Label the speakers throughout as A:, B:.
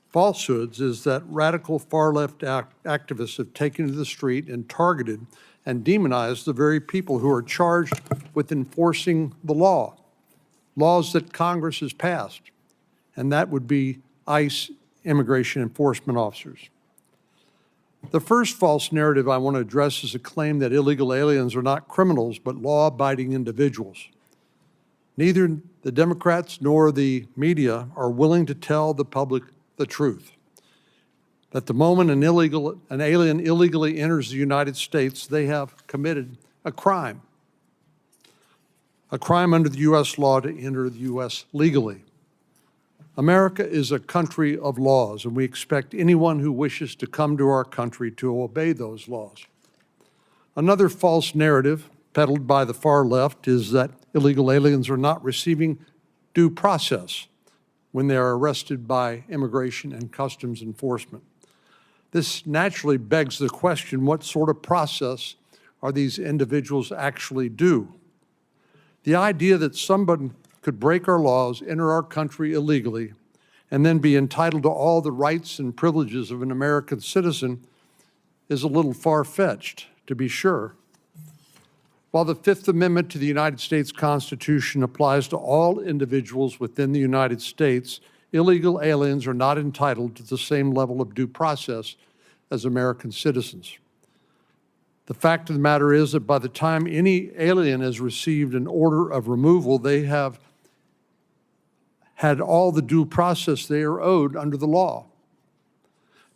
A: falsehoods is that radical far-left activists have taken to the street and targeted and demonized the very people who are charged with enforcing the law, laws that Congress has passed, and that would be ICE immigration enforcement officers. The first false narrative I want to address is a claim that illegal aliens are not criminals, but law-abiding individuals. Neither the Democrats nor the media are willing to tell the public the truth. That the moment an alien illegally enters the United States, they have committed a crime under the U.S. law to enter the U.S. legally. America is a country of laws, and we expect anyone who wishes to come to our country to obey those laws. Another false narrative peddled by the far left is that illegal aliens are not receiving due process when they are arrested by Immigration and Customs Enforcement. This naturally begs the question, what sort of process are these individuals actually due? The idea that somebody could break our laws, enter our country illegally, and then be entitled to all the rights and privileges of an American citizen is a little far-fetched, to be sure. While the Fifth Amendment to the United States Constitution applies to all individuals within the United States, illegal aliens are not entitled to the same level of due process as American citizens. The fact of the matter is that by the time any alien has received an order of removal, they have had all the due process they are owed under the law.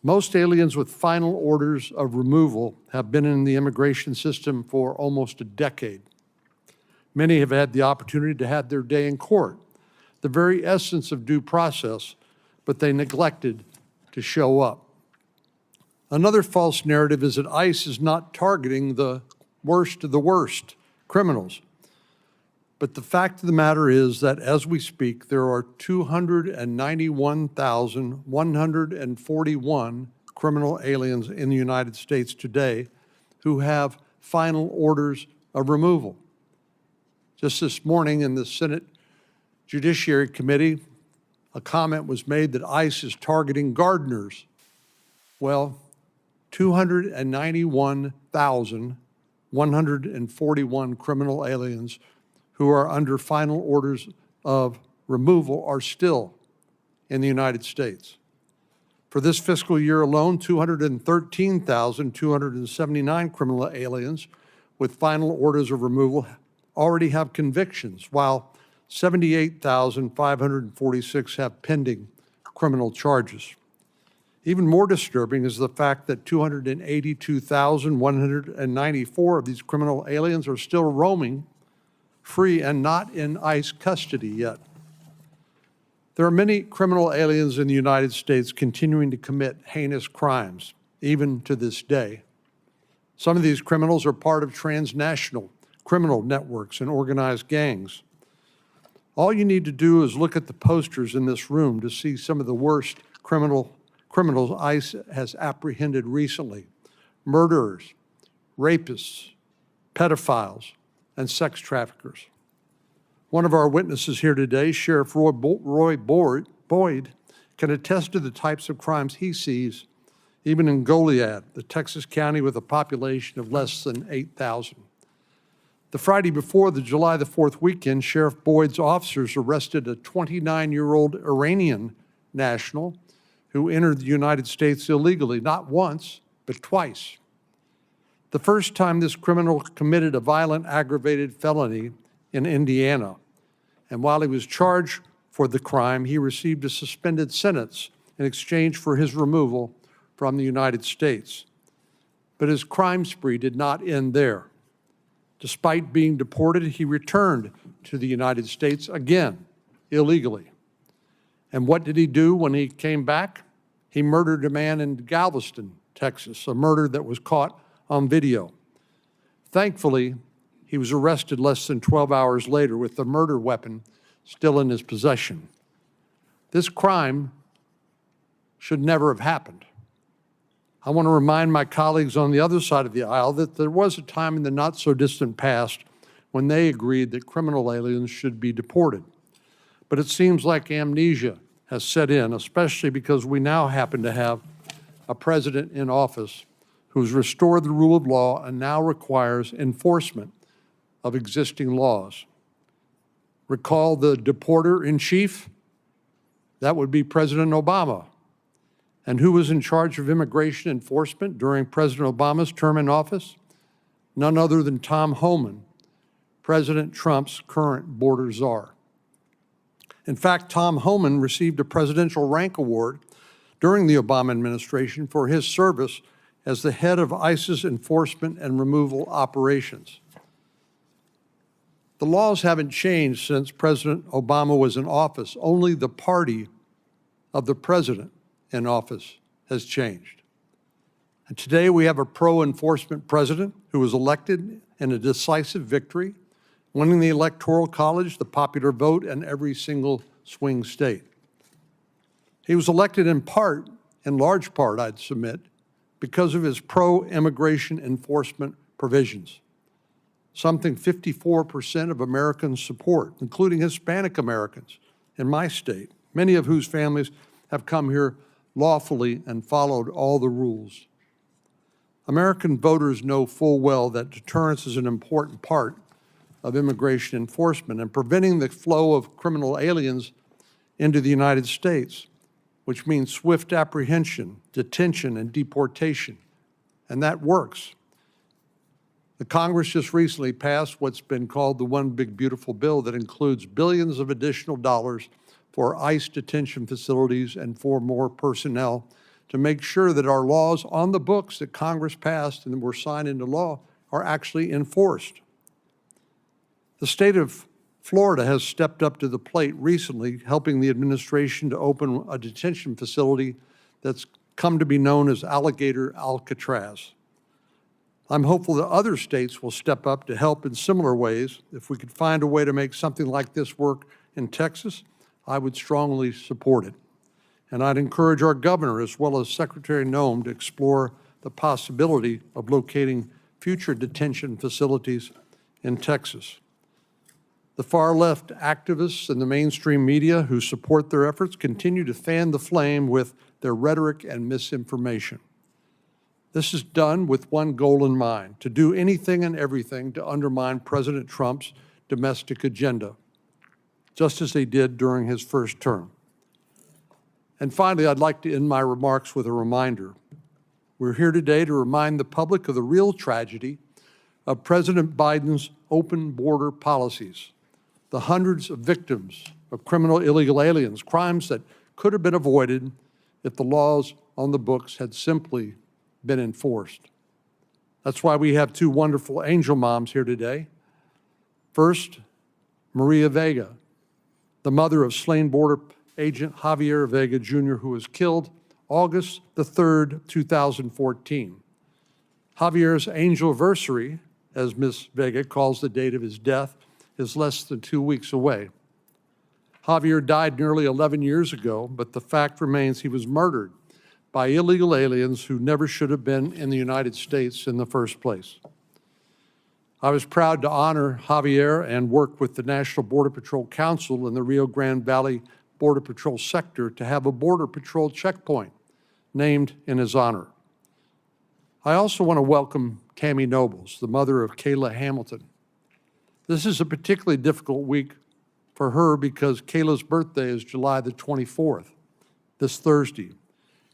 A: Most aliens with final orders of removal have been in the immigration system for almost a decade. Many have had the opportunity to have their day in court, the very essence of due process, but they neglected to show up. Another false narrative is that ICE is not targeting the worst of the worst criminals. But the fact of the matter is that as we speak, there are 291,141 criminal aliens in the United States today who have final orders of removal. Just this morning in the Senate Judiciary Committee, a comment was made that ICE is targeting gardeners. Well, 291,141 criminal aliens who are under final orders of removal are still in the United States. For this fiscal year alone, 213,279 criminal aliens with final orders of removal already have convictions, while 78,546 have pending criminal charges. Even more disturbing is the fact that 282,194 of these criminal aliens are still roaming free and not in ICE custody yet. There are many criminal aliens in the United States continuing to commit heinous crimes, even to this day. Some of these criminals are part of transnational criminal networks and organized gangs. All you need to do is look at the posters in this room to see some of the worst criminals ICE has apprehended recently: murderers, rapists, pedophiles, and sex traffickers. One of our witnesses here today, Sheriff Roy Boyd, can attest to the types of crimes he sees, even in Goliad, the Texas county with a population of less than 8,000. The Friday before the July the 4th weekend, Sheriff Boyd's officers arrested a 29-year-old Iranian national who entered the United States illegally, not once, but twice. The first time this criminal committed a violent aggravated felony in Indiana, and while he was charged for the crime, he received a suspended sentence in exchange for his removal from the United States. But his crime spree did not end there. Despite being deported, he returned to the United States again, illegally. And what did he do when he came back? He murdered a man in Galveston, Texas, a murder that was caught on video. Thankfully, he was arrested less than 12 hours later with the murder weapon still in his possession. This crime should never have happened. I want to remind my colleagues on the other side of the aisle that there was a time in the not-so-distant past when they agreed that criminal aliens should be deported. But it seems like amnesia has set in, especially because we now happen to have a president in office who's restored the rule of law and now requires enforcement of existing laws. Recall the deporter-in-chief? That would be President Obama. And who was in charge of immigration enforcement during President Obama's term in office? None other than Tom Homan, President Trump's current border czar. In fact, Tom Homan received a Presidential Rank Award during the Obama administration for his service as the head of ICE's enforcement and removal operations. The laws haven't changed since President Obama was in office. Only the party of the president in office has changed. And today we have a pro-enforcement president who was elected in a decisive victory, winning the Electoral College, the popular vote, and every single swing state. He was elected in part, in large part, I'd submit, because of his pro-immigration enforcement provisions, something 54% of Americans support, including Hispanic Americans in my state, many of whose families have come here lawfully and followed all the rules. American voters know full well that deterrence is an important part of immigration enforcement and preventing the flow of criminal aliens into the United States, which means swift apprehension, detention, and deportation. And that works. The Congress just recently passed what's been called the One Big Beautiful Bill that includes billions of additional dollars for ICE detention facilities and for more personnel to make sure that our laws on the books that Congress passed and were signed into law are actually enforced. The state of Florida has stepped up to the plate recently, helping the administration to open a detention facility that's come to be known as Alligator Alcatraz. I'm hopeful that other states will step up to help in similar ways. If we could find a way to make something like this work in Texas, I would strongly support it. And I'd encourage our governor, as well as Secretary Noem, to explore the possibility of locating future detention facilities in Texas. The far-left activists and the mainstream media who support their efforts continue to fan the flame with their rhetoric and misinformation. This is done with one goal in mind: to do anything and everything to undermine President Trump's domestic agenda, just as they did during his first term. And finally, I'd like to end my remarks with a reminder. We're here today to remind the public of the real tragedy of President Biden's open border policies, the hundreds of victims of criminal illegal aliens, crimes that could have been avoided if the laws on the books had simply been enforced. That's why we have two wonderful angel moms here today. First, Maria Vega, the mother of slain border agent Javier Vega Jr., who was killed August the 3rd, 2014. Javier's angelversary, as Ms. Vega calls the date of his death, is less than 2 weeks away. Javier died nearly 11 years ago, but the fact remains he was murdered by illegal aliens who never should have been in the United States in the first place. I was proud to honor Javier and work with the National Border Patrol Council in the Rio Grande Valley Border Patrol sector to have a Border Patrol checkpoint named in his honor. I also want to welcome Tammy Nobles, the mother of Kayla Hamilton. This is a particularly difficult week for her because Kayla's birthday is July the 24th, this Thursday,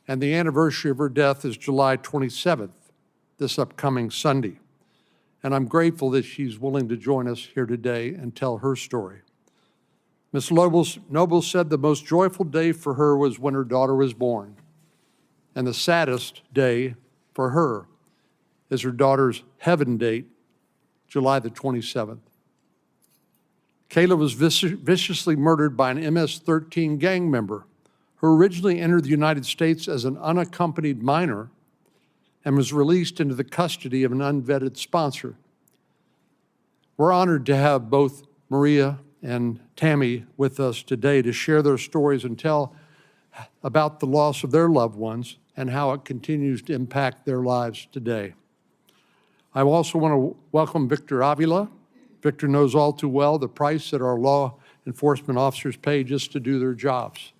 A: and the anniversary of her death is July 27th, this upcoming Sunday. And I'm grateful that she's willing to join us here today and tell her story. Ms. Nobles said the most joyful day for her was when her daughter was born, and the saddest day for her is her daughter's heaven date, July the 27th. Kayla was viciously murdered by an MS-13 gang member who originally entered the United States as an unaccompanied minor and was released into the custody of an unvetted sponsor. We're honored to have both Maria and Tammy with us today to share their stories and tell about the loss of their loved ones and how it continues to impact their lives today. I also want to welcome Victor Avila. Victor knows all too well the price that our law enforcement officers pay just to do their jobs.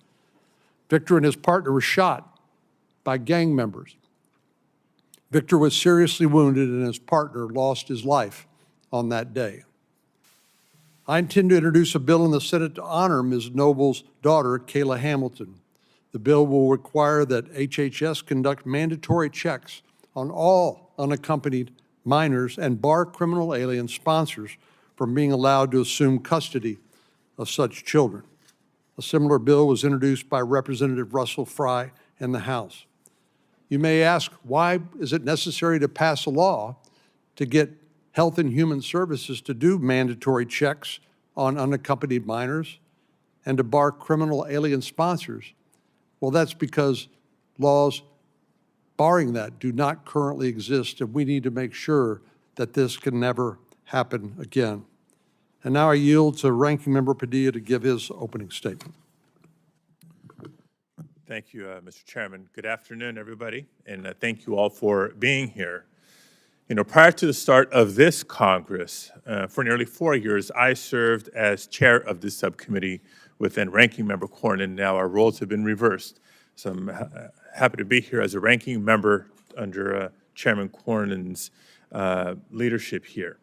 A: Victor and his partner were shot by gang members. Victor was seriously wounded and his partner lost his life on that day. I intend to introduce a bill in the Senate to honor Ms. Noble's daughter, Kayla Hamilton. The bill will require that HHS conduct mandatory checks on all unaccompanied minors and bar criminal alien sponsors from being allowed to assume custody of such children. A similar bill was introduced by Representative Russell Fry in the House. You may ask, why is it necessary to pass a law to get Health and Human Services to do mandatory checks on unaccompanied minors and to bar criminal alien sponsors? Well, that's because laws barring that do not currently exist, and we need to make sure that this can never happen again. And now I yield to Ranking Member Padilla to give his opening statement.
B: Thank you, Mr. Chairman. Good afternoon, everybody, and thank you all for being here. You know, prior to the start of this Congress, for nearly 4 years, I served as chair of this subcommittee with then Ranking Member Cornyn. Now our roles have been reversed. So I'm happy to be here as a ranking member under Chairman Cornyn's leadership here.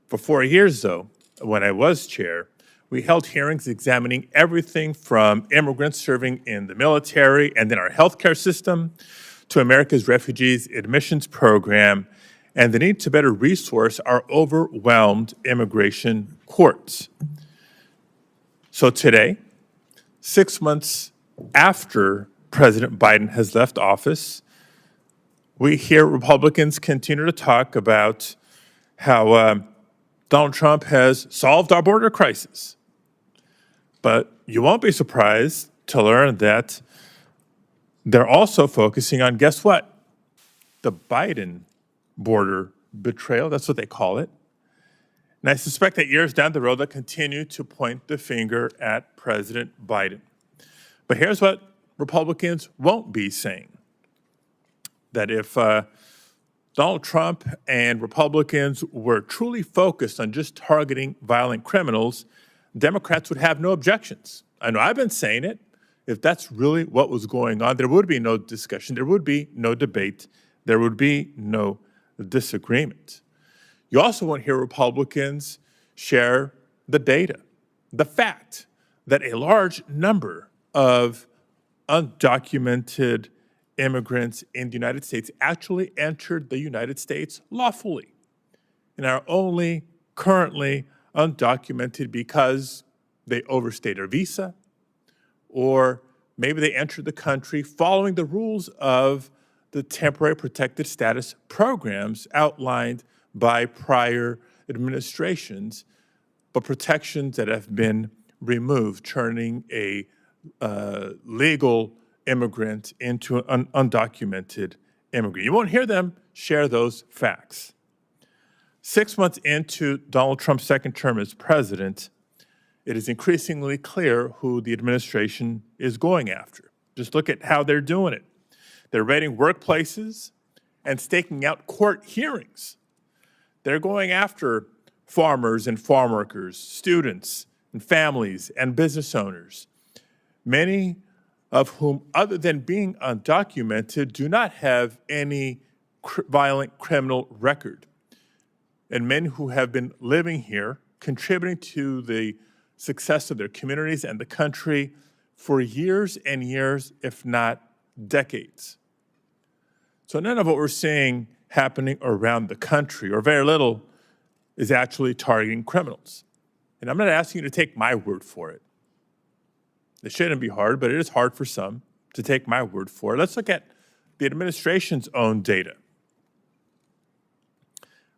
B: For 4 years, though, when I was chair, we held hearings examining everything from immigrants serving in the military and in our healthcare system to America's Refugees Admissions Program and the need to better resource our overwhelmed immigration courts. So today, 6 months after President Biden has left office, we hear Republicans continue to talk about how Donald Trump has solved our border crisis. But you won't be surprised to learn that they're also focusing on, guess what? The Biden Border Betrayal, that's what they call it. And I suspect that years down the road, they'll continue to point the finger at President Biden. But here's what Republicans won't be saying. That if Donald Trump and Republicans were truly focused on just targeting violent criminals, Democrats would have no objections. I know I've been saying it. If that's really what was going on, there would be no discussion, there would be no debate, there would be no disagreement. You also won't hear Republicans share the data, the fact that a large number of undocumented immigrants in the United States actually entered the United States lawfully and are only currently undocumented because they overstayed their visa, or maybe they entered the country following the rules of the temporary protected status programs outlined by prior administrations, but protections that have been removed, turning a legal immigrant into an undocumented immigrant. You won't hear them share those facts. 6 months into Donald Trump's second term as president, it is increasingly clear who the administration is going after. Just look at how they're doing it. They're raiding workplaces and staking out court hearings. They're going after farmers and farm workers, students and families and business owners, many of whom, other than being undocumented, do not have any violent criminal record, and men who have been living here, contributing to the success of their communities and the country for years and years, if not decades. So none of what we're seeing happening around the country, or very little, is actually targeting criminals. And I'm not asking you to take my word for it. It shouldn't be hard, but it is hard for some to take my word for it. Let's look at the administration's own data.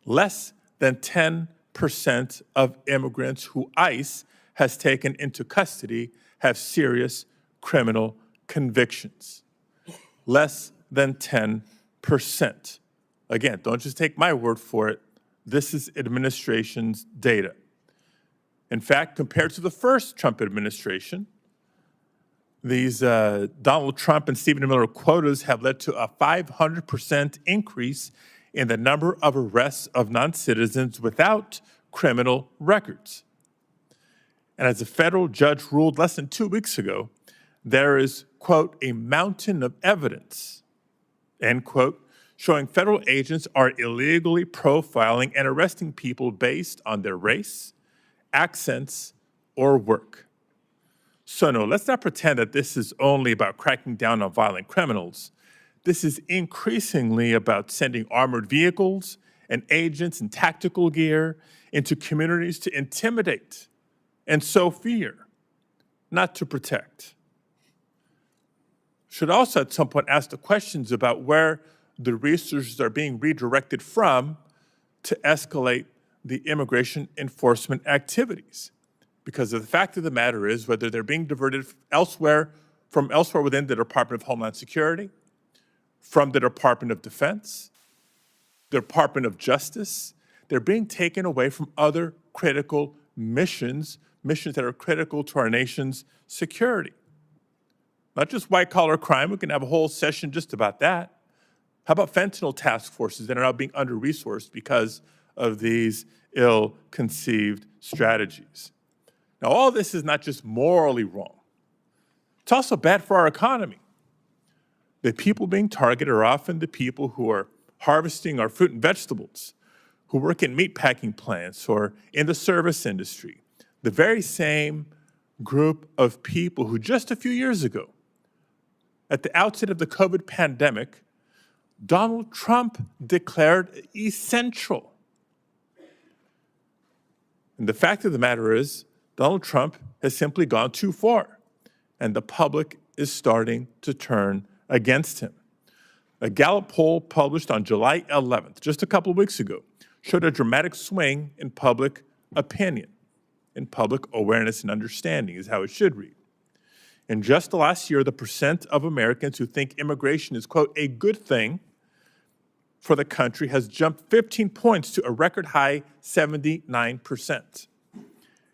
B: Less than 10% of immigrants who ICE has taken into custody have serious criminal convictions. Less than 10%. Again, don't just take my word for it. This is administration's data. In fact, compared to the first Trump administration, these Donald Trump and Stephen Miller quotas have led to a 500% increase in the number of arrests of non-citizens without criminal records. And as a federal judge ruled less than 2 weeks ago, there is, quote, a mountain of evidence, end quote, showing federal agents are illegally profiling and arresting people based on their race, accents, or work. So no, let's not pretend that this is only about cracking down on violent criminals. This is increasingly about sending armored vehicles and agents and tactical gear into communities to intimidate and sow fear, not to protect. Should also at some point ask the questions about where the resources are being redirected from to escalate the immigration enforcement activities. Because the fact of the matter is, whether they're being diverted elsewhere within the Department of Homeland Security, from the Department of Defense, the Department of Justice, they're being taken away from other critical missions that are critical to our nation's security. Not just white-collar crime, we can have a whole session just about that. How about fentanyl task forces that are now being under-resourced because of these ill-conceived strategies? Now, all this is not just morally wrong. It's also bad for our economy. The people being targeted are often the people who are harvesting our fruit and vegetables, who work in meatpacking plants or in the service industry. The very same group of people who just a few years ago, at the outset of the COVID pandemic, Donald Trump declared essential. And the fact of the matter is, Donald Trump has simply gone too far, and the public is starting to turn against him. A Gallup poll published on July 11th, just a couple of weeks ago, showed a dramatic swing in public opinion, in public awareness and understanding is how it should read. In just the last year, the percent of Americans who think immigration is, quote, a good thing for the country has jumped 15 points to a record high 79%.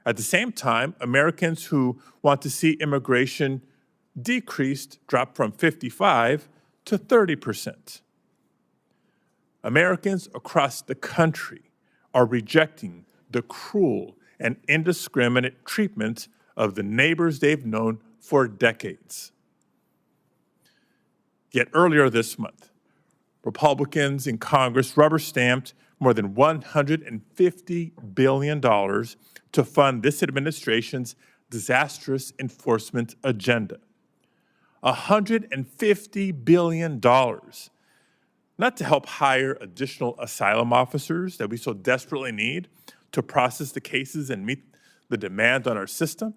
B: At the same time, Americans who want to see immigration decreased dropped from 55 to 30%. Americans across the country are rejecting the cruel and indiscriminate treatment of the neighbors they've known for decades. Yet earlier this month, Republicans in Congress rubber-stamped more than $150 billion to fund this administration's disastrous enforcement agenda. $150 billion, not to help hire additional asylum officers that we so desperately need to process the cases and meet the demand on our system,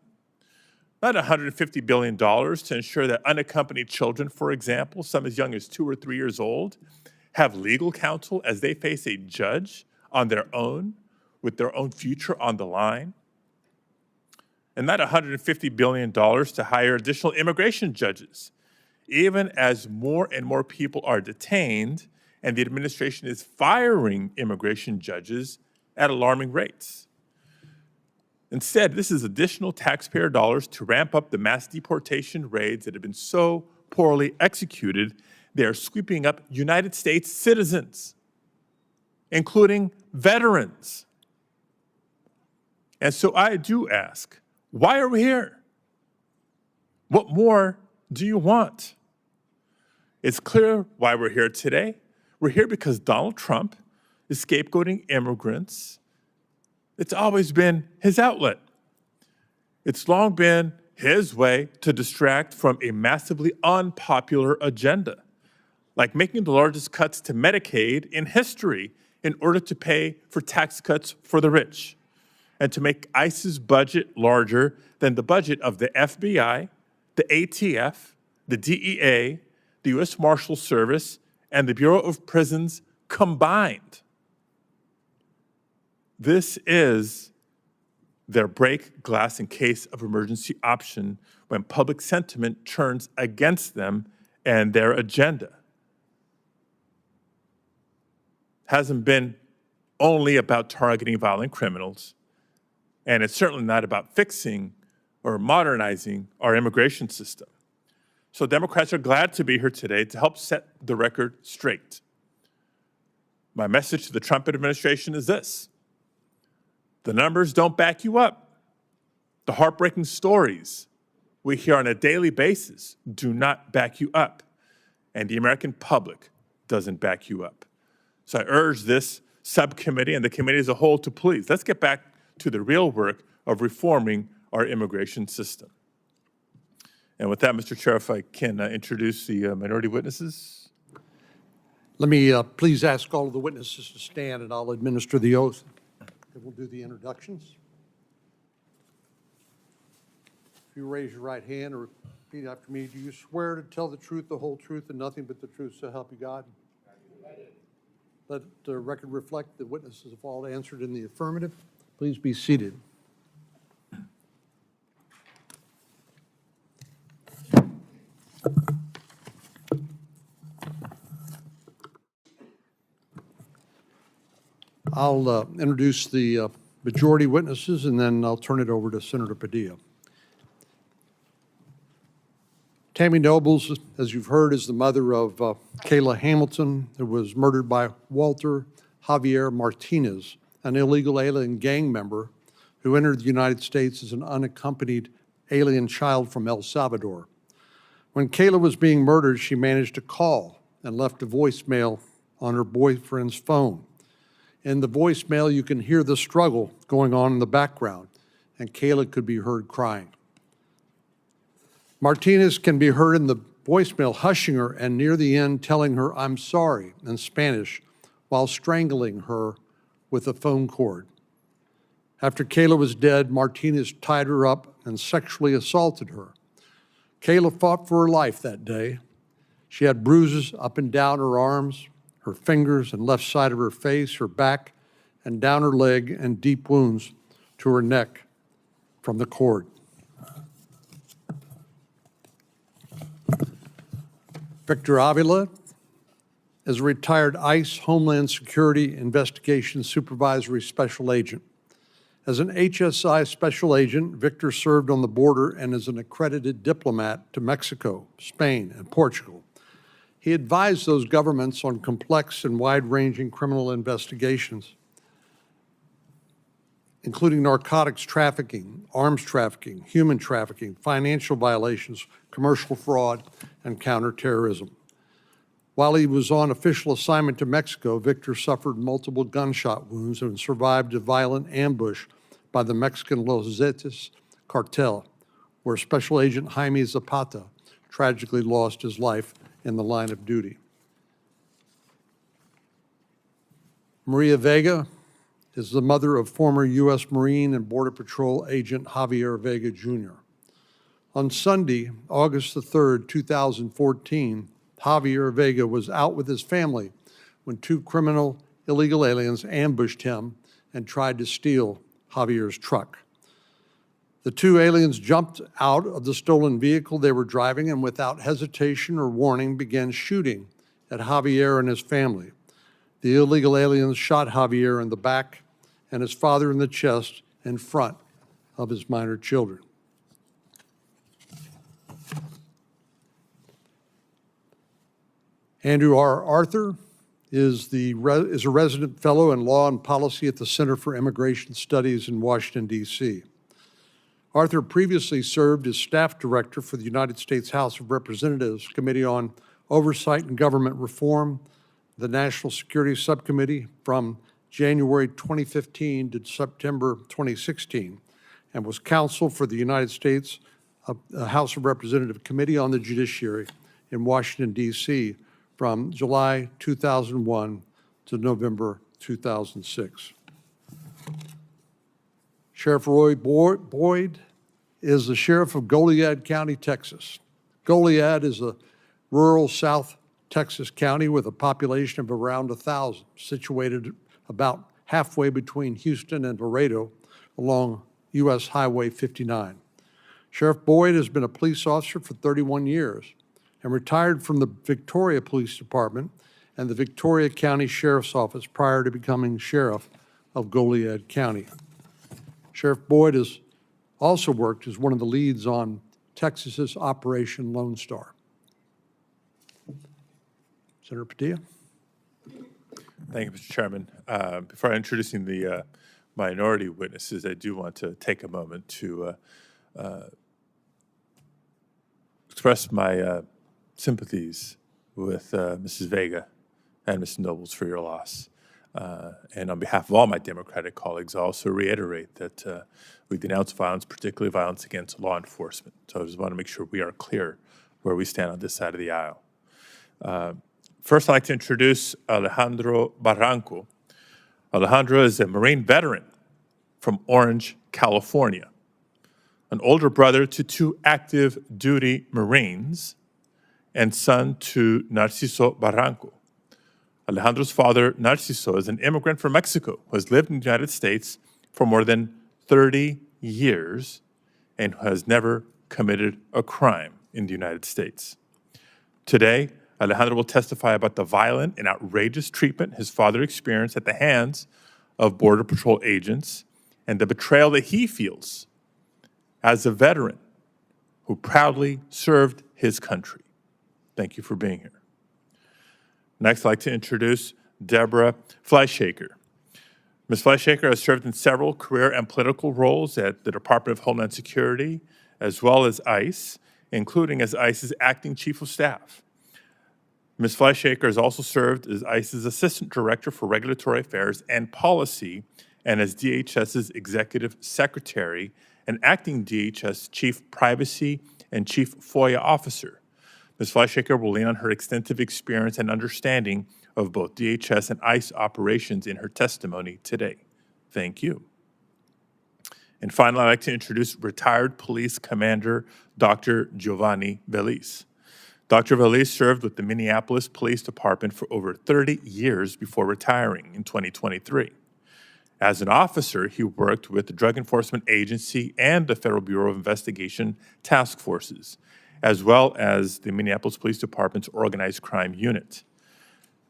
B: not $150 billion to ensure that unaccompanied children, for example, some as young as 2 or 3 years old, have legal counsel as they face a judge on their own, with their own future on the line, and not $150 billion to hire additional immigration judges, even as more and more people are detained and the administration is firing immigration judges at alarming rates. Instead, this is additional taxpayer dollars to ramp up the mass deportation raids that have been so poorly executed. They are sweeping up United States citizens, including veterans. And so I do ask, why are we here? What more do you want? It's clear why we're here today. We're here because Donald Trump is scapegoating immigrants. It's always been his outlet. It's long been his way to distract from a massively unpopular agenda, like making the largest cuts to Medicaid in history in order to pay for tax cuts for the rich, and to make ICE's budget larger than the budget of the FBI, the ATF, the DEA, the U.S. Marshal Service, and the Bureau of Prisons combined. This is their break glass in case of emergency option when public sentiment turns against them and their agenda. Hasn't been only about targeting violent criminals, and it's certainly not about fixing or modernizing our immigration system. So Democrats are glad to be here today to help set the record straight. My message to the Trump administration is this: the numbers don't back you up. The heartbreaking stories we hear on a daily basis do not back you up, and the American public doesn't back you up. So I urge this subcommittee and the committee as a whole to please, let's get back to the real work of reforming our immigration system. And with that, Mr. Chair, if I can introduce the minority witnesses.
A: Let me please ask all of the witnesses to stand, and I'll administer the oath. And we'll do the introductions. If you raise your right hand or repeat after me, do you swear to tell the truth, the whole truth, and nothing but the truth, so help you God? Let the record reflect the witnesses have all answered in the affirmative. Please be seated. I'll introduce the majority witnesses, and then I'll turn it over to Senator Padilla. Tammy Nobles, as you've heard, is the mother of Kayla Hamilton, who was murdered by Walter Javier Martinez, an illegal alien gang member who entered the United States as an unaccompanied alien child from El Salvador. When Kayla was being murdered, she managed to call and left a voicemail on her boyfriend's phone. In the voicemail, you can hear the struggle going on in the background, and Kayla could be heard crying. Martinez can be heard in the voicemail hushing her and near the end telling her, "I'm sorry," in Spanish, while strangling her with a phone cord. After Kayla was dead, Martinez tied her up and sexually assaulted her. Kayla fought for her life that day. She had bruises up and down her arms, her fingers and left side of her face, her back, and down her leg, and deep wounds to her neck from the cord. Victor Avila is a retired ICE Homeland Security Investigation Supervisory Special Agent. As an HSI Special Agent, Victor served on the border and is an accredited diplomat to Mexico, Spain, and Portugal. He advised those governments on complex and wide-ranging criminal investigations, including narcotics trafficking, arms trafficking, human trafficking, financial violations, commercial fraud, and counterterrorism. While he was on official assignment to Mexico, Victor suffered multiple gunshot wounds and survived a violent ambush by the Mexican Los Zetas cartel, where Special Agent Jaime Zapata tragically lost his life in the line of duty. Maria Vega is the mother of former U.S. Marine and Border Patrol Agent Javier Vega, Jr. On Sunday, August the 3rd, 2014, Javier Vega was out with his family when two criminal illegal aliens ambushed him and tried to steal Javier's truck. The two aliens jumped out of the stolen vehicle they were driving and without hesitation or warning began shooting at Javier and his family. The illegal aliens shot Javier in the back and his father in the chest in front of his minor children. Andrew R. Arthur is a resident fellow in law and policy at the Center for Immigration Studies in Washington, D.C. Arthur previously served as staff director for the United States House of Representatives Committee on Oversight and Government Reform, the National Security Subcommittee from January 2015 to September 2016, and was counsel for the United States House of Representatives Committee on the Judiciary in Washington, D.C. from July 2001 to November 2006. Sheriff Roy Boyd is the sheriff of Goliad County, Texas. Goliad is a rural South Texas county with a population of around 1,000, situated about halfway between Houston and Laredo along U.S. Highway 59. Sheriff Boyd has been a police officer for 31 years and retired from the Victoria Police Department and the Victoria County Sheriff's Office prior to becoming sheriff of Goliad County. Sheriff Boyd has also worked as one of the leads on Texas's Operation Lone Star. Senator Padilla.
B: Thank you, Mr. Chairman. Before introducing the minority witnesses, I do want to take a moment to express my sympathies with Mrs. Vega and Mr. Nobles for your loss. And on behalf of all my Democratic colleagues, I also reiterate that we denounce violence, particularly violence against law enforcement. So I just want to make sure we are clear where we stand on this side of the aisle. First, I'd like to introduce Alejandro Baranco. Alejandro is a Marine veteran from Orange, California, an older brother to 2 active duty Marines and son to Narciso Baranco. Alejandro's father, Narciso, is an immigrant from Mexico who has lived in the United States for more than 30 years and has never committed a crime in the United States. Today, Alejandro will testify about the violent and outrageous treatment his father experienced at the hands of Border Patrol agents and the betrayal that he feels as a veteran who proudly served his country. Thank you for being here. Next, I'd like to introduce Deborah Fleshaker. Ms. Fleshaker has served in several career and political roles at the Department of Homeland Security, as well as ICE, including as ICE's acting chief of staff. Ms. Fleshaker has also served as ICE's Assistant Director for Regulatory Affairs and Policy and as DHS's Executive Secretary and acting DHS Chief Privacy and Chief FOIA Officer. Ms. Fleshaker will lean on her extensive experience and understanding of both DHS and ICE operations in her testimony today. Thank you. And finally, I'd like to introduce retired police commander Dr. Giovanni Velis. Dr. Velis served with the Minneapolis Police Department for over 30 years before retiring in 2023. As an officer, he worked with the Drug Enforcement Agency and the Federal Bureau of Investigation task forces, as well as the Minneapolis Police Department's organized crime unit.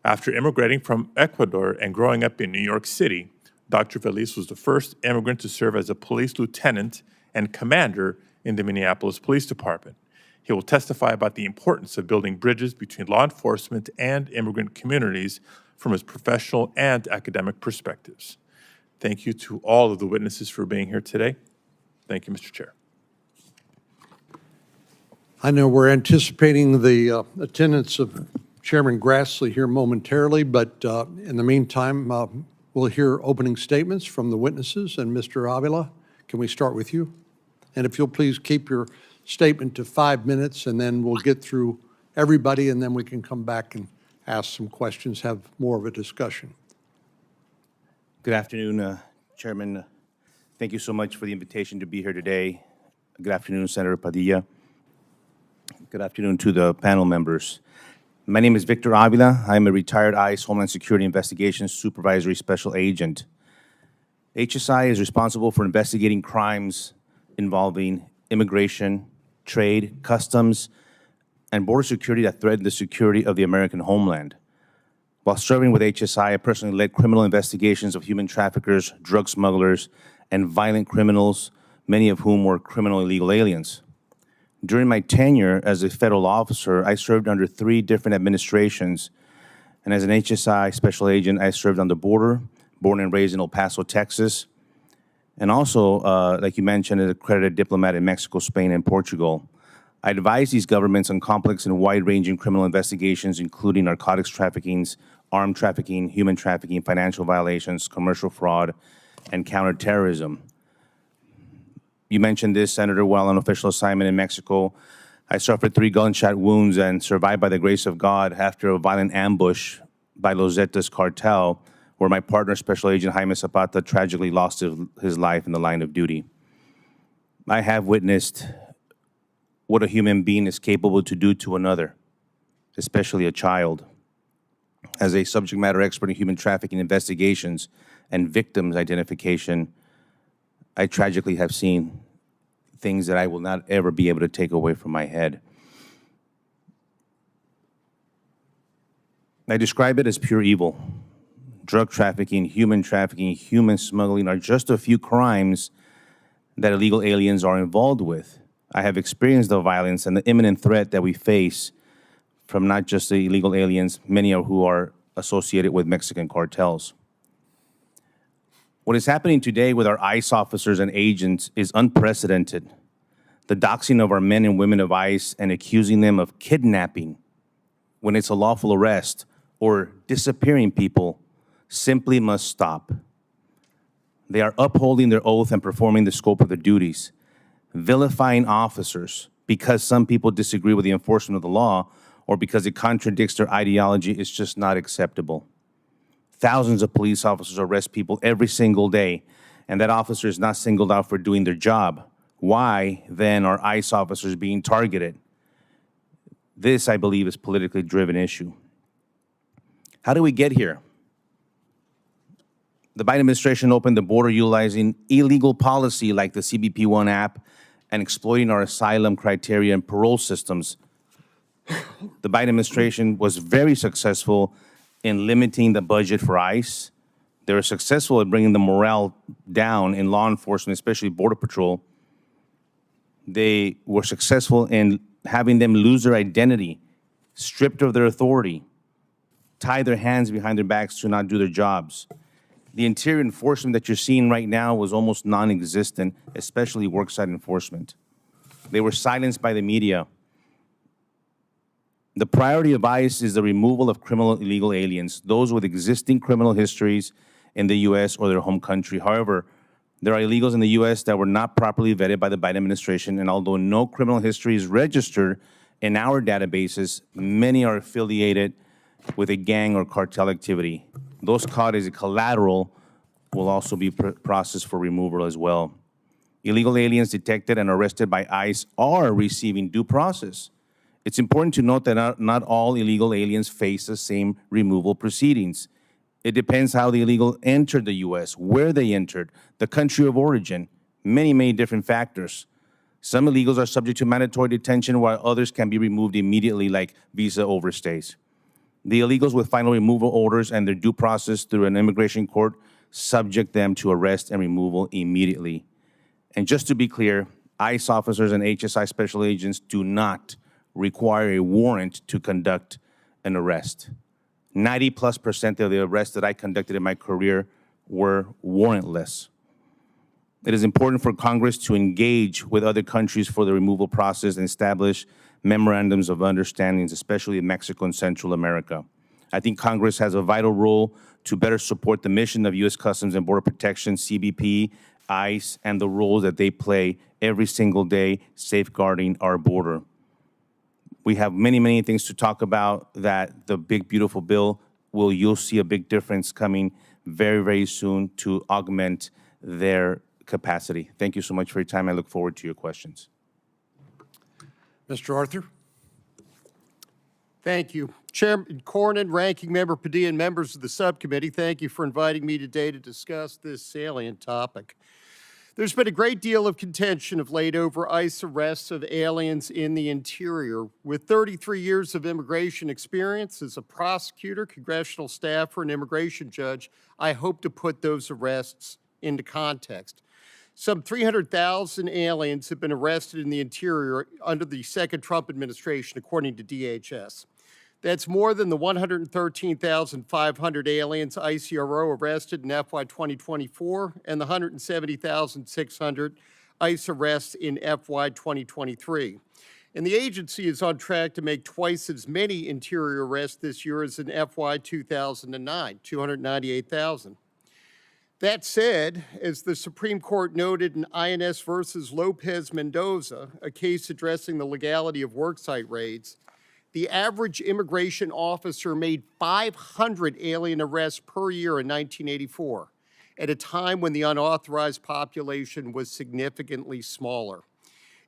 B: After immigrating from Ecuador and growing up in New York City, Dr. Velis was the first immigrant to serve as a police lieutenant and commander in the Minneapolis Police Department. He will testify about the importance of building bridges between law enforcement and immigrant communities from his professional and academic perspectives. Thank you to all of the witnesses for being here today. Thank you, Mr. Chair.
A: I know we're anticipating the attendance of Chairman Grassley here momentarily, but in the meantime, we'll hear opening statements from the witnesses. And Mr. Avila, can we start with you? And if you'll please keep your statement to 5 minutes, and then we'll get through everybody, and then we can come back and ask some questions, have more of a discussion.
C: Good afternoon, Chairman. Thank you so much for the invitation to be here today. Good afternoon, Senator Padilla. Good afternoon to the panel members. My name is Victor Avila. I'm a retired ICE Homeland Security Investigations Supervisory Special Agent. HSI is responsible for investigating crimes involving immigration, trade, customs, and border security that threaten the security of the American homeland. While serving with HSI, I personally led criminal investigations of human traffickers, drug smugglers, and violent criminals, many of whom were criminal illegal aliens. During my tenure as a federal officer, I served under 3 different administrations, and as an HSI special agent, I served on the border, born and raised in El Paso, Texas, and also, like you mentioned, as an accredited diplomat in Mexico, Spain, and Portugal. I advise these governments on complex and wide-ranging criminal investigations, including narcotics trafficking, armed trafficking, human trafficking, financial violations, commercial fraud, and counterterrorism. You mentioned this, Senator, while on official assignment in Mexico. I suffered 3 gunshot wounds and survived by the grace of God after a violent ambush by Los Zetas cartel, where my partner, Special Agent Jaime Zapata, tragically lost his life in the line of duty. I have witnessed what a human being is capable to do to another, especially a child. As a subject matter expert in human trafficking investigations and victims identification, I tragically have seen things that I will not ever be able to take away from my head. I describe it as pure evil. Drug trafficking, human smuggling are just a few crimes that illegal aliens are involved with. I have experienced the violence and the imminent threat that we face from not just the illegal aliens, many of who are associated with Mexican cartels. What is happening today with our ICE officers and agents is unprecedented. The doxing of our men and women of ICE and accusing them of kidnapping when it's a lawful arrest or disappearing people simply must stop. They are upholding their oath and performing the scope of their duties. Vilifying officers because some people disagree with the enforcement of the law or because it contradicts their ideology is just not acceptable. Thousands of police officers arrest people every single day, and that officer is not singled out for doing their job. Why, then, are ICE officers being targeted? This, I believe, is a politically driven issue. How do we get here? The Biden administration opened the border utilizing illegal policy like the CBP One app and exploiting our asylum criteria and parole systems. The Biden administration was very successful in limiting the budget for ICE. They were successful at bringing the morale down in law enforcement, especially Border Patrol. They were successful in having them lose their identity, stripped of their authority, tie their hands behind their backs to not do their jobs. The interior enforcement that you're seeing right now was almost non-existent, especially worksite enforcement. They were silenced by the media. The priority of ICE is the removal of criminal illegal aliens, those with existing criminal histories in the U.S. or their home country. However, there are illegals in the U.S. that were not properly vetted by the Biden administration, and although no criminal history is registered in our databases, many are affiliated with a gang or cartel activity. Those caught as a collateral will also be processed for removal as well. Illegal aliens detected and arrested by ICE are receiving due process. It's important to note that not all illegal aliens face the same removal proceedings. It depends how the illegal entered the U.S., where they entered, the country of origin, many different factors. Some illegals are subject to mandatory detention, while others can be removed immediately, like visa overstays. The illegals with final removal orders and their due process through an immigration court subject them to arrest and removal immediately. And just to be clear, ICE officers and HSI special agents do not require a warrant to conduct an arrest. 90+% of the arrests that I conducted in my career were warrantless. It is important for Congress to engage with other countries for the removal process and establish memorandums of understandings, especially in Mexico and Central America. I think Congress has a vital role to better support the mission of U.S. Customs and Border Protection, CBP, ICE, and the roles that they play every single day safeguarding our border. We have many things to talk about that the big, beautiful bill you'll see a big difference coming very soon to augment their capacity. Thank you so much for your time. I look forward to your questions.
A: Mr. Arthur?
D: Thank you. Chairman Cornyn, Ranking Member Padilla, and members of the subcommittee, thank you for inviting me today to discuss this salient topic. There's been a great deal of contention of late over ICE arrests of aliens in the interior. With 33 years of immigration experience as a prosecutor, congressional staffer, and immigration judge, I hope to put those arrests into context. Some 300,000 aliens have been arrested in the interior under the second Trump administration, according to DHS. That's more than the 113,500 aliens ICRO arrested in FY 2024 and the 170,600 ICE arrests in FY 2023. And the agency is on track to make twice as many interior arrests this year as in FY 2009, 298,000. That said, as the Supreme Court noted in INS versus Lopez Mendoza, a case addressing the legality of worksite raids, the average immigration officer made 500 alien arrests per year in 1984, at a time when the unauthorized population was significantly smaller.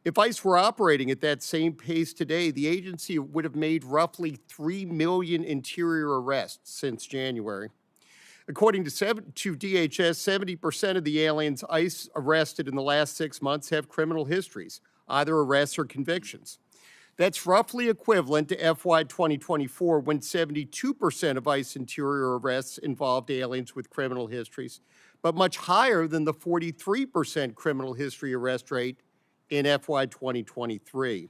D: If ICE were operating at that same pace today, the agency would have made roughly 3 million interior arrests since January. According to DHS, 70% of the aliens ICE arrested in the last 6 months have criminal histories, either arrests or convictions. That's roughly equivalent to FY 2024, when 72% of ICE interior arrests involved aliens with criminal histories, but much higher than the 43% criminal history arrest rate in FY 2023.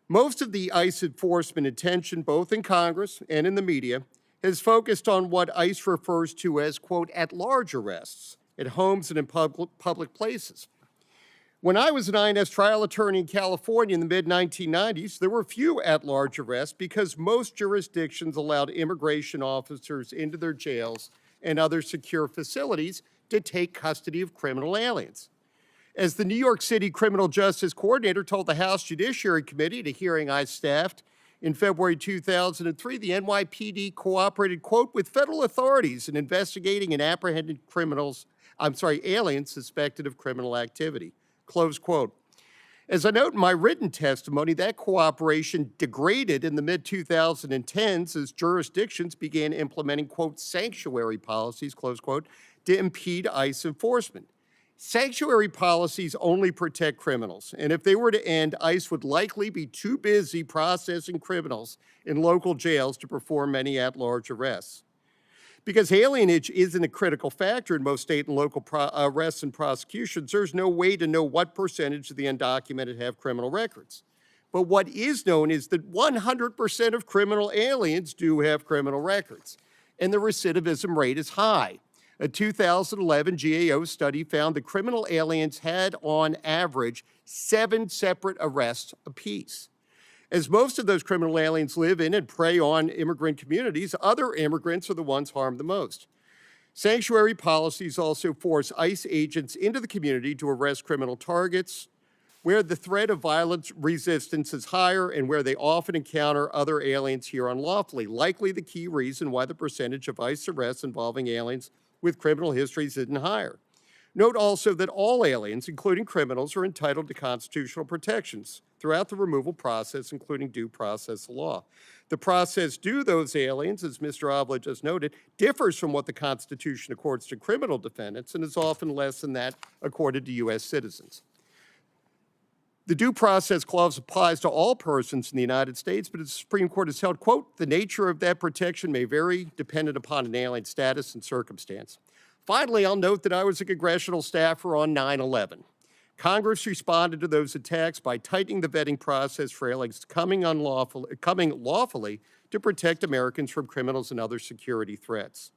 D: Most of the ICE enforcement attention, both in Congress and in the media, has focused on what ICE refers to as, quote, at-large arrests at homes and in public places. When I was an INS trial attorney in California in the mid-1990s, there were few at-large arrests because most jurisdictions allowed immigration officers into their jails and other secure facilities to take custody of criminal aliens. As the New York City Criminal Justice Coordinator told the House Judiciary Committee at a hearing I staffed in February 2003, the NYPD cooperated, quote, with federal authorities in investigating and apprehending aliens suspected of criminal activity, close quote. As I note in my written testimony, that cooperation degraded in the mid-2010s as jurisdictions began implementing, quote, sanctuary policies, close quote, to impede ICE enforcement. Sanctuary policies only protect criminals, and if they were to end, ICE would likely be too busy processing criminals in local jails to perform many at-large arrests. Because alienage isn't a critical factor in most state and local arrests and prosecutions, there's no way to know what percentage of the undocumented have criminal records. But what is known is that 100% of criminal aliens do have criminal records, and the recidivism rate is high. A 2011 GAO study found that criminal aliens had, on average, 7 separate arrests apiece. As most of those criminal aliens live in and prey on immigrant communities, other immigrants are the ones harmed the most. Sanctuary policies also force ICE agents into the community to arrest criminal targets where the threat of violent resistance is higher and where they often encounter other aliens here unlawfully, likely the key reason why the percentage of ICE arrests involving aliens with criminal histories isn't higher. Note also that all aliens, including criminals, are entitled to constitutional protections throughout the removal process, including due process law. The process due those aliens, as Mr. Avila just noted, differs from what the Constitution accords to criminal defendants and is often less than that accorded to U.S. citizens. The Due Process Clause applies to all persons in the United States, but the Supreme Court has held, quote, the nature of that protection may vary dependent upon an alien's status and circumstance. Finally, I'll note that I was a congressional staffer on 9/11. Congress responded to those attacks by tightening the vetting process for aliens coming lawfully to protect Americans from criminals and other security threats.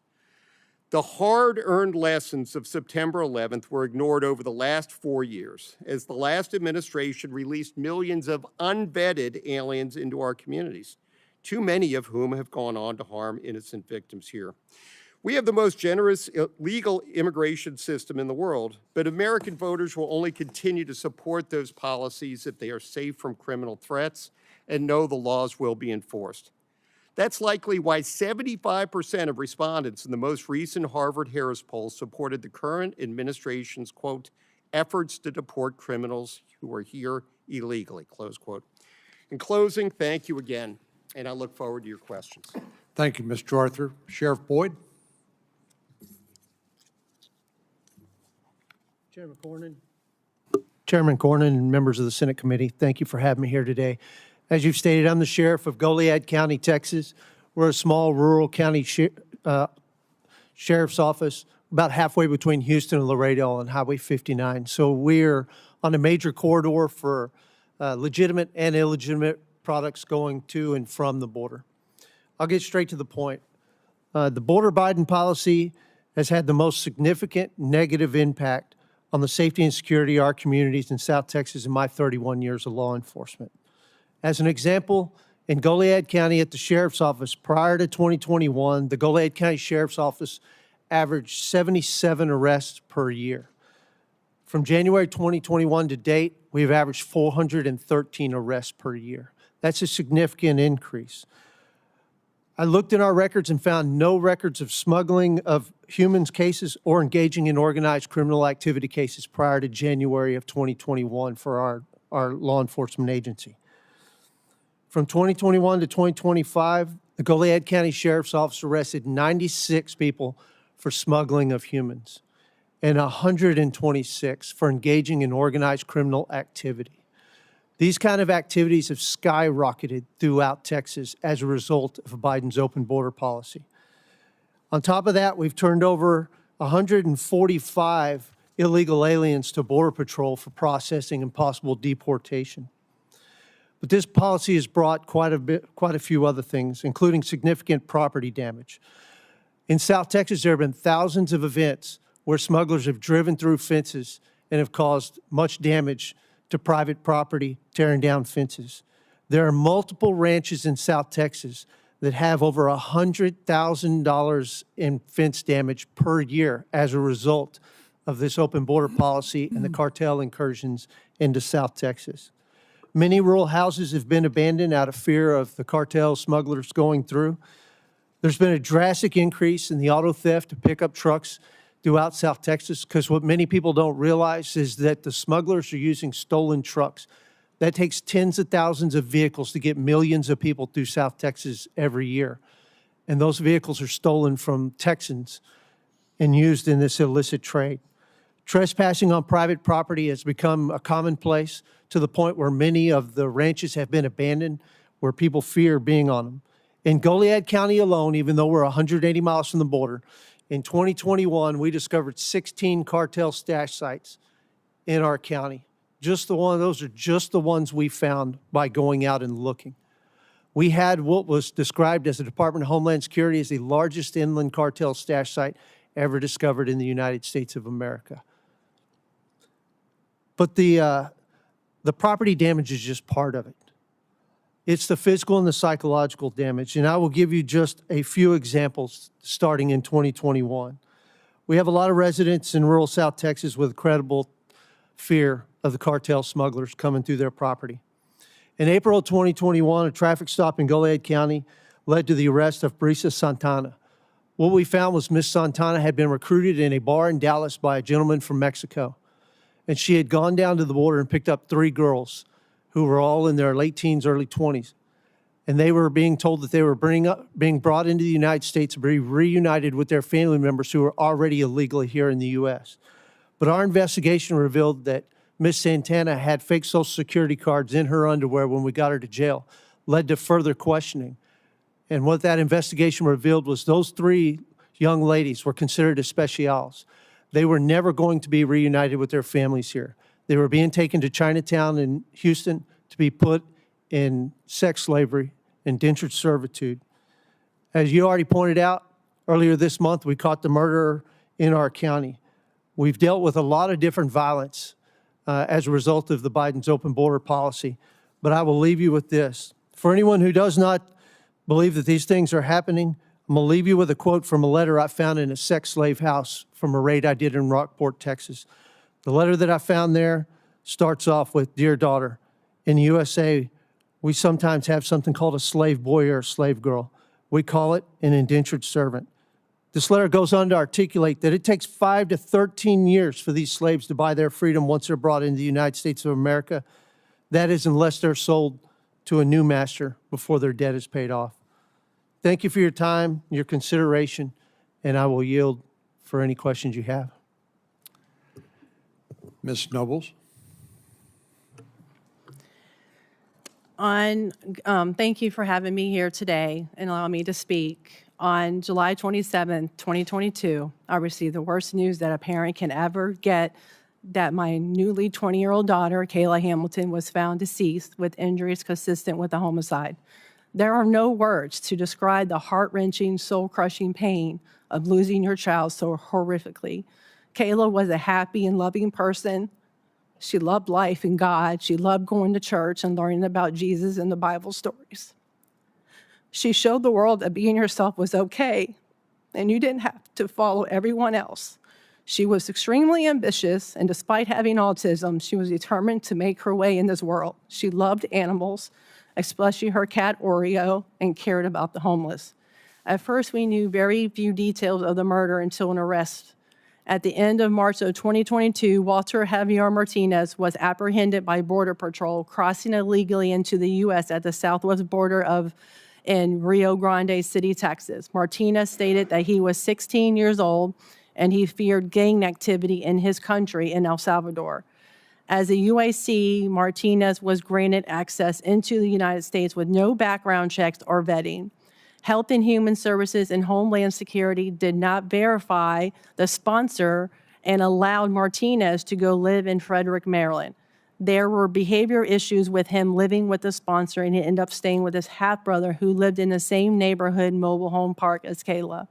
D: The hard-earned lessons of September 11th were ignored over the last 4 years as the last administration released millions of unvetted aliens into our communities, too many of whom have gone on to harm innocent victims here. We have the most generous legal immigration system in the world, but American voters will only continue to support those policies if they are safe from criminal threats and know the laws will be enforced. That's likely why 75% of respondents in the most recent Harvard-Harris poll supported the current administration's, quote, efforts to deport criminals who are here illegally, close quote. In closing, thank you again, and I look forward to your questions.
A: Thank you, Mr. Arthur. Sheriff Boyd?
E: Chairman Cornyn and members of the Senate Committee, thank you for having me here today. As you've stated, I'm the sheriff of Goliad County, Texas. We're a small rural county sheriff's office, about halfway between Houston and Laredo on Highway 59. So we're on a major corridor for legitimate and illegitimate products going to and from the border. I'll get straight to the point. The border Biden policy has had the most significant negative impact on the safety and security of our communities in South Texas in my 31 years of law enforcement. As an example, in Goliad County at the Sheriff's Office, prior to 2021, the Goliad County Sheriff's Office averaged 77 arrests per year. From January 2021 to date, we've averaged 413 arrests per year. That's a significant increase. I looked in our records and found no records of smuggling of humans cases or engaging in organized criminal activity cases prior to January of 2021 for our law enforcement agency. From 2021 to 2025, the Goliad County Sheriff's Office arrested 96 people for smuggling of humans and 126 for engaging in organized criminal activity. These kind of activities have skyrocketed throughout Texas as a result of Biden's open border policy. On top of that, we've turned over 145 illegal aliens to Border Patrol for processing and possible deportation. But this policy has brought quite a few other things, including significant property damage. In South Texas, there have been thousands of events where smugglers have driven through fences and have caused much damage to private property, tearing down fences. There are multiple ranches in South Texas that have over $100,000 in fence damage per year as a result of this open border policy and the cartel incursions into South Texas. Many rural houses have been abandoned out of fear of the cartel smugglers going through. There's been a drastic increase in the auto theft of pickup trucks throughout South Texas, because what many people don't realize is that the smugglers are using stolen trucks. That takes tens of thousands of vehicles to get millions of people through South Texas every year. And those vehicles are stolen from Texans and used in this illicit trade. Trespassing on private property has become a commonplace to the point where many of the ranches have been abandoned, where people fear being on them. In Goliad County alone, even though we're 180 miles from the border, in 2021, we discovered 16 cartel stash sites in our county. Those are just the ones we found by going out and looking. We had what was described as the Department of Homeland Security as the largest inland cartel stash site ever discovered in the United States of America. But the property damage is just part of it. It's the physical and the psychological damage, and I will give you just a few examples starting in 2021. We have a lot of residents in rural South Texas with credible fear of the cartel smugglers coming through their property. In April of 2021, a traffic stop in Goliad County led to the arrest of Brisa Santana. What we found was Miss Santana had been recruited in a bar in Dallas by a gentleman from Mexico, and she had gone down to the border and picked up 3 girls who were all in their late teens, early 20s. And they were being told that they were being brought into the United States to be reunited with their family members who were already illegally here in the U.S. But our investigation revealed that Ms. Santana had fake Social Security cards in her underwear when we got her to jail, led to further questioning. And what that investigation revealed was those 3 young ladies were considered especials. They were never going to be reunited with their families here. They were being taken to Chinatown in Houston to be put in sex slavery, indentured servitude. As you already pointed out, earlier this month, we caught the murderer in our county. We've dealt with a lot of different violence as a result of the Biden's open border policy, but I will leave you with this. For anyone who does not believe that these things are happening, I'm gonna leave you with a quote from a letter I found in a sex slave house from a raid I did in Rockport, Texas. The letter that I found there starts off with, "Dear daughter, in the USA, we sometimes have something called a slave boy or a slave girl. We call it an indentured servant." This letter goes on to articulate that it takes 5 to 13 years for these slaves to buy their freedom once they're brought into the United States of America. That is, unless they're sold to a new master before their debt is paid off. Thank you for your time, your consideration, and I will yield for any questions you have.
A: Ms. Nobles?
F: Thank you for having me here today and allowing me to speak. On July 27, 2022, I received the worst news that a parent can ever get, that my newly 20-year-old daughter, Kayla Hamilton, was found deceased with injuries consistent with a homicide. There are no words to describe the heart-wrenching, soul-crushing pain of losing your child so horrifically. Kayla was a happy and loving person. She loved life and God. She loved going to church and learning about Jesus and the Bible stories. She showed the world that being yourself was okay, and you didn't have to follow everyone else. She was extremely ambitious, and despite having autism, she was determined to make her way in this world. She loved animals, especially her cat Oreo, and cared about the homeless. At first, we knew very few details of the murder until an arrest. At the end of March of 2022, Walter Javier Martinez was apprehended by Border Patrol crossing illegally into the U.S. at the southwest border in Rio Grande City, Texas. Martinez stated that he was 16 years old and he feared gang activity in his country in El Salvador. As a UAC, Martinez was granted access into the United States with no background checks or vetting. Health and Human Services and Homeland Security did not verify the sponsor and allowed Martinez to go live in Frederick, Maryland. There were behavior issues with him living with the sponsor, and he ended up staying with his half-brother who lived in the same neighborhood mobile home park as Kayla.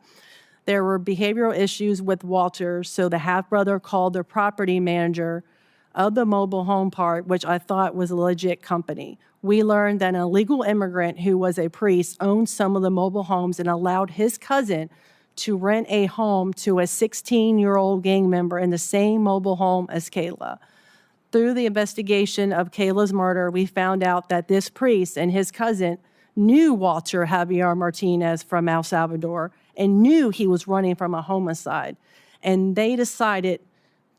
F: There were behavioral issues with Walter, so the half-brother called the property manager of the mobile home park, which I thought was a legit company. We learned that an illegal immigrant who was a priest owned some of the mobile homes and allowed his cousin to rent a home to a 16-year-old gang member in the same mobile home as Kayla. Through the investigation of Kayla's murder, we found out that this priest and his cousin knew Walter Javier Martinez from El Salvador and knew he was running from a homicide. And they decided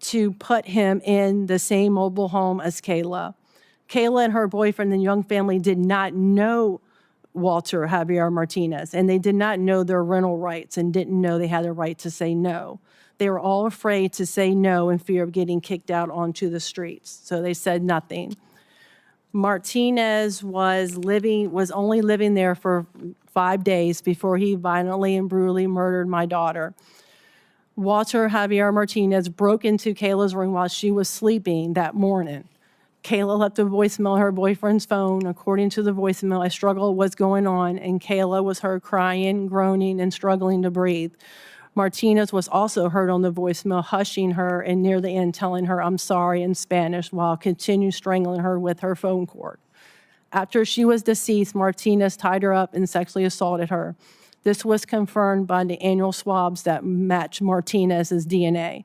F: to put him in the same mobile home as Kayla. Kayla and her boyfriend and young family did not know Walter Javier Martinez, and they did not know their rental rights and didn't know they had a right to say no. They were all afraid to say no in fear of getting kicked out onto the streets, so they said nothing. Martinez was only living there for 5 days before he violently and brutally murdered my daughter. Walter Javier Martinez broke into Kayla's room while she was sleeping that morning. Kayla left a voicemail on her boyfriend's phone. According to the voicemail, a struggle was going on, and Kayla was heard crying, groaning, and struggling to breathe. Martinez was also heard on the voicemail, hushing her, and near the end telling her, "I'm sorry," in Spanish, while continuing strangling her with her phone cord. After she was deceased, Martinez tied her up and sexually assaulted her. This was confirmed by the annual swabs that matched Martinez's DNA.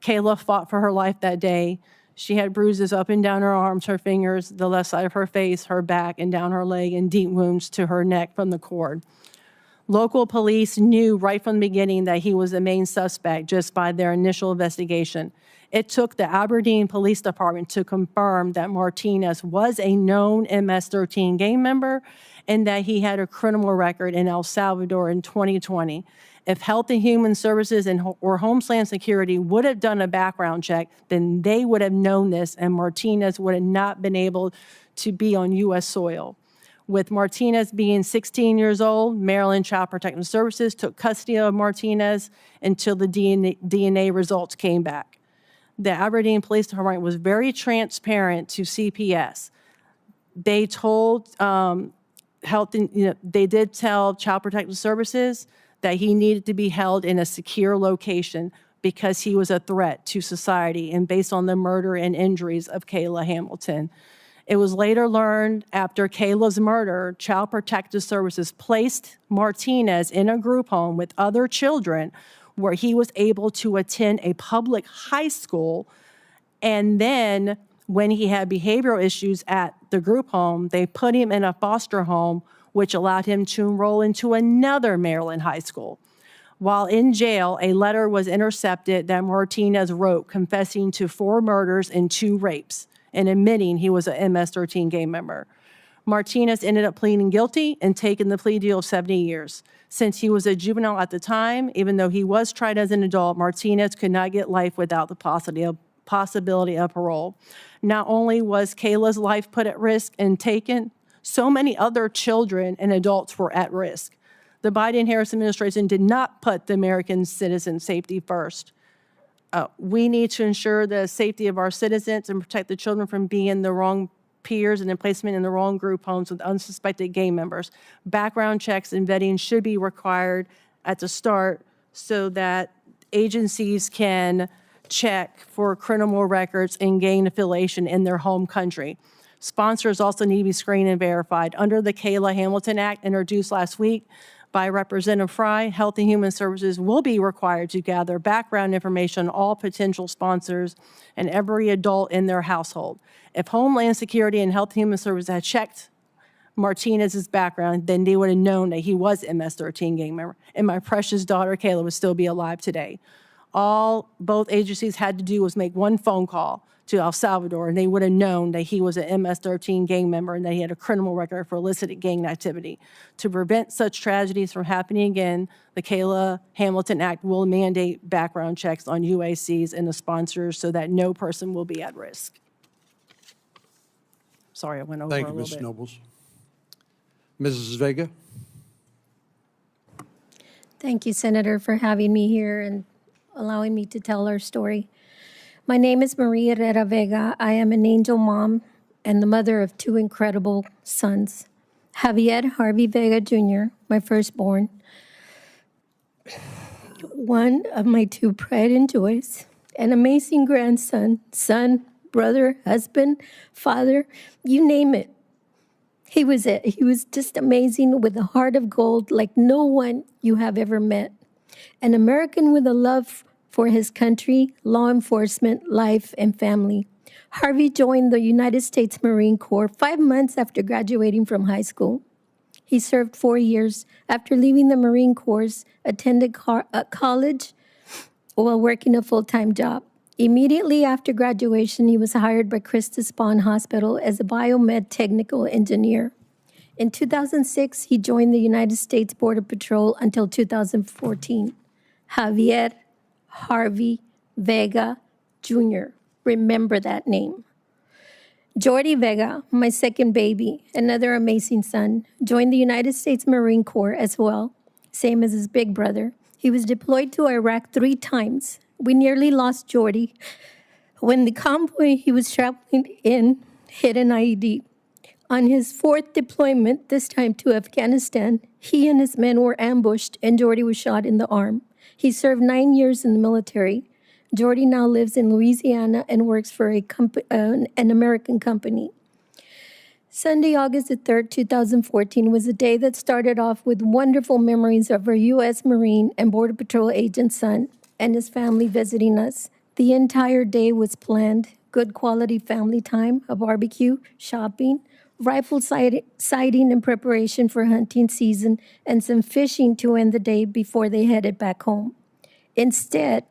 F: Kayla fought for her life that day. She had bruises up and down her arms, her fingers, the left side of her face, her back, and down her leg, and deep wounds to her neck from the cord. Local police knew right from the beginning that he was the main suspect just by their initial investigation. It took the Aberdeen Police Department to confirm that Martinez was a known MS-13 gang member and that he had a criminal record in El Salvador in 2020. If Health and Human Services or Homeland Security would have done a background check, then they would have known this, and Martinez would have not been able to be on U.S. soil. With Martinez being 16 years old, Maryland Child Protective Services took custody of Martinez until the DNA results came back. The Aberdeen Police Department was very transparent to CPS. They told they did tell Child Protective Services that he needed to be held in a secure location because he was a threat to society and based on the murder and injuries of Kayla Hamilton. It was later learned after Kayla's murder, Child Protective Services placed Martinez in a group home with other children where he was able to attend a public high school. And then when he had behavioral issues at the group home, they put him in a foster home, which allowed him to enroll into another Maryland high school. While in jail, a letter was intercepted that Martinez wrote confessing to 4 murders and 2 rapes and admitting he was an MS-13 gang member. Martinez ended up pleading guilty and taking the plea deal of 70 years. Since he was a juvenile at the time, even though he was tried as an adult, Martinez could not get life without the possibility of parole. Not only was Kayla's life put at risk and taken, so many other children and adults were at risk. The Biden-Harris administration did not put the American citizen safety first. We need to ensure the safety of our citizens and protect the children from being the wrong peers and placement in the wrong group homes with unsuspected gang members. Background checks and vetting should be required at the start so that agencies can check for criminal records and gang affiliation in their home country. Sponsors also need to be screened and verified. Under the Kayla Hamilton Act introduced last week by Representative Fry, Health and Human Services will be required to gather background information on all potential sponsors and every adult in their household. If Homeland Security and Health and Human Services had checked Martinez's background, then they would have known that he was an MS-13 gang member, and my precious daughter Kayla would still be alive today. All both agencies had to do was make one phone call to El Salvador, and they would have known that he was an MS-13 gang member and that he had a criminal record for illicit gang activity. To prevent such tragedies from happening again, the Kayla Hamilton Act will mandate background checks on UACs and the sponsors so that no person will be at risk. Sorry, I went over a little bit.
A: Thank you, Ms. Nobles. Mrs. Vega?
G: Thank you, Senator, for having me here and allowing me to tell our story. My name is Maria Herrera Vega. I am an angel mom and the mother of 2 incredible sons. Javier Harvey Vega Jr., my firstborn, one of my two pride and joys, an amazing grandson, son, brother, husband, father, you name it. He was it. He was just amazing with a heart of gold like no one you have ever met. An American with a love for his country, law enforcement, life, and family. Harvey joined the United States Marine Corps 5 months after graduating from high school. He served 4 years. After leaving the Marine Corps, attended college while working a full-time job. Immediately after graduation, he was hired by Christus Spawn Hospital as a biomed technical engineer. In 2006, he joined the United States Border Patrol until 2014. Javier Harvey Vega Jr. Remember that name. Jordi Vega, my second baby, another amazing son, joined the United States Marine Corps as well, same as his big brother. He was deployed to Iraq 3 times. We nearly lost Jordi when the convoy he was traveling in hit an IED. On his 4th deployment, this time to Afghanistan, he and his men were ambushed and Jordi was shot in the arm. He served 9 years in the military. Jordi now lives in Louisiana and works for an American company. Sunday, August the 3rd, 2014 was a day that started off with wonderful memories of our U.S. Marine and Border Patrol agent son and his family visiting us. The entire day was planned, good quality family time, a barbecue, shopping, rifle sighting in preparation for hunting season, and some fishing to end the day before they headed back home. Instead,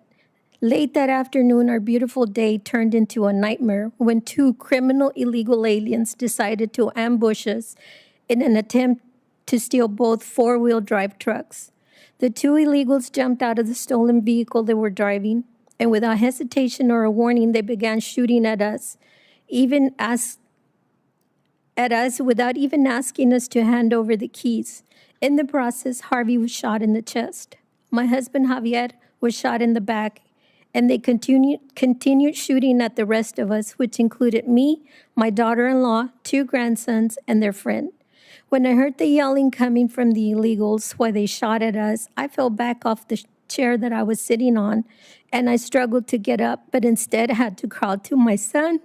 G: late that afternoon, our beautiful day turned into a nightmare when 2 criminal illegal aliens decided to ambush us in an attempt to steal both 4-wheel drive trucks. The 2 illegals jumped out of the stolen vehicle they were driving, and without hesitation or a warning, they began shooting at us, without even asking us to hand over the keys. In the process, Harvey was shot in the chest. My husband, Javier, was shot in the back, and they continued shooting at the rest of us, which included me, my daughter-in-law, 2 grandsons, and their friend. When I heard the yelling coming from the illegals while they shot at us, I fell back off the chair that I was sitting on, and I struggled to get up, but instead had to crawl to my son,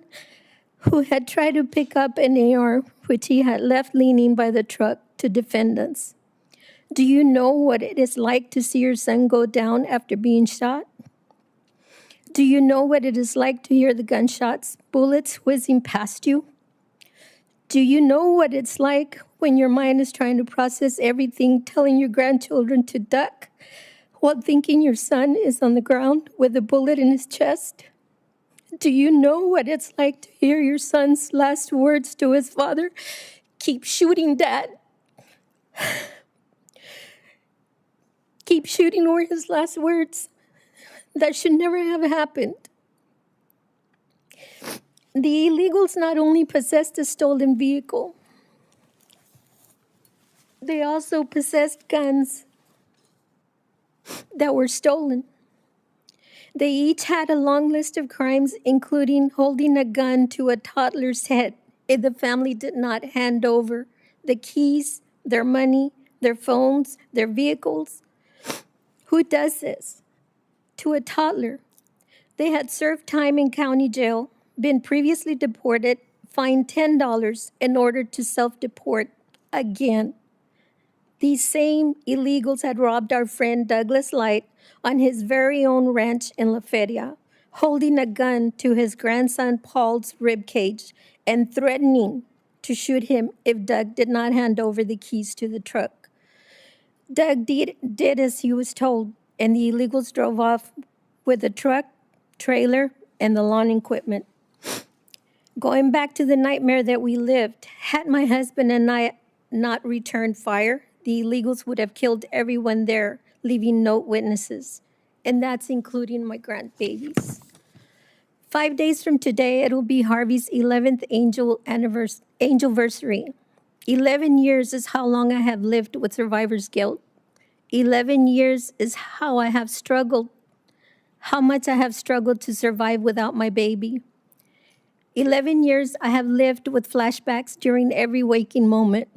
G: who had tried to pick up an AR, which he had left leaning by the truck to defend us. Do you know what it is like to see your son go down after being shot? Do you know what it is like to hear the gunshots, bullets whizzing past you? Do you know what it's like when your mind is trying to process everything, telling your grandchildren to duck, while thinking your son is on the ground with a bullet in his chest? Do you know what it's like to hear your son's last words to his father? Keep shooting, Dad. Keep shooting were his last words. That should never have happened. The illegals not only possessed a stolen vehicle, they also possessed guns that were stolen. They each had a long list of crimes, including holding a gun to a toddler's head if the family did not hand over the keys, their money, their phones, their vehicles. Who does this to a toddler? They had served time in county jail, been previously deported, fined $10 in order to self-deport again. These same illegals had robbed our friend Douglas Light on his very own ranch in La Feria, holding a gun to his grandson Paul's ribcage and threatening to shoot him if Doug did not hand over the keys to the truck. Doug did as he was told, and the illegals drove off with the truck, trailer, and the lawn equipment. Going back to the nightmare that we lived, had my husband and I not returned fire, the illegals would have killed everyone there, leaving no witnesses, and that's including my grandbabies. 5 days from today, it'll be Harvey's 11th angelversary. 11 years is how long I have lived with survivor's guilt. 11 years is how much I have struggled to survive without my baby. 11 years I have lived with flashbacks during every waking moment.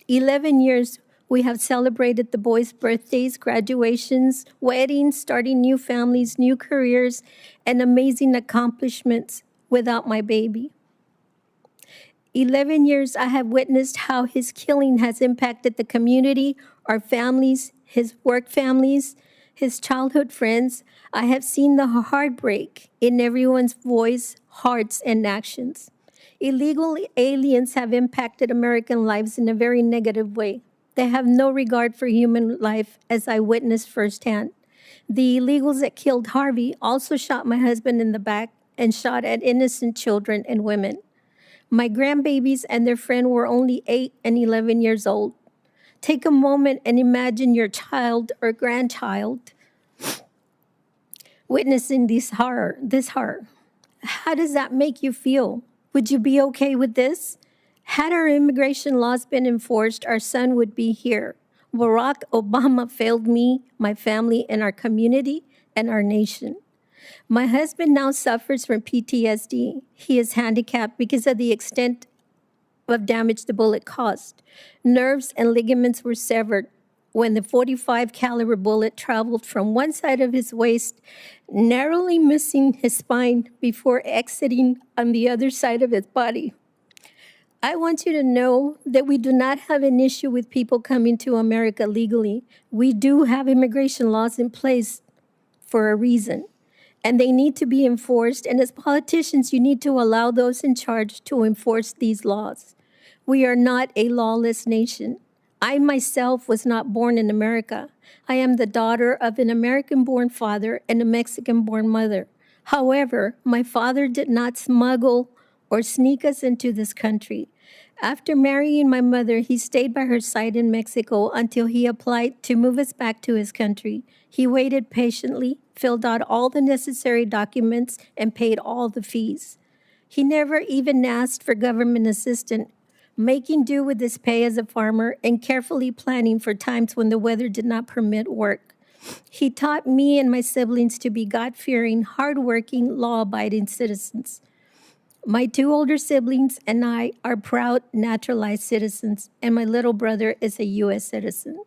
G: 11 years We have celebrated the boys' birthdays, graduations, weddings, starting new families, new careers, and amazing accomplishments without my baby. 11 years I have witnessed how his killing has impacted the community, our families, his work families, his childhood friends. I have seen the heartbreak in everyone's voice, hearts, and actions. Illegal aliens have impacted American lives in a very negative way. They have no regard for human life, as I witnessed firsthand. The illegals that killed Harvey also shot my husband in the back and shot at innocent children and women. My grandbabies and their friend were only 8 and 11 years old. Take a moment and imagine your child or grandchild witnessing this horror. How does that make you feel? Would you be okay with this? Had our immigration laws been enforced, our son would be here. Barack Obama failed me, my family, and our community and our nation. My husband now suffers from PTSD. He is handicapped because of the extent of damage the bullet caused. Nerves and ligaments were severed when the .45 caliber bullet traveled from one side of his waist, narrowly missing his spine before exiting on the other side of his body. I want you to know that we do not have an issue with people coming to America legally. We do have immigration laws in place for a reason, and they need to be enforced. And as politicians, you need to allow those in charge to enforce these laws. We are not a lawless nation. I myself was not born in America. I am the daughter of an American-born father and a Mexican-born mother. However, my father did not smuggle or sneak us into this country. After marrying my mother, he stayed by her side in Mexico until he applied to move us back to his country. He waited patiently, filled out all the necessary documents, and paid all the fees. He never even asked for government assistance, making do with his pay as a farmer and carefully planning for times when the weather did not permit work. He taught me and my siblings to be God-fearing, hardworking, law-abiding citizens. My 2 older siblings and I are proud naturalized citizens, and my little brother is a U.S. citizen.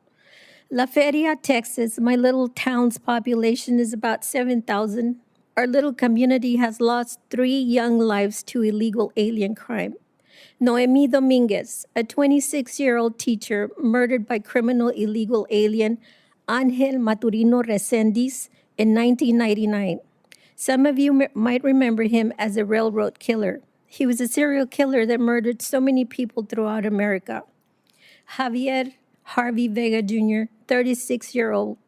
G: La Feria, Texas, my little town's population is about 7,000. Our little community has lost 3 young lives to illegal alien crime. Noemi Dominguez, a 26-year-old teacher murdered by criminal illegal alien Angel Maturino Resendiz in 1999. Some of you might remember him as a railroad killer. He was a serial killer that murdered so many people throughout America. Javier Harvey Vega Jr., 36-year-old,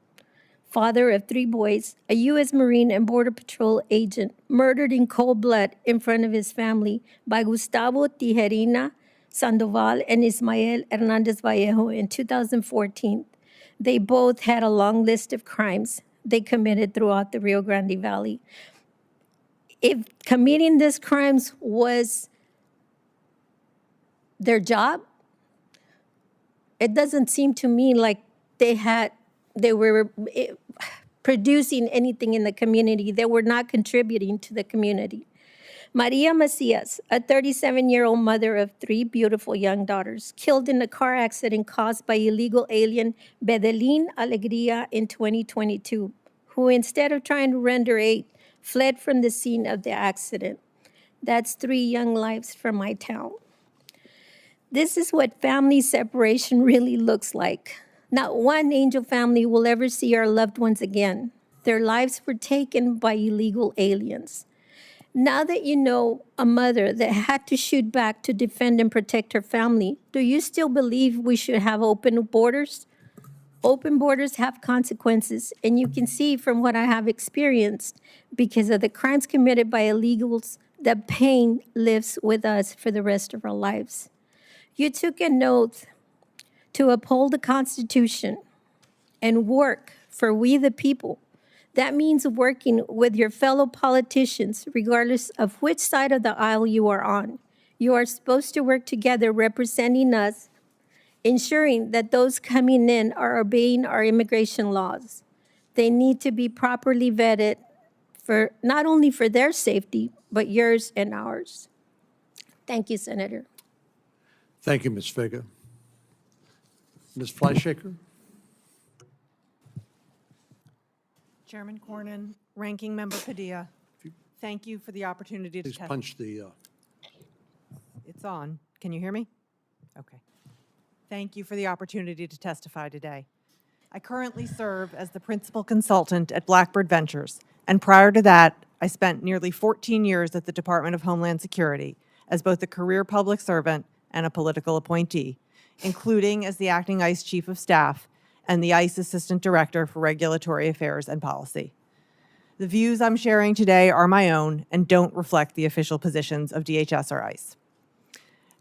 G: father of 3 boys, a U.S. Marine and Border Patrol agent, murdered in cold blood in front of his family by Gustavo Tijerina Sandoval and Ismael Hernandez Vallejo in 2014. They both had a long list of crimes they committed throughout the Rio Grande Valley. If committing these crimes was their job, it doesn't seem to me like they were producing anything in the community. They were not contributing to the community. Maria Macias, a 37-year-old mother of 3 beautiful young daughters, killed in a car accident caused by illegal alien Bedelin Alegria in 2022, who instead of trying to render aid, fled from the scene of the accident. That's 3 young lives from my town. This is what family separation really looks like. Not one angel family will ever see our loved ones again. Their lives were taken by illegal aliens. Now that you know a mother that had to shoot back to defend and protect her family, do you still believe we should have open borders? Open borders have consequences, and you can see from what I have experienced, because of the crimes committed by illegals, the pain lives with us for the rest of our lives. You took an oath to uphold the Constitution and work for we the people. That means working with your fellow politicians, regardless of which side of the aisle you are on. You are supposed to work together representing us, ensuring that those coming in are obeying our immigration laws. They need to be properly vetted for not only for their safety, but yours and ours. Thank you, Senator.
A: Thank you, Ms. Vega. Ms. Fleshaker?
H: Chairman Cornyn, Ranking Member Padilla, thank you for the opportunity to
A: Please punch the,
H: It's on. Can you hear me? Okay. Thank you for the opportunity to testify today. I currently serve as the principal consultant at Blackbird Ventures, and prior to that, I spent nearly 14 years at the Department of Homeland Security as both a career public servant and a political appointee, including as the acting ICE Chief of Staff and the ICE Assistant Director for Regulatory Affairs and Policy. The views I'm sharing today are my own and don't reflect the official positions of DHS or ICE.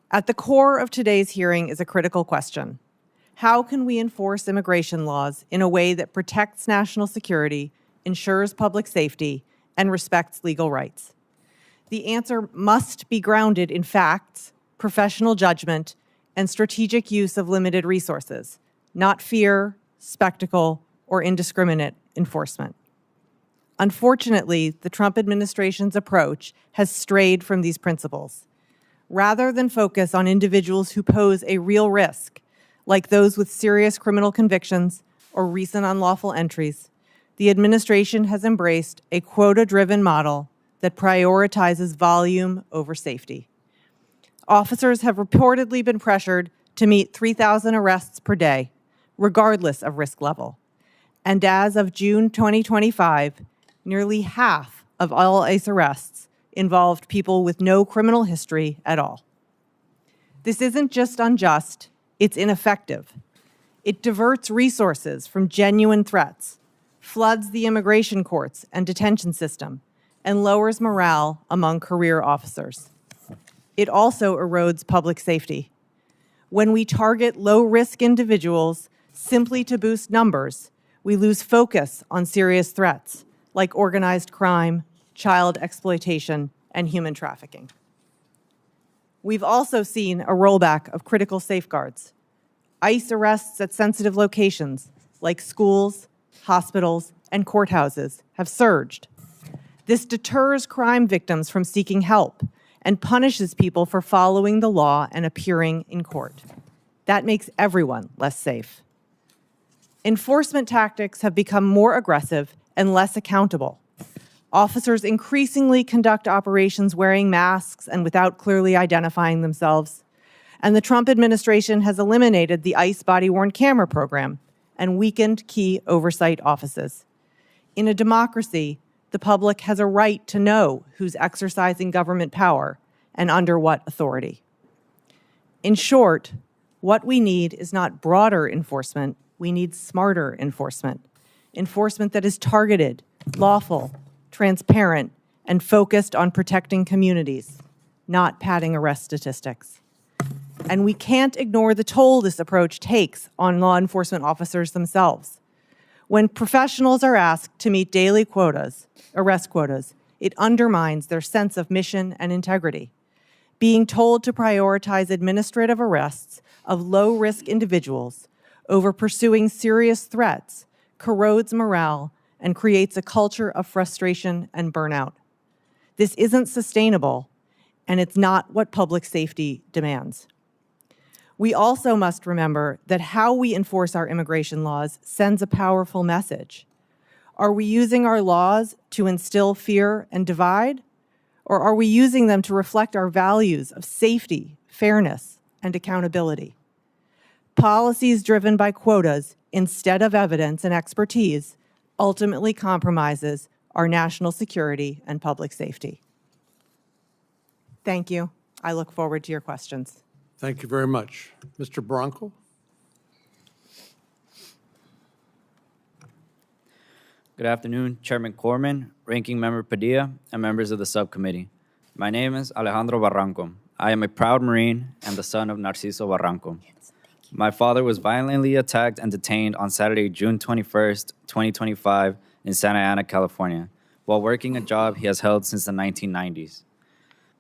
H: At the core of today's hearing is a critical question. How can we enforce immigration laws in a way that protects national security, ensures public safety, and respects legal rights? The answer must be grounded in facts, professional judgment, and strategic use of limited resources, not fear, spectacle, or indiscriminate enforcement. Unfortunately, the Trump administration's approach has strayed from these principles. Rather than focus on individuals who pose a real risk, like those with serious criminal convictions or recent unlawful entries, the administration has embraced a quota-driven model that prioritizes volume over safety. Officers have reportedly been pressured to meet 3,000 arrests per day, regardless of risk level. And as of June 2025, nearly half of all ICE arrests involved people with no criminal history at all. This isn't just unjust, it's ineffective. It diverts resources from genuine threats, floods the immigration courts and detention system, and lowers morale among career officers. It also erodes public safety. When we target low-risk individuals simply to boost numbers, we lose focus on serious threats like organized crime, child exploitation, and human trafficking. We've also seen a rollback of critical safeguards. ICE arrests at sensitive locations like schools, hospitals, and courthouses have surged. This deters crime victims from seeking help and punishes people for following the law and appearing in court. That makes everyone less safe. Enforcement tactics have become more aggressive and less accountable. Officers increasingly conduct operations wearing masks and without clearly identifying themselves. And the Trump administration has eliminated the ICE body-worn camera program and weakened key oversight offices. In a democracy, the public has a right to know who's exercising government power and under what authority. In short, what we need is not broader enforcement, we need smarter enforcement. Enforcement that is targeted, lawful, transparent, and focused on protecting communities, not padding arrest statistics. And we can't ignore the toll this approach takes on law enforcement officers themselves. When professionals are asked to meet daily quotas, arrest quotas, it undermines their sense of mission and integrity. Being told to prioritize administrative arrests of low-risk individuals over pursuing serious threats corrodes morale and creates a culture of frustration and burnout. This isn't sustainable, and it's not what public safety demands. We also must remember that how we enforce our immigration laws sends a powerful message. Are we using our laws to instill fear and divide? Or are we using them to reflect our values of safety, fairness, and accountability? Policies driven by quotas instead of evidence and expertise ultimately compromises our national security and public safety. Thank you. I look forward to your questions.
A: Thank you very much. Mr. Baranco?
I: Good afternoon, Chairman Corman, Ranking Member Padilla, and members of the subcommittee. My name is Alejandro Barranco. I am a proud Marine and the son of Narciso Barranco. My father was violently attacked and detained on Saturday, June 21st, 2025, in Santa Ana, California, while working a job he has held since the 1990s.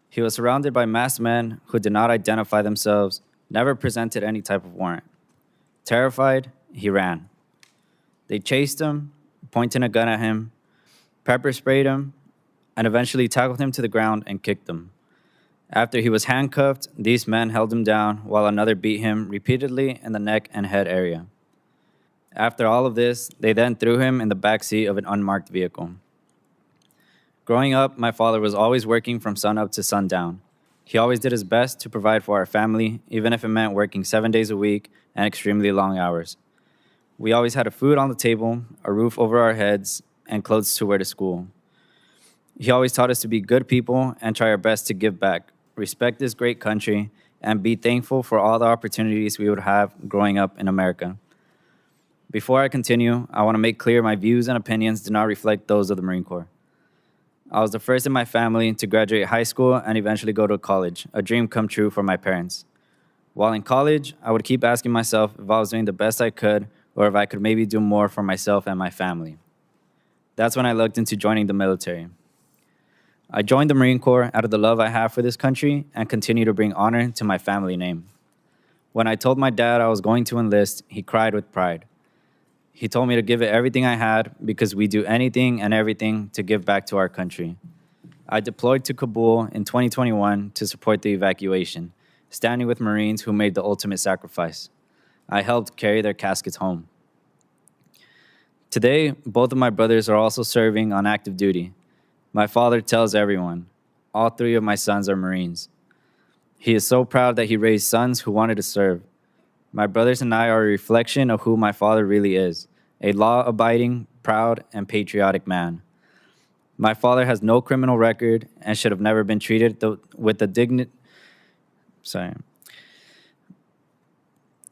I: He was surrounded by masked men who did not identify themselves, never presented any type of warrant. Terrified, he ran. They chased him, pointing a gun at him, pepper sprayed him, and eventually tackled him to the ground and kicked him. After he was handcuffed, these men held him down while another beat him repeatedly in the neck and head area. After all of this, they then threw him in the back seat of an unmarked vehicle. Growing up, my father was always working from sunup to sundown. He always did his best to provide for our family, even if it meant working 7 days a week and extremely long hours. We always had food on the table, a roof over our heads, and clothes to wear to school. He always taught us to be good people and try our best to give back, respect this great country, and be thankful for all the opportunities we would have growing up in America. Before I continue, I want to make clear my views and opinions do not reflect those of the Marine Corps. I was the first in my family to graduate high school and eventually go to college, a dream come true for my parents. While in college, I would keep asking myself if I was doing the best I could or if I could maybe do more for myself and my family. That's when I looked into joining the military. I joined the Marine Corps out of the love I have for this country and continue to bring honor to my family name. When I told my dad I was going to enlist, he cried with pride. He told me to give it everything I had because we do anything and everything to give back to our country. I deployed to Kabul in 2021 to support the evacuation, standing with Marines who made the ultimate sacrifice. I helped carry their caskets home. Today, both of my brothers are also serving on active duty. My father tells everyone, all 3 of my sons are Marines. He is so proud that he raised sons who wanted to serve. My brothers and I are a reflection of who my father really is, a law-abiding, proud, and patriotic man. My father has no criminal record and should have never been treated with the dignity.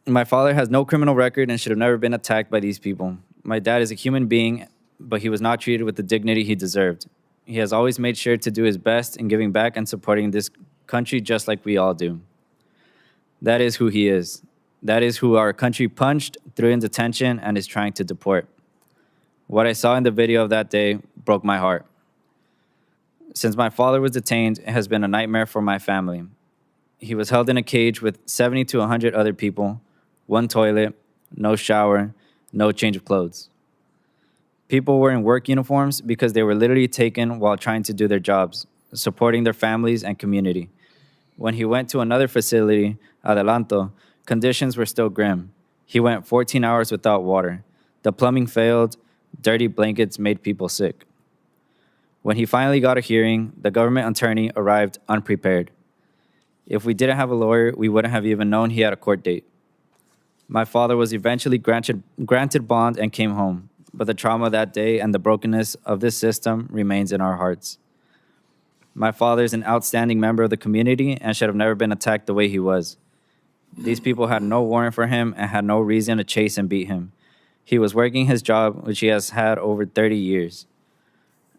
I: My father has no criminal record and should have never been attacked by these people. My dad is a human being, but he was not treated with the dignity he deserved. He has always made sure to do his best in giving back and supporting this country just like we all do. That is who he is. That is who our country punched, threw in detention, and is trying to deport. What I saw in the video of that day broke my heart. Since my father was detained, it has been a nightmare for my family. He was held in a cage with 70 to 100 other people, 1 toilet, no shower, no change of clothes. People were in work uniforms because they were literally taken while trying to do their jobs, supporting their families and community. When he went to another facility, Adelanto, conditions were still grim. He went 14 hours without water. The plumbing failed. Dirty blankets made people sick. When he finally got a hearing, the government attorney arrived unprepared. If we didn't have a lawyer, we wouldn't have even known he had a court date. My father was eventually granted bond and came home, but the trauma of that day and the brokenness of this system remains in our hearts. My father is an outstanding member of the community and should have never been attacked the way he was. These people had no warrant for him and had no reason to chase and beat him. He was working his job, which he has had over 30 years.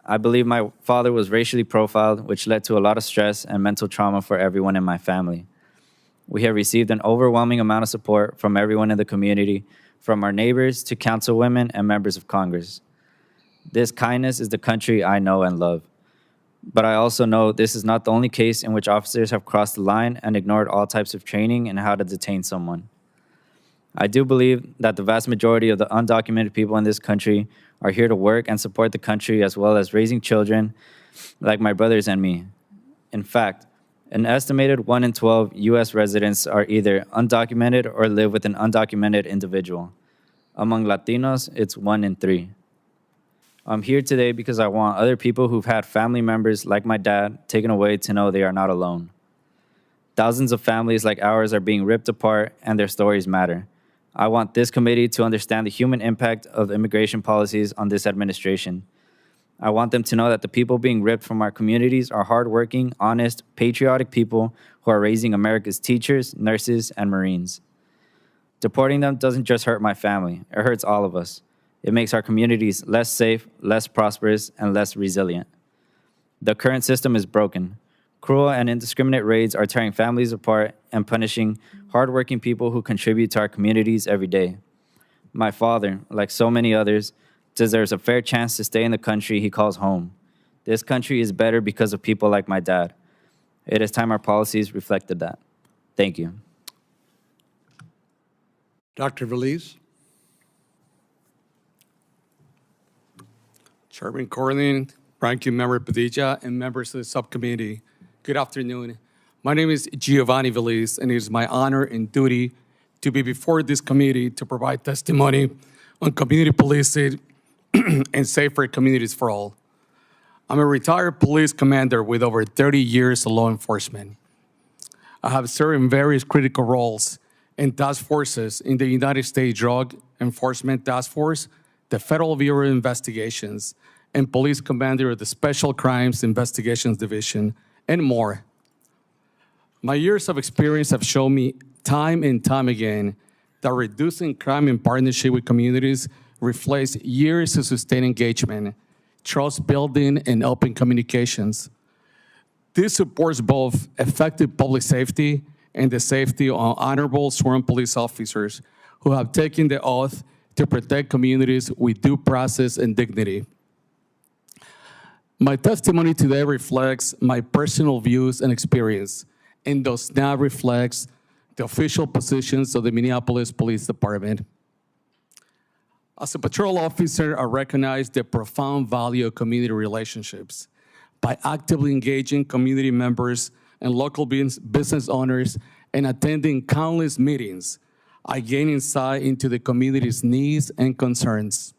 I: I believe my father was racially profiled, which led to a lot of stress and mental trauma for everyone in my family. We have received an overwhelming amount of support from everyone in the community, from our neighbors to councilwomen and members of Congress. This kindness is the country I know and love. But I also know this is not the only case in which officers have crossed the line and ignored all types of training in how to detain someone. I do believe that the vast majority of the undocumented people in this country are here to work and support the country as well as raising children like my brothers and me. In fact, an estimated 1 in 12 U.S. residents are either undocumented or live with an undocumented individual. Among Latinos, it's 1 in 3. I'm here today because I want other people who've had family members like my dad taken away to know they are not alone. Thousands of families like ours are being ripped apart and their stories matter. I want this committee to understand the human impact of immigration policies on this administration. I want them to know that the people being ripped from our communities are hardworking, honest, patriotic people who are raising America's teachers, nurses, and Marines. Deporting them doesn't just hurt my family, it hurts all of us. It makes our communities less safe, less prosperous, and less resilient. The current system is broken. Cruel and indiscriminate raids are tearing families apart and punishing hardworking people who contribute to our communities every day. My father, like so many others, deserves a fair chance to stay in the country he calls home. This country is better because of people like my dad. It is time our policies reflected that. Thank you.
A: Dr. Veliz?
J: Chairman Corlin, Ranking Member Padilla, and members of the subcommittee, good afternoon. My name is Giovanni Velez, and it is my honor and duty to be before this committee to provide testimony on community policing and safer communities for all. I'm a retired police commander with over 30 years of law enforcement. I have served in various critical roles in task forces in the United States Drug Enforcement Task Force, the Federal Bureau of Investigations, and police commander of the Special Crimes Investigations Division, and more. My years of experience have shown me time and time again that reducing crime in partnership with communities reflects years of sustained engagement, trust building, and open communications. This supports both effective public safety and the safety of honorable sworn police officers who have taken the oath to protect communities with due process and dignity. My testimony today reflects my personal views and experience and does not reflect the official positions of the Minneapolis Police Department. As a patrol officer, I recognize the profound value of community relationships. By actively engaging community members and local business owners and attending countless meetings, I gain insight into the community's needs and concerns.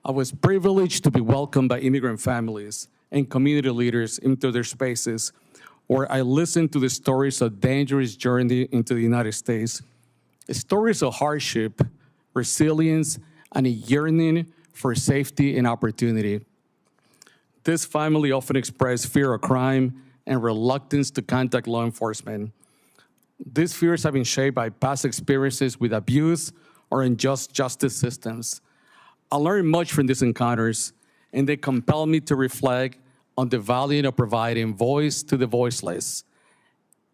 J: I was privileged to be welcomed by immigrant families and community leaders into their spaces, where I listened to the stories of dangerous journey into the United States, stories of hardship, resilience, and a yearning for safety and opportunity. This family often expressed fear of crime and reluctance to contact law enforcement. These fears have been shaped by past experiences with abuse or unjust justice systems. I learned much from these encounters, and they compel me to reflect on the value of providing voice to the voiceless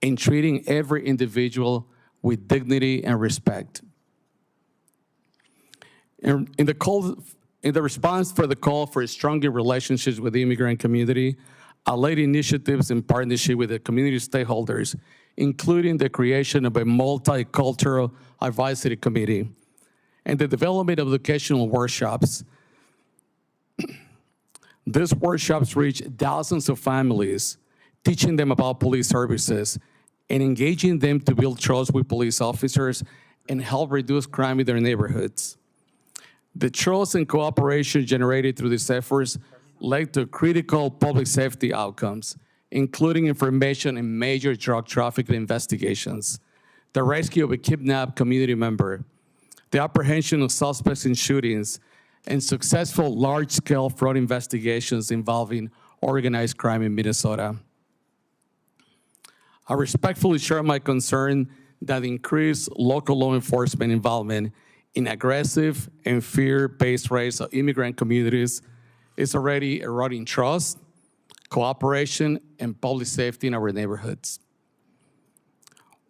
J: and treating every individual with dignity and respect. In the response for the call for stronger relationships with the immigrant community, I led initiatives in partnership with the community stakeholders, including the creation of a multicultural advisory committee and the development of educational workshops. These workshops reach thousands of families, teaching them about police services and engaging them to build trust with police officers and help reduce crime in their neighborhoods. The trust and cooperation generated through these efforts led to critical public safety outcomes, including information in major drug trafficking investigations, the rescue of a kidnapped community member, the apprehension of suspects in shootings, and successful large-scale fraud investigations involving organized crime in Minnesota. I respectfully share my concern that increased local law enforcement involvement in aggressive and fear-based raids of immigrant communities is already eroding trust, cooperation, and public safety in our neighborhoods.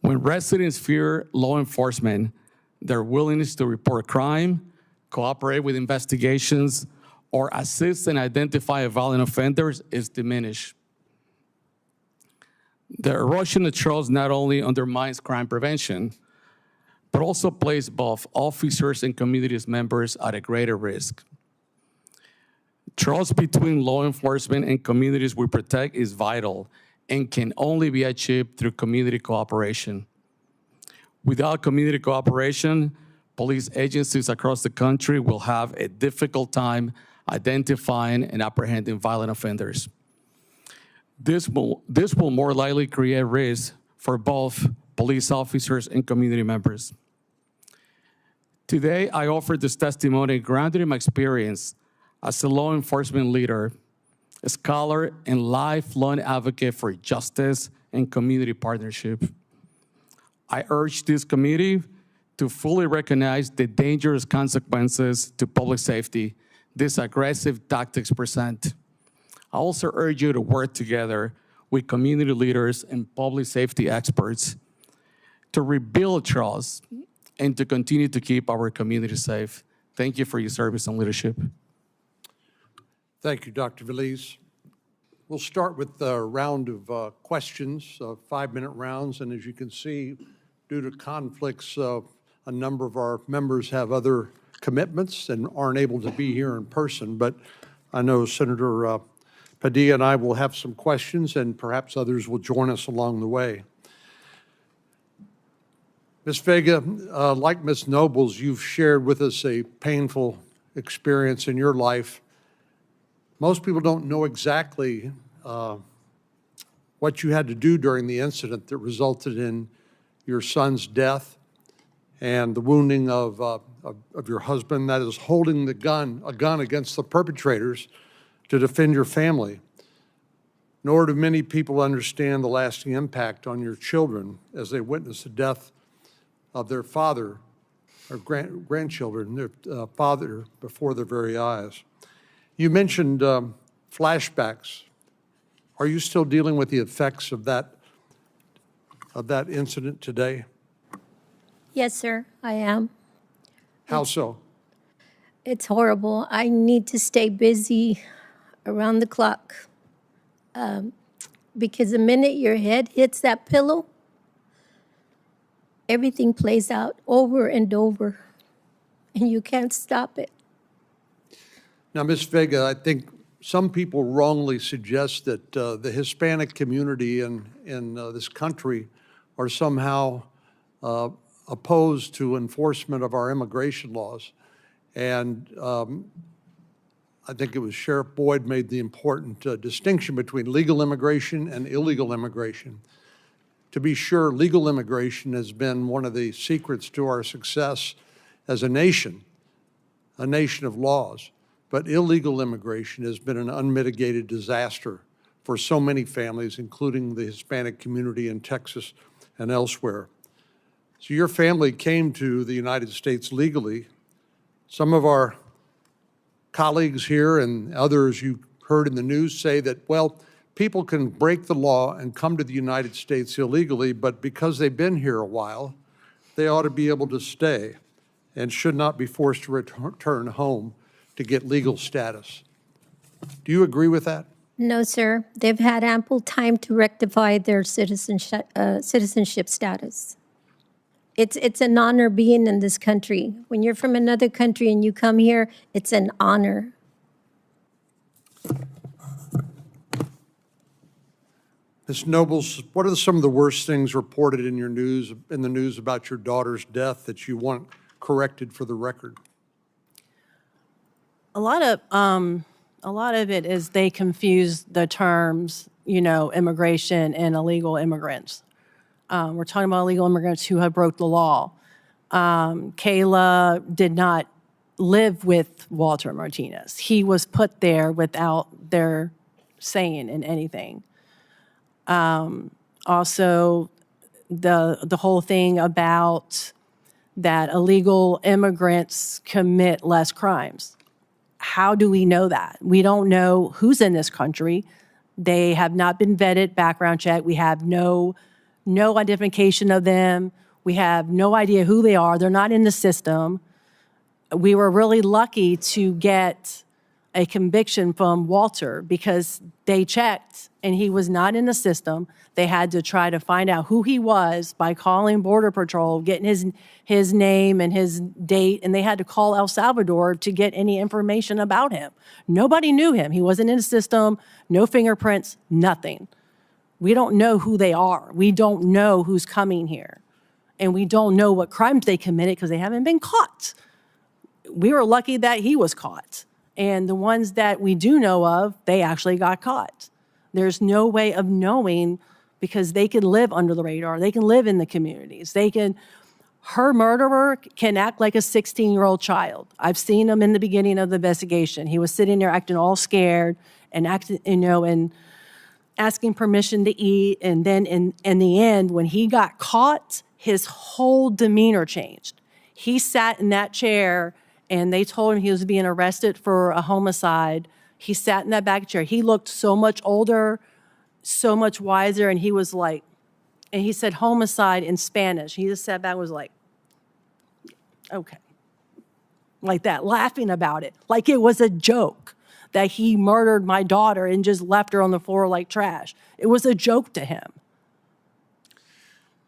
J: When residents fear law enforcement, their willingness to report crime, cooperate with investigations, or assist and identify violent offenders is diminished. The erosion of trust not only undermines crime prevention, but also place both officers and community members at a greater risk. Trust between law enforcement and communities we protect is vital and can only be achieved through community cooperation. Without community cooperation, police agencies across the country will have a difficult time identifying and apprehending violent offenders. This will more likely create risk for both police officers and community members. Today, I offer this testimony grounded in my experience as a law enforcement leader, a scholar, and lifelong advocate for justice and community partnership. I urge this committee to fully recognize the dangerous consequences to public safety these aggressive tactics present. I also urge you to work together with community leaders and public safety experts to rebuild trust and to continue to keep our community safe. Thank you for your service and leadership.
A: Thank you, Dr. Velez. We'll start with a round of questions, 5-minute rounds, and as you can see, due to conflicts, a number of our members have other commitments and aren't able to be here in person, but I know Senator Padilla and I will have some questions, and perhaps others will join us along the way. Ms. Vega, like Ms. Nobles, you've shared with us a painful experience in your life. Most people don't know exactly what you had to do during the incident that resulted in your son's death and the wounding of your husband, that is holding a gun against the perpetrators to defend your family. Nor do many people understand the lasting impact on your children as they witness the death of their father or grandchildren, their father before their very eyes. You mentioned flashbacks. Are you still dealing with the effects of that incident today?
G: Yes, sir, I am.
A: How so?
G: It's horrible. I need to stay busy around the clock because the minute your head hits that pillow, everything plays out over and over, and you can't stop it.
A: Now, Ms. Vega, I think some people wrongly suggest that the Hispanic community in this country are somehow opposed to enforcement of our immigration laws. And I think it was Sheriff Boyd made the important distinction between legal immigration and illegal immigration. To be sure, legal immigration has been one of the secrets to our success as a nation of laws. But illegal immigration has been an unmitigated disaster for so many families, including the Hispanic community in Texas and elsewhere. So your family came to the United States legally. Some of our colleagues here and others you heard in the news say that, well, people can break the law and come to the United States illegally, but because they've been here a while, they ought to be able to stay and should not be forced to return home to get legal status. Do you agree with that?
G: No, sir. They've had ample time to rectify their citizenship status. It's an honor being in this country. When you're from another country and you come here, it's an honor.
A: Ms. Nobles, what are some of the worst things reported in the news about your daughter's death that you want corrected for the record?
F: A lot of it is they confuse the terms, immigration and illegal immigrants. We're talking about illegal immigrants who have broke the law. Kayla did not live with Walter Martinez. He was put there without their saying in anything. Also, the whole thing about that illegal immigrants commit less crimes. How do we know that? We don't know who's in this country. They have not been vetted, background check. We have no identification of them. We have no idea who they are. They're not in the system. We were really lucky to get a conviction from Walter because they checked and he was not in the system. They had to try to find out who he was by calling Border Patrol, getting his name and his date, and they had to call El Salvador to get any information about him. Nobody knew him. He wasn't in the system, no fingerprints, nothing. We don't know who they are. We don't know who's coming here. And we don't know what crimes they committed because they haven't been caught. We were lucky that he was caught. And the ones that we do know of, they actually got caught. There's no way of knowing because they can live under the radar. They can live in the communities. Her murderer can act like a 16-year-old child. I've seen him in the beginning of the investigation. He was sitting there acting all scared and and asking permission to eat. And then in the end, when he got caught, his whole demeanor changed. He sat in that chair and they told him he was being arrested for a homicide. He sat in that back chair. He looked so much older, so much wiser, and he was like, and he said homicide in Spanish. He just sat back and was like, okay. Like that, laughing about it, like it was a joke that he murdered my daughter and just left her on the floor like trash. It was a joke to him.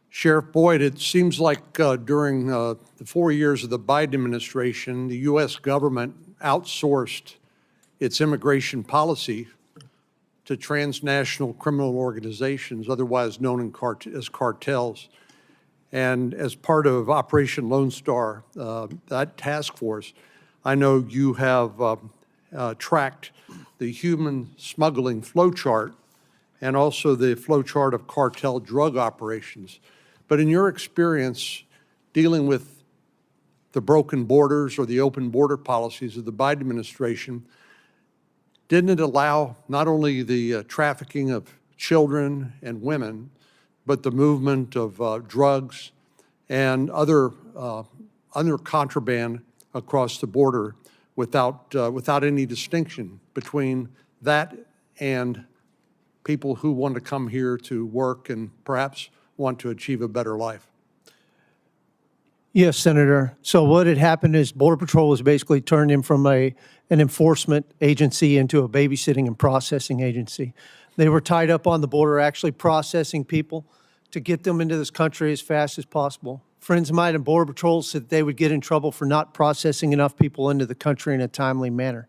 A: Sheriff Boyd, it seems like during the 4 years of the Biden administration, the U.S. government outsourced its immigration policy to transnational criminal organizations, otherwise known as cartels. And as part of Operation Lone Star, that task force, I know you have tracked the human smuggling flowchart and also the flowchart of cartel drug operations. But in your experience dealing with the broken borders or the open border policies of the Biden administration, didn't it allow not only the trafficking of children and women, but the movement of drugs and other contraband across the border without any distinction between that and people who want to come here to work and perhaps want to achieve a better life?
E: Yes, Senator. So what had happened is Border Patrol was basically turned in from an enforcement agency into a babysitting and processing agency. They were tied up on the border actually processing people to get them into this country as fast as possible. Friends of mine in Border Patrol said they would get in trouble for not processing enough people into the country in a timely manner.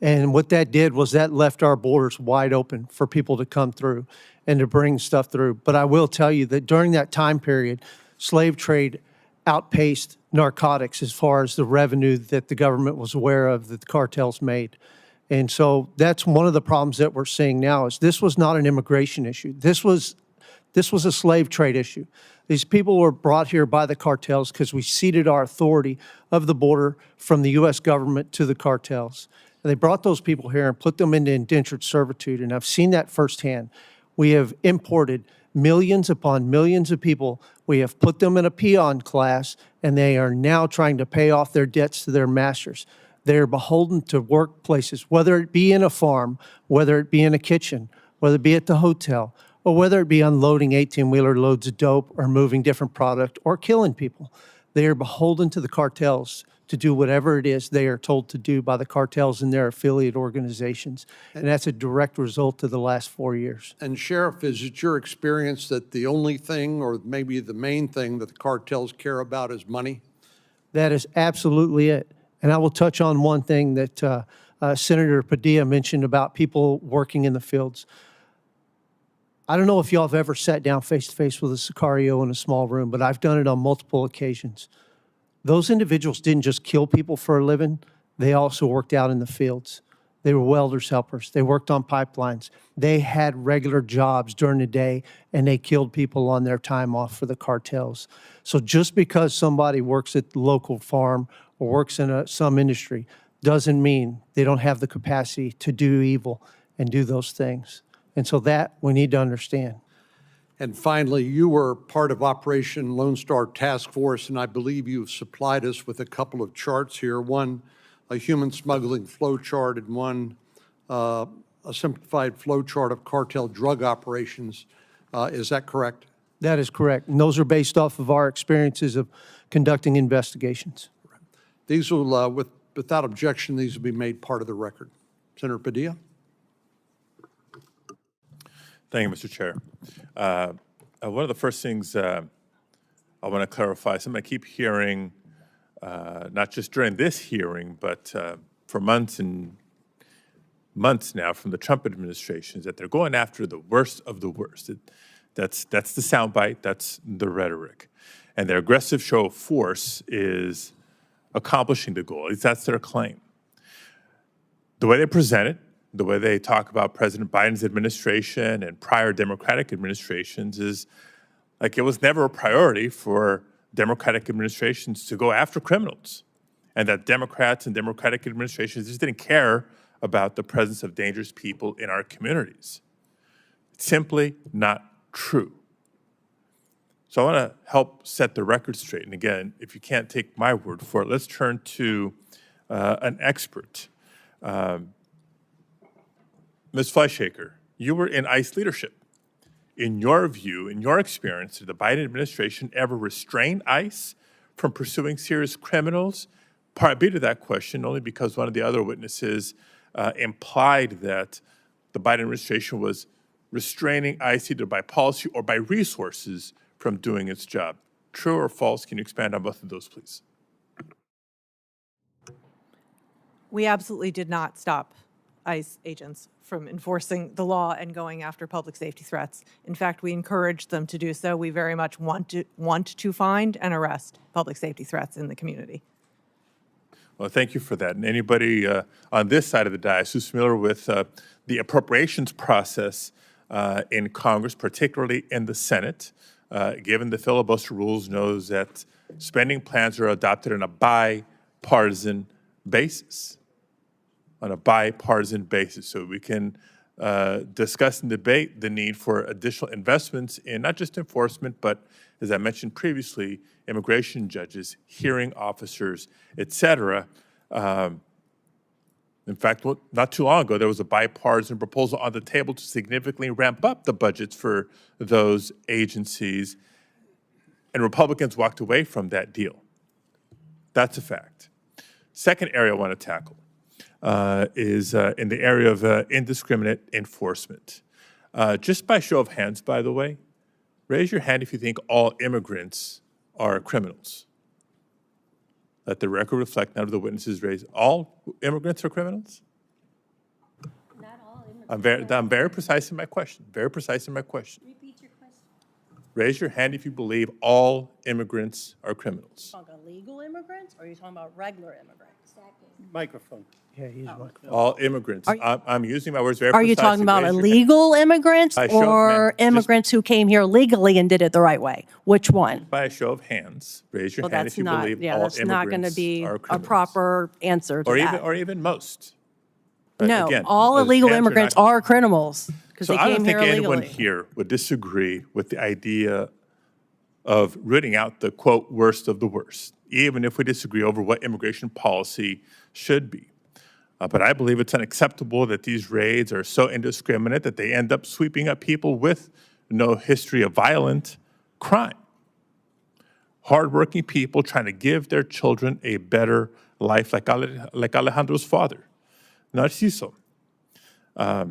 E: And what that did was that left our borders wide open for people to come through and to bring stuff through. But I will tell you that during that time period, slave trade outpaced narcotics as far as the revenue that the government was aware of that the cartels made. And so that's one of the problems that we're seeing now is this was not an immigration issue. This was a slave trade issue. These people were brought here by the cartels because we ceded our authority of the border from the U.S. government to the cartels. And they brought those people here and put them into indentured servitude, and I've seen that firsthand. We have imported millions upon millions of people. We have put them in a peon class, and they are now trying to pay off their debts to their masters. They are beholden to workplaces, whether it be in a farm, whether it be in a kitchen, whether it be at the hotel, or whether it be unloading 18-wheeler loads of dope or moving different product or killing people. They are beholden to the cartels to do whatever it is they are told to do by the cartels and their affiliate organizations. And that's a direct result of the last 4 years.
A: And Sheriff, is it your experience that the only thing or maybe the main thing that the cartels care about is money?
E: That is absolutely it. And I will touch on one thing that Senator Padilla mentioned about people working in the fields. I don't know if y'all have ever sat down face-to-face with a Sicario in a small room, but I've done it on multiple occasions. Those individuals didn't just kill people for a living. They also worked out in the fields. They were welders helpers. They worked on pipelines. They had regular jobs during the day, and they killed people on their time off for the cartels. So just because somebody works at the local farm or works in some industry doesn't mean they don't have the capacity to do evil and do those things. And so that we need to understand.
A: And finally, you were part of Operation Lone Star Task Force, and I believe you've supplied us with a couple of charts here. One, a human smuggling flow chart, and one, a simplified flow chart of cartel drug operations. Is that correct?
E: That is correct. And those are based off of our experiences of conducting investigations.
A: These will, without objection, these will be made part of the record. Senator Padilla?
B: Thank you, Mr. Chair. One of the first things I want to clarify, something I keep hearing, not just during this hearing, but for months and months now from the Trump administration, is that they're going after the worst of the worst. That's the soundbite, that's the rhetoric. And their aggressive show of force is accomplishing the goal. At least that's their claim. The way they present it, the way they talk about President Biden's administration and prior Democratic administrations is like it was never a priority for Democratic administrations to go after criminals, and that Democrats and Democratic administrations just didn't care about the presence of dangerous people in our communities. It's simply not true. So I want to help set the record straight. And again, if you can't take my word for it, let's turn to an expert. Ms. Fleshaker, you were in ICE leadership. In your view, in your experience, did the Biden administration ever restrain ICE from pursuing serious criminals? Part B to that question, only because one of the other witnesses implied that the Biden administration was restraining ICE either by policy or by resources from doing its job. True or false? Can you expand on both of those, please?
H: We absolutely did not stop ICE agents from enforcing the law and going after public safety threats. In fact, we encourage them to do so. We very much want to find and arrest public safety threats in the community.
B: Well, thank you for that. And anybody on this side of the dais who's familiar with the appropriations process in Congress, particularly in the Senate, given the filibuster rules, knows that spending plans are adopted on a bipartisan basis. So we can discuss and debate the need for additional investments in not just enforcement, but as I mentioned previously, immigration judges, hearing officers, et cetera. In fact, not too long ago, there was a bipartisan proposal on the table to significantly ramp up the budgets for those agencies, and Republicans walked away from that deal. That's a fact. Second area I want to tackle is in the area of indiscriminate enforcement. Just by show of hands, by the way, raise your hand if you think all immigrants are criminals. Let the record reflect, none of the witnesses raised. All immigrants are criminals?
G: Not all immigrants.
B: I'm very precise in my question.
G: Repeat your question.
B: Raise your hand if you believe all immigrants are criminals.
F: Talking about illegal immigrants, or are you talking about regular immigrants?
G: Exactly.
D: Microphone.
E: Yeah, he's right.
B: All immigrants. I'm using my words very
F: Are
B: precisely.
F: you talking about
B: Raise your hand.
F: illegal immigrants
B: By show of
F: or
B: hands, just-
F: immigrants who came here legally and did it the right way? Which one?
B: By a show of hands, raise your
F: Well,
B: hand
F: that's
B: if you
F: not,
B: believe
F: yeah,
B: all
F: that's not going to
B: immigrants
F: be
B: are
F: a
B: criminals.
F: proper answer to
B: Or
F: that.
B: even most. But
F: No,
B: again,
F: all
B: those
F: illegal
B: hands
F: immigrants
B: not-
F: are criminals because
B: So
F: they
B: I
F: came
B: don't
F: here
B: think anyone
F: illegally.
B: here would disagree with the idea of rooting out the, quote, worst of the worst, even if we disagree over what immigration policy should be. But I believe it's unacceptable that these raids are so indiscriminate that they end up sweeping up people with no history of violent crime. Hardworking people trying to give their children a better life, like Alejandro's father, Narciso. Now,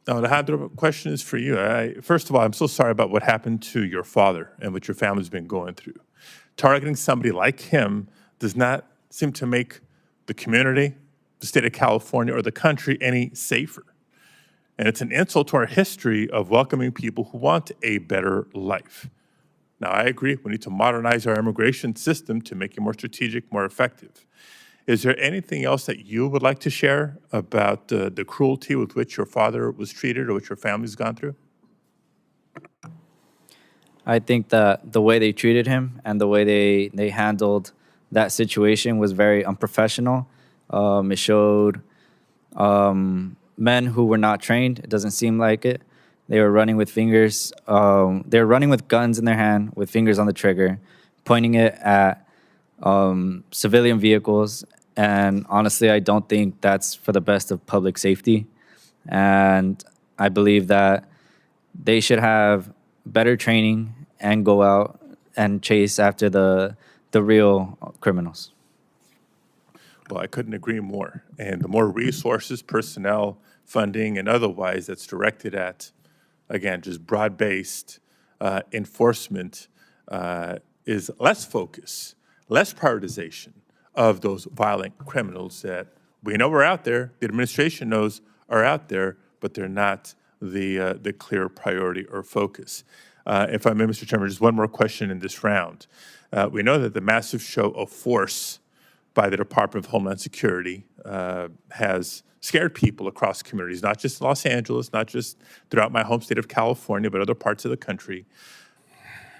B: Alejandro, question is for you. First of all, I'm so sorry about what happened to your father and what your family's been going through. Targeting somebody like him does not seem to make the community, the state of California, or the country any safer. And it's an insult to our history of welcoming people who want a better life. Now, I agree, we need to modernize our immigration system to make it more strategic, more effective. Is there anything else that you would like to share about the cruelty with which your father was treated or which your family's gone through?
I: I think that the way they treated him and the way they handled that situation was very unprofessional. It showed men who were not trained. It doesn't seem like it. They were running with fingers. They were running with guns in their hand, with fingers on the trigger, pointing it at civilian vehicles. And honestly, I don't think that's for the best of public safety. And I believe that they should have better training and go out and chase after the real criminals.
B: Well, I couldn't agree more. And the more resources, personnel, funding, and otherwise that's directed at, again, just broad-based enforcement is less focus, less prioritization of those violent criminals that we know are out there, the administration knows are out there, but they're not the clear priority or focus. If I may, Mr. Chairman, just one more question in this round. We know that the massive show of force by the Department of Homeland Security has scared people across communities, not just Los Angeles, not just throughout my home state of California, but other parts of the country,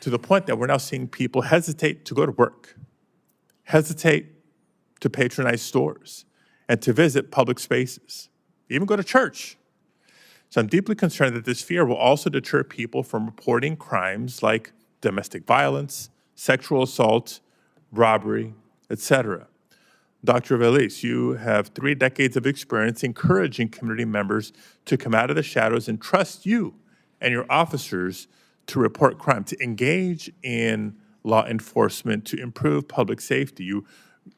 B: to the point that we're now seeing people hesitate to go to work, hesitate to patronize stores, and to visit public spaces, even go to church. So I'm deeply concerned that this fear will also deter people from reporting crimes like domestic violence, sexual assault, robbery, etc. Dr. Velis, you have 3 decades of experience encouraging community members to come out of the shadows and trust you and your officers to report crime, to engage in law enforcement, to improve public safety. You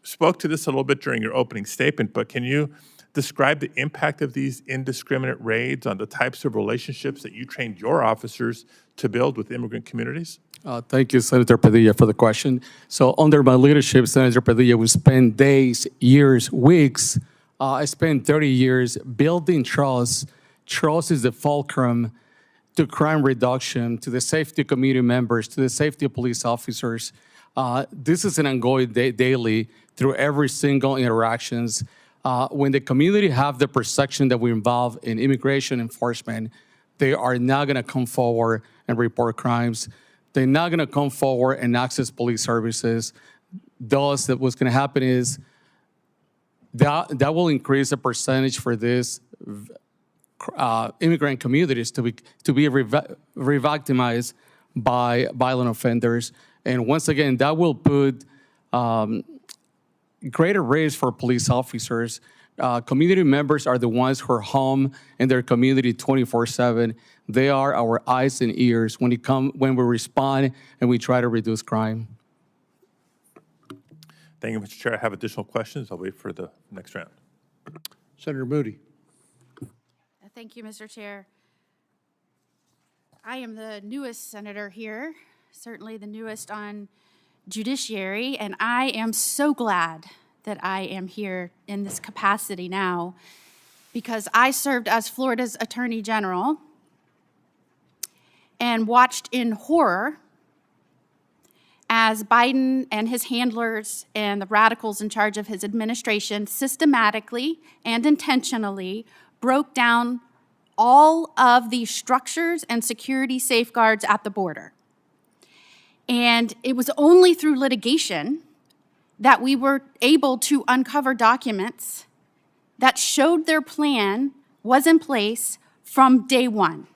B: spoke to this a little bit during your opening statement, but can you describe the impact of these indiscriminate raids on the types of relationships that you trained your officers to build with immigrant communities?
J: Thank you, Senator Padilla, for the question. So under my leadership, Senator Padilla, we spent days, years, weeks I spent 30 years building trust. Trust is the fulcrum to crime reduction, to the safety of community members, to the safety of police officers. This is an ongoing daily through every single interactions. When the community have the perception that we're involved in immigration enforcement, they are not going to come forward and report crimes. They're not going to come forward and access police services. Thus, what's going to happen is that will increase the percentage for this immigrant communities to be re-victimized by violent offenders. And once again, that will put greater risk for police officers. Community members are the ones who are home in their community 24/7. They are our eyes and ears when we respond and we try to reduce crime.
B: Thank you, Mr. Chair. I have additional questions. I'll wait for the next round.
A: Senator Moody.
K: Thank you, Mr. Chair. I am the newest senator here, certainly the newest on judiciary, and I am so glad that I am here in this capacity now because I served as Florida's Attorney General and watched in horror as Biden and his handlers and the radicals in charge of his administration systematically and intentionally broke down all of the structures and security safeguards at the border. And it was only through litigation that we were able to uncover documents that showed their plan was in place from day one.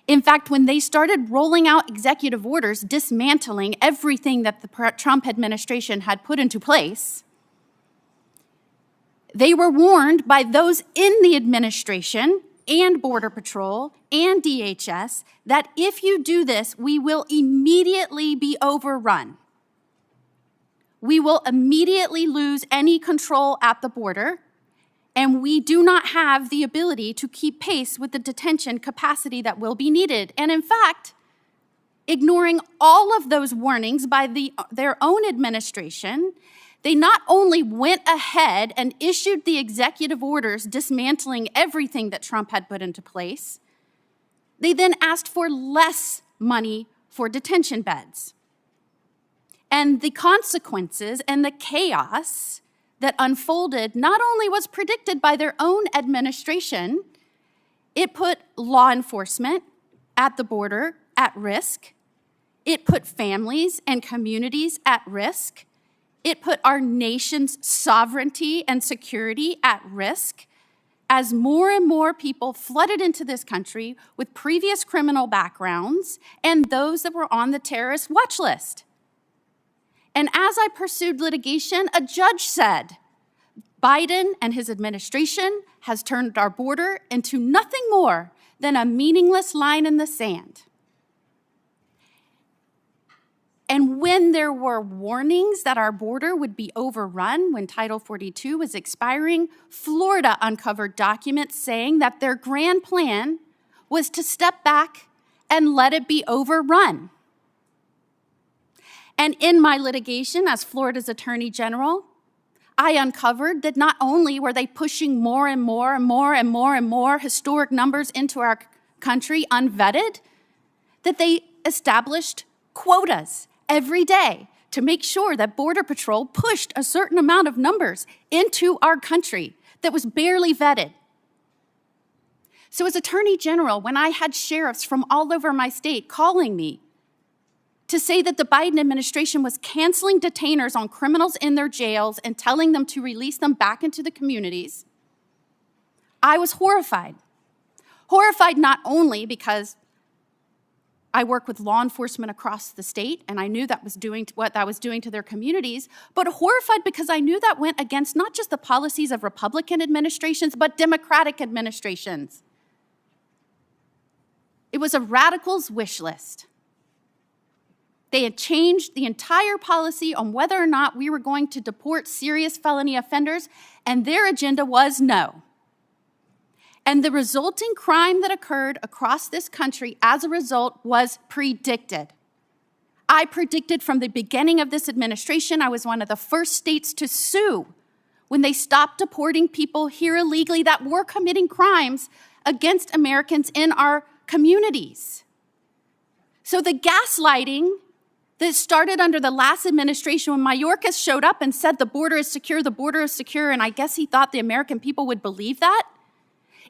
K: In fact, when they started rolling out executive orders dismantling everything that the Trump administration had put into place, they were warned by those in the administration and Border Patrol and DHS that if you do this, we will immediately be overrun. We will immediately lose any control at the border, and we do not have the ability to keep pace with the detention capacity that will be needed. And in fact, ignoring all of those warnings by their own administration, they not only went ahead and issued the executive orders dismantling everything that Trump had put into place, they then asked for less money for detention beds. And the consequences and the chaos that unfolded not only was predicted by their own administration, it put law enforcement at the border at risk. It put families and communities at risk. It put our nation's sovereignty and security at risk as more and more people flooded into this country with previous criminal backgrounds and those that were on the terrorist watch list. And as I pursued litigation, a judge said, Biden and his administration has turned our border into nothing more than a meaningless line in the sand. And when there were warnings that our border would be overrun when Title 42 was expiring, Florida uncovered documents saying that their grand plan was to step back and let it be overrun. And in my litigation as Florida's Attorney General, I uncovered that not only were they pushing more and more and more and more and more historic numbers into our country unvetted, that they established quotas every day to make sure that Border Patrol pushed a certain amount of numbers into our country that was barely vetted. So as Attorney General, when I had sheriffs from all over my state calling me to say that the Biden administration was canceling detainers on criminals in their jails and telling them to release them back into the communities, I was horrified. Horrified not only because I work with law enforcement across the state, and I knew that was doing what that was doing to their communities, but horrified because I knew that went against not just the policies of Republican administrations, but Democratic administrations. It was a radical's wish list. They had changed the entire policy on whether or not we were going to deport serious felony offenders, and their agenda was no. And the resulting crime that occurred across this country as a result was predicted. I predicted from the beginning of this administration, I was one of the first states to sue when they stopped deporting people here illegally that were committing crimes against Americans in our communities. So the gaslighting that started under the last administration when Mayorkas showed up and said the border is secure, and I guess he thought the American people would believe that,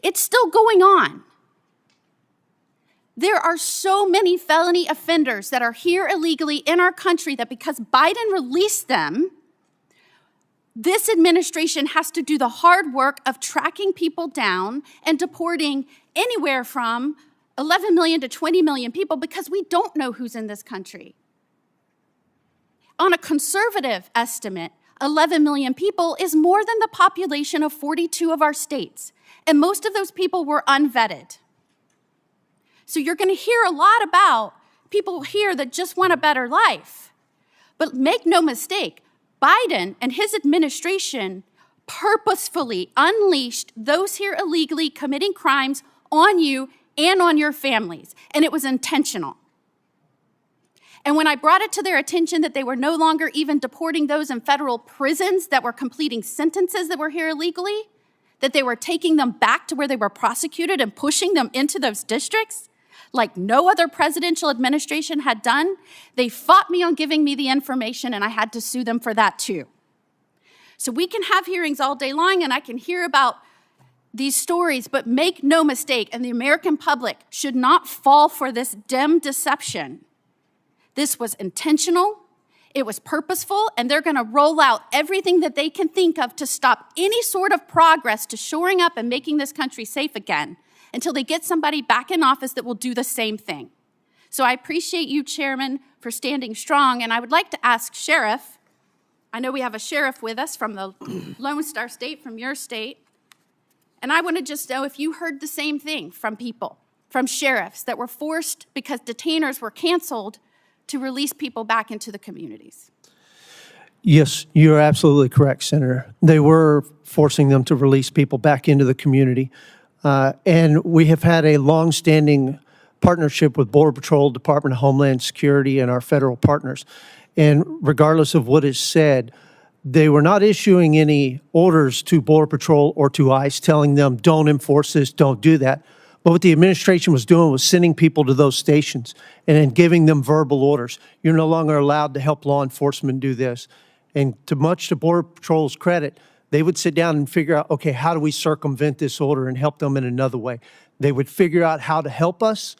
K: it's still going on. There are so many felony offenders that are here illegally in our country that because Biden released them, this administration has to do the hard work of tracking people down and deporting anywhere from 11 million to 20 million people because we don't know who's in this country. On a conservative estimate, 11 million people is more than the population of 42 of our states, and most of those people were unvetted. So you're going to hear a lot about people here that just want a better life. But make no mistake, Biden and his administration purposefully unleashed those here illegally committing crimes on you and on your families, and it was intentional. And when I brought it to their attention that they were no longer even deporting those in federal prisons that were completing sentences that were here illegally, that they were taking them back to where they were prosecuted and pushing them into those districts, like no other presidential administration had done, they fought me on giving me the information, and I had to sue them for that too. So we can have hearings all day long, and I can hear about these stories, but make no mistake, and the American public should not fall for this dim deception. This was intentional, it was purposeful, and they're gonna roll out everything that they can think of to stop any sort of progress to shoring up and making this country safe again, until they get somebody back in office that will do the same thing. So I appreciate you, Chairman, for standing strong, and I would like to ask Sheriff, I know we have a sheriff with us from the Lone Star State, from your state, and I want to just know if you heard the same thing from people, from sheriffs that were forced because detainers were canceled to release people back into the communities.
E: Yes, you're absolutely correct, Senator. They were forcing them to release people back into the community. And we have had a long-standing partnership with Border Patrol, Department of Homeland Security, and our federal partners. And regardless of what is said, they were not issuing any orders to Border Patrol or to ICE telling them, don't enforce this, don't do that. But what the administration was doing was sending people to those stations and then giving them verbal orders. You're no longer allowed to help law enforcement do this. And much to Border Patrol's credit, they would sit down and figure out, okay, how do we circumvent this order and help them in another way? They would figure out how to help us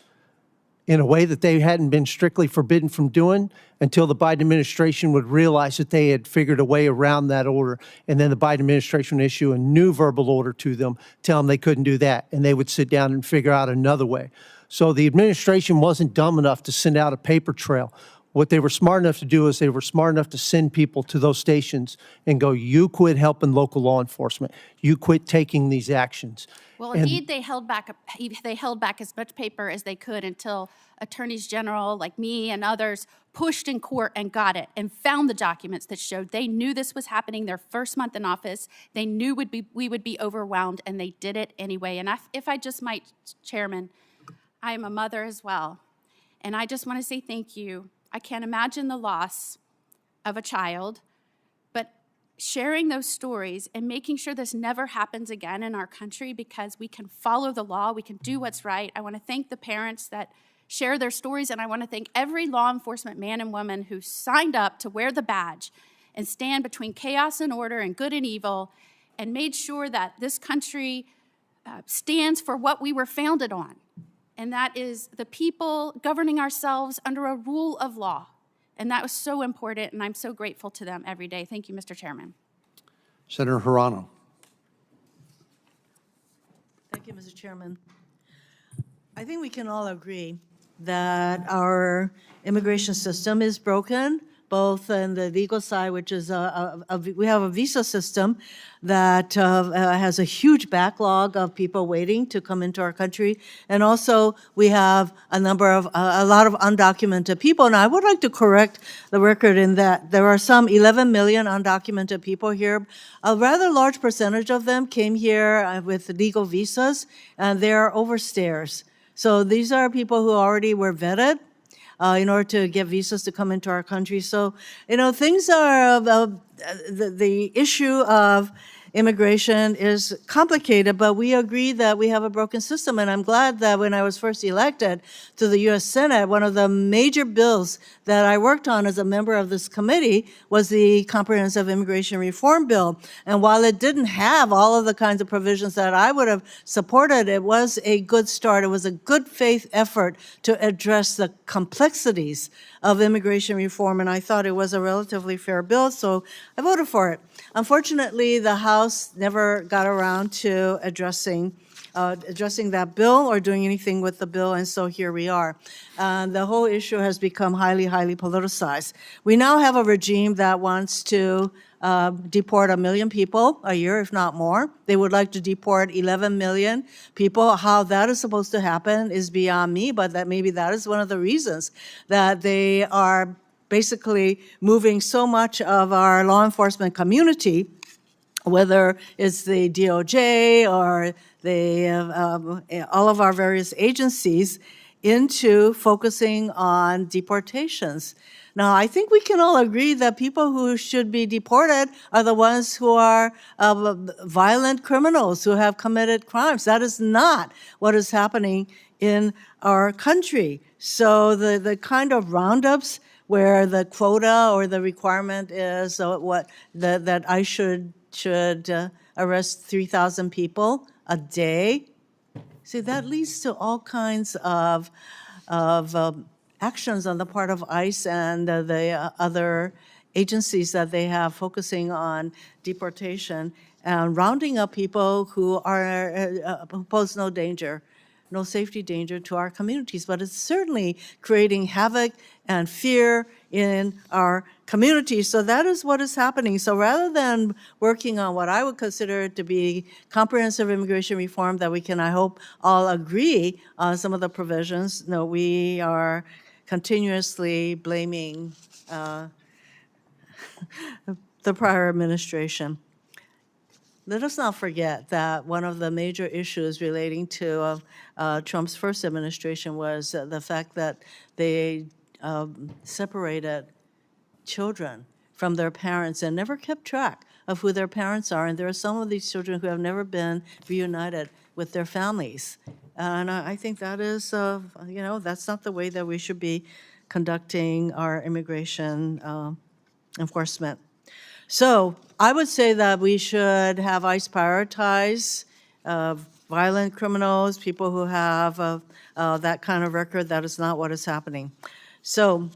E: in a way that they hadn't been strictly forbidden from doing until the Biden administration would realize that they had figured a way around that order. And then the Biden administration would issue a new verbal order to them, tell them they couldn't do that. And they would sit down and figure out another way. So the administration wasn't dumb enough to send out a paper trail. What they were smart enough to do is they were smart enough to send people to those stations and go, you quit helping local law enforcement. You quit taking these actions.
K: Well, indeed, they held back as much paper as they could until attorneys general like me and others pushed in court and got it and found the documents that showed they knew this was happening their first month in office. They knew we would be overwhelmed, and they did it anyway. And if I just might, Chairman, I am a mother as well, and I just want to say thank you. I can't imagine the loss of a child, but sharing those stories and making sure this never happens again in our country because we can follow the law, we can do what's right. I want to thank the parents that share their stories, and I want to thank every law enforcement man and woman who signed up to wear the badge and stand between chaos and order and good and evil and made sure that this country stands for what we were founded on. And that is the people governing ourselves under a rule of law. And that was so important, and I'm so grateful to them every day. Thank you, Mr. Chairman.
A: Senator Hirano.
L: Thank you, Mr. Chairman. I think we can all agree that our immigration system is broken, both on the legal side, which is we have a visa system that has a huge backlog of people waiting to come into our country, and also we have a lot of undocumented people. And I would like to correct the record in that there are some 11 million undocumented people here. A rather large percentage of them came here with legal visas, and they're overstayers. So these are people who already were vetted. in order to get visas to come into our country. So, things are, the issue of immigration is complicated, but we agree that we have a broken system. And I'm glad that when I was first elected to the U.S. Senate, one of the major bills that I worked on as a member of this committee was the Comprehensive Immigration Reform Bill. And while it didn't have all of the kinds of provisions that I would have supported, it was a good start. It was a good faith effort to address the complexities of immigration reform, and I thought it was a relatively fair bill, so I voted for it. Unfortunately, the House never got around to addressing that bill or doing anything with the bill, and so here we are. The whole issue has become highly, highly politicized. We now have a regime that wants to deport 1 million people a year, if not more. They would like to deport 11 million people. How that is supposed to happen is beyond me, but maybe that is one of the reasons that they are basically moving so much of our law enforcement community, whether it's the DOJ or all of our various agencies, into focusing on deportations. Now, I think we can all agree that people who should be deported are the ones who are violent criminals who have committed crimes. That is not what is happening in our country. So the kind of roundups where the quota or the requirement is that I should arrest 3,000 people a day, see, that leads to all kinds of actions on the part of ICE and the other agencies that they have focusing on deportation and rounding up people who pose no danger, no safety danger to our communities. But it's certainly creating havoc and fear in our communities. So that is what is happening. So rather than working on what I would consider to be comprehensive immigration reform that we can, I hope, all agree on some of the provisions, no, we are continuously blaming the prior administration. Let us not forget that one of the major issues relating to Trump's first administration was the fact that they separated children from their parents and never kept track of who their parents are. And there are some of these children who have never been reunited with their families. And I think that is, that's not the way that we should be conducting our immigration enforcement. So I would say that we should have ICE prioritize violent criminals, people who have that kind of record. That is not what is happening. So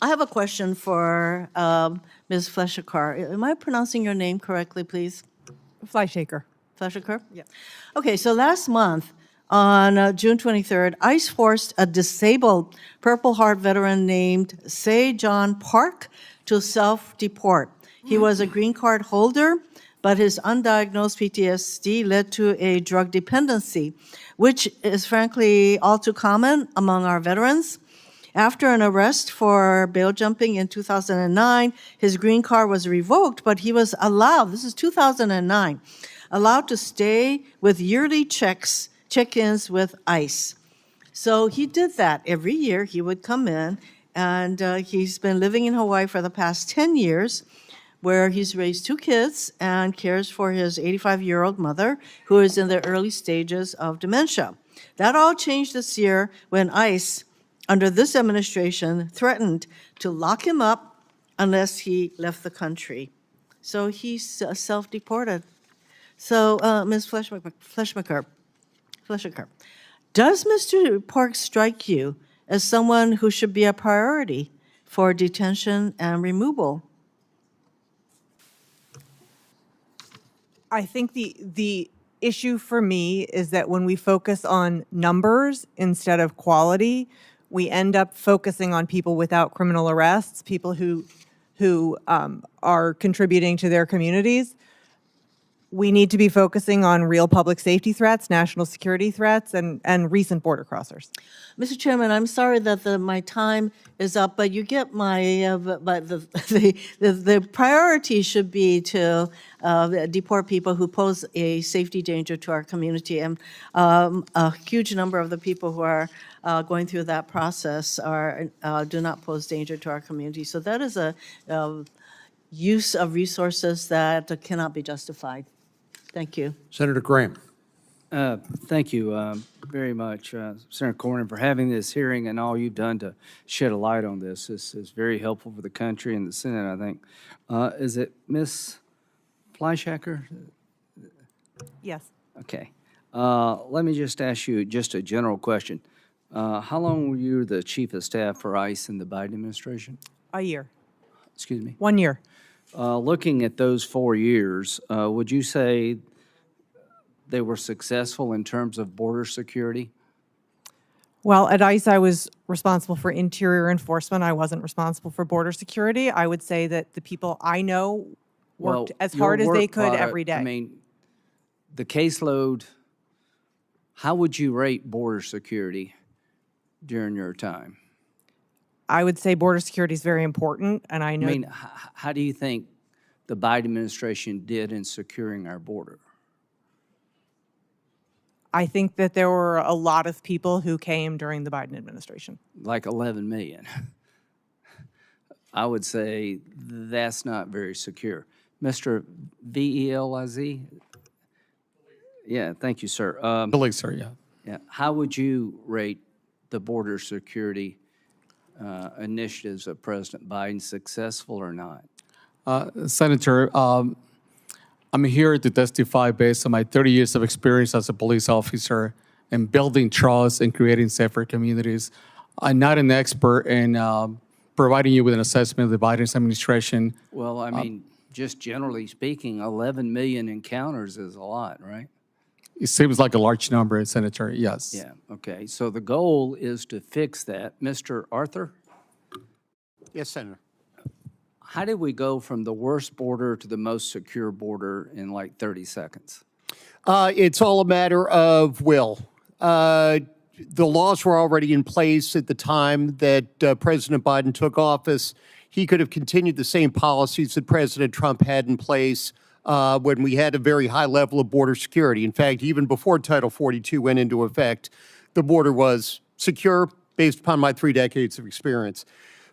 L: I have a question for Ms. Fleshaker. Am I pronouncing your name correctly, please?
H: Fleshaker.
L: Fleshaker?
H: Yeah.
L: Okay, so last month, on June 23rd, ICE forced a disabled Purple Heart veteran named Se John Park to self-deport. He was a green card holder, but his undiagnosed PTSD led to a drug dependency, which is frankly all too common among our veterans. After an arrest for bail jumping in 2009, his green card was revoked, but he was allowed, this is 2009, allowed to stay with yearly check-ins with ICE. So he did that every year. He would come in, and he's been living in Hawaii for the past 10 years, where he's raised 2 kids and cares for his 85-year-old mother, who is in the early stages of dementia. That all changed this year when ICE, under this administration, threatened to lock him up unless he left the country. So he's self-deported. So, Ms. Fleshaker, does Mr. Park strike you as someone who should be a priority for detention and removal?
H: I think the issue for me is that when we focus on numbers instead of quality, we end up focusing on people without criminal arrests, people who are contributing to their communities. We need to be focusing on real public safety threats, national security threats, and recent border crossers.
L: Mr. Chairman, I'm sorry that my time is up, but you get my, the priority should be to deport people who pose a safety danger to our community. And a huge number of the people who are going through that process do not pose danger to our community. So that is a use of resources that cannot be justified. Thank you.
A: Senator Graham.
I: Thank you very much, Senator Cornyn, for having this hearing and all you've done to shed a light on this. This is very helpful for the country and the Senate, I think. Is it Ms. Fleshaker?
H: Yes.
I: Okay. Let me just ask you just a general question. How long were you the chief of staff for ICE in the Biden administration?
H: A year.
I: Excuse me?
H: 1 year.
I: Looking at those 4 years, would you say they were successful in terms of border security?
H: Well, at ICE, I was responsible for interior enforcement. I wasn't responsible for border security. I would say that the people I know worked as
I: your
H: hard as they
I: work
H: could
I: product,
H: every day.
I: I mean, the caseload, how would you rate border security during your time?
H: I would say border security is very important, and I know.
I: I mean, how do you think the Biden administration did in securing our border?
H: I think that there were a lot of people who came during the Biden administration.
I: Like 11 million. I would say that's not very secure. Mr. Veliz? Yeah, thank you, sir.
J: Believe, sir, yeah.
I: Yeah. How would you rate the border security initiatives of President Biden, successful or not?
J: Senator, I'm here to testify based on my 30 years of experience as a police officer in building trust and creating safer communities. I'm not an expert in providing you with an assessment of the Biden administration.
I: Well, I mean, just generally speaking, 11 million encounters is a lot, right?
J: It seems like a large number, Senator, yes.
I: Yeah, okay. So the goal is to fix that. Mr. Arthur?
D: Yes, Senator.
I: How did we go from the worst border to the most secure border in like 30 seconds?
D: It's all a matter of will. The laws were already in place at the time that President Biden took office. He could have continued the same policies that President Trump had in place when we had a very high level of border security. In fact, even before Title 42 went into effect, the border was secure based upon my 3 decades of experience.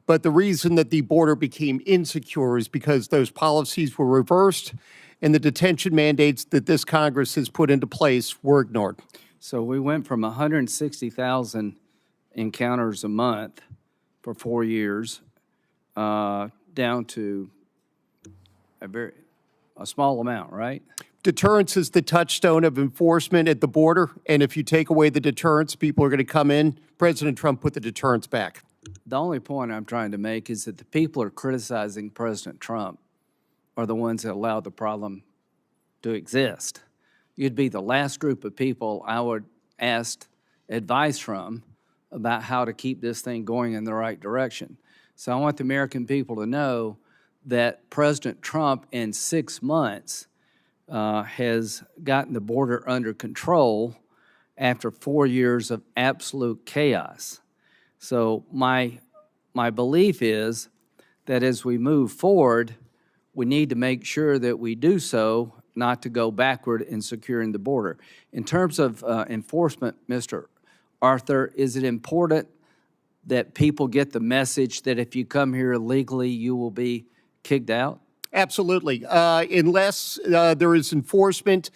D: But the reason that the border became insecure is because those policies were reversed and the detention mandates that this Congress has put into place were ignored.
I: So we went from 160,000 encounters a month for 4 years down to a small amount, right?
D: Deterrence is the touchstone of enforcement at the border, and if you take away the deterrence, people are going to come in. President Trump put the deterrence back.
I: The only point I'm trying to make is that the people are criticizing President Trump are the ones that allowed the problem to exist. You'd be the last group of people I would ask advice from about how to keep this thing going in the right direction. So I want the American people to know that President Trump in 6 months has gotten the border under control after 4 years of absolute chaos. So my belief is that as we move forward, we need to make sure that we do so, not to go backward in securing the border. In terms of enforcement, Mr. Arthur, is it important that people get the message that if you come here illegally, you will be kicked out?
D: Absolutely. Unless there is enforcement,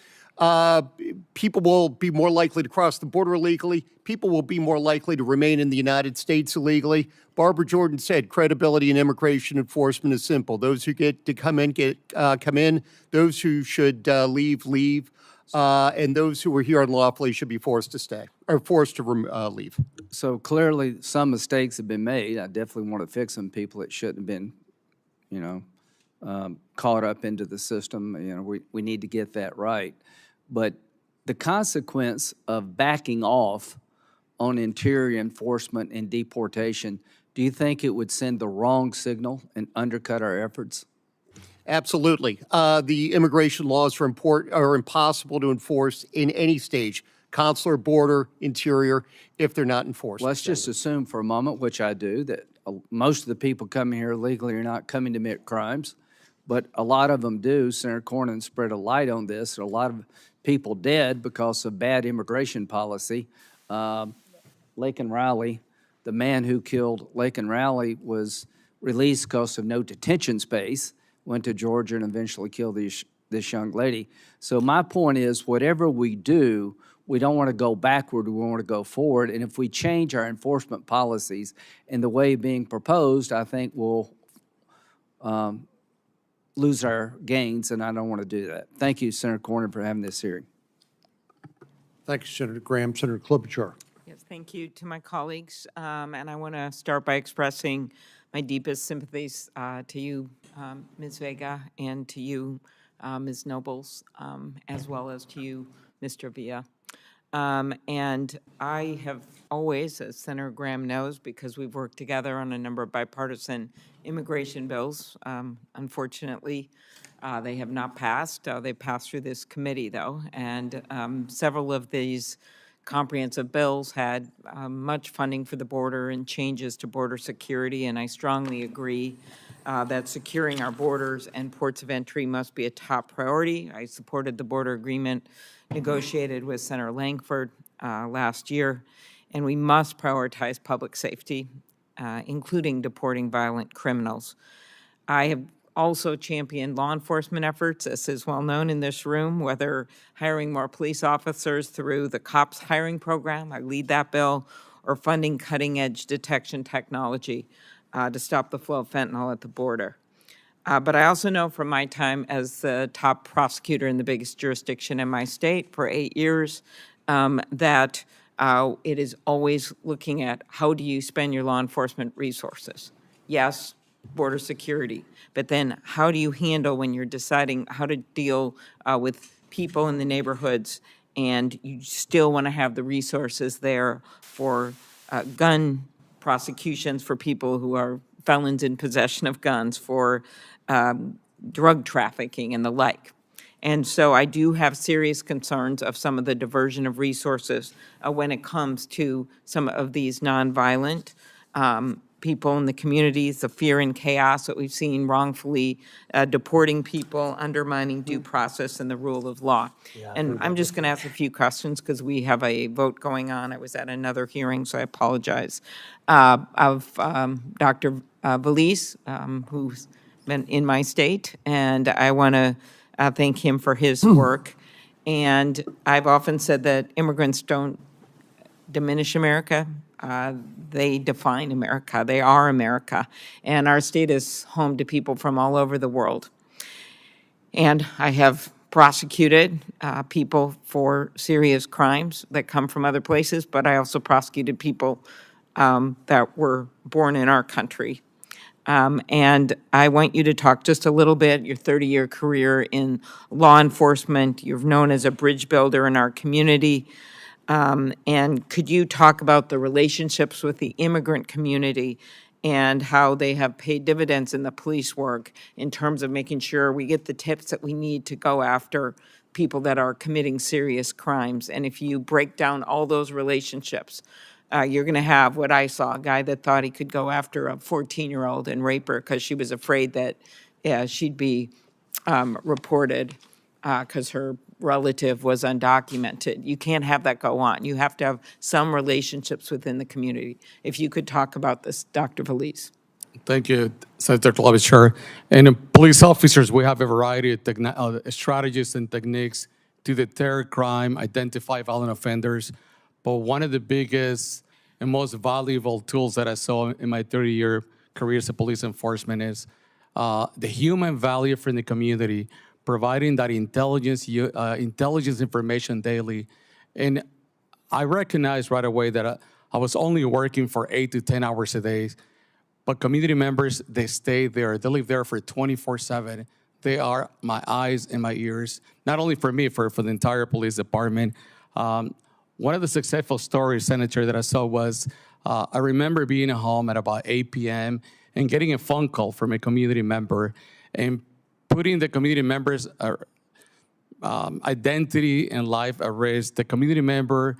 D: people will be more likely to cross the border illegally. People will be more likely to remain in the United States illegally. Barbara Jordan said credibility in immigration enforcement is simple. Those who get to come in, come in. Those who should leave, leave. And those who are here unlawfully should be forced to stay or forced to leave.
I: So clearly some mistakes have been made. I definitely want to fix them. People that shouldn't have been, caught up into the system. We need to get that right. But the consequence of backing off on interior enforcement and deportation, do you think it would send the wrong signal and undercut our efforts?
D: Absolutely. The immigration laws are impossible to enforce in any stage, consular, border, interior, if they're not enforced.
I: Let's just assume for a moment, which I do, that most of the people coming here illegally are not coming to commit crimes, but a lot of them do. Senator Cornyn spread a light on this. There are a lot of people dead because of bad immigration policy.
M: Laken Riley, the man who killed Laken Riley, was released because of no detention space, went to Georgia and eventually killed this young lady. So my point is, whatever we do, we don't want to go backward, we want to go forward. And if we change our enforcement policies in the way being proposed, I think we'll lose our gains, and I don't want to do that. Thank you, Senator Cornyn, for having this hearing.
A: Thank you, Senator Graham. Senator Klobuchar.
N: Yes, thank you to my colleagues. And I want to start by expressing my deepest sympathies to you, Ms. Vega, and to you, Ms. Nobles, as well as to you, Mr. Avila. And I have always, as Senator Graham knows, because we've worked together on a number of bipartisan immigration bills, unfortunately, they have not passed. They passed through this committee, though, and several of these comprehensive bills had much funding for the border and changes to border security, and I strongly agree that securing our borders and ports of entry must be a top priority. I supported the border agreement negotiated with Senator Langford last year, and we must prioritize public safety, including deporting violent criminals. I have also championed law enforcement efforts, as is well known in this room, whether hiring more police officers through the COPS hiring program, I lead that bill, or funding cutting-edge detection technology to stop the flow of fentanyl at the border. But I also know from my time as the top prosecutor in the biggest jurisdiction in my state for 8 years that it is always looking at how do you spend your law enforcement resources. Yes, border security, but then how do you handle when you're deciding how to deal with people in the neighborhoods and you still want to have the resources there for gun prosecutions for people who are felons in possession of guns, for drug trafficking and the like. And so I do have serious concerns of some of the diversion of resources when it comes to some of these nonviolent people in the communities, the fear and chaos that we've seen wrongfully deporting people, undermining due process and the rule of law. And I'm just going to ask a few questions because we have a vote going on. I was at another hearing, so I apologize. Of Dr. Valise, who's been in my state, and I want to thank him for his work. And I've often said that immigrants don't diminish America. They define America. They are America. And our state is home to people from all over the world. And I have prosecuted people for serious crimes that come from other places, but I also prosecuted people that were born in our country. And I want you to talk just a little bit, your 30-year career in law enforcement. You're known as a bridge builder in our community. And could you talk about the relationships with the immigrant community and how they have paid dividends in the police work in terms of making sure we get the tips that we need to go after people that are committing serious crimes? And if you break down all those relationships, you're going to have what I saw, a guy that thought he could go after a 14-year-old and rape her because she was afraid that she'd be reported because her relative was undocumented. You can't have that go on. You have to have some relationships within the community. If you could talk about this, Dr. Valise.
J: Thank you, Senator Klobuchar. And police officers, we have a variety of strategies and techniques to deter crime, identify violent offenders. But one of the biggest and most valuable tools that I saw in my 30-year career as a police enforcement is the human value from the community, providing that intelligence information daily. And I recognized right away that I was only working for 8 to 10 hours a day, but community members, they stay there. They live there for 24/7. They are my eyes and my ears, not only for me, for the entire police department. One of the successful stories, Senator, that I saw was, I remember being at home at about 8 p.m. and getting a phone call from a community member and putting the community member's identity and life at risk. The community member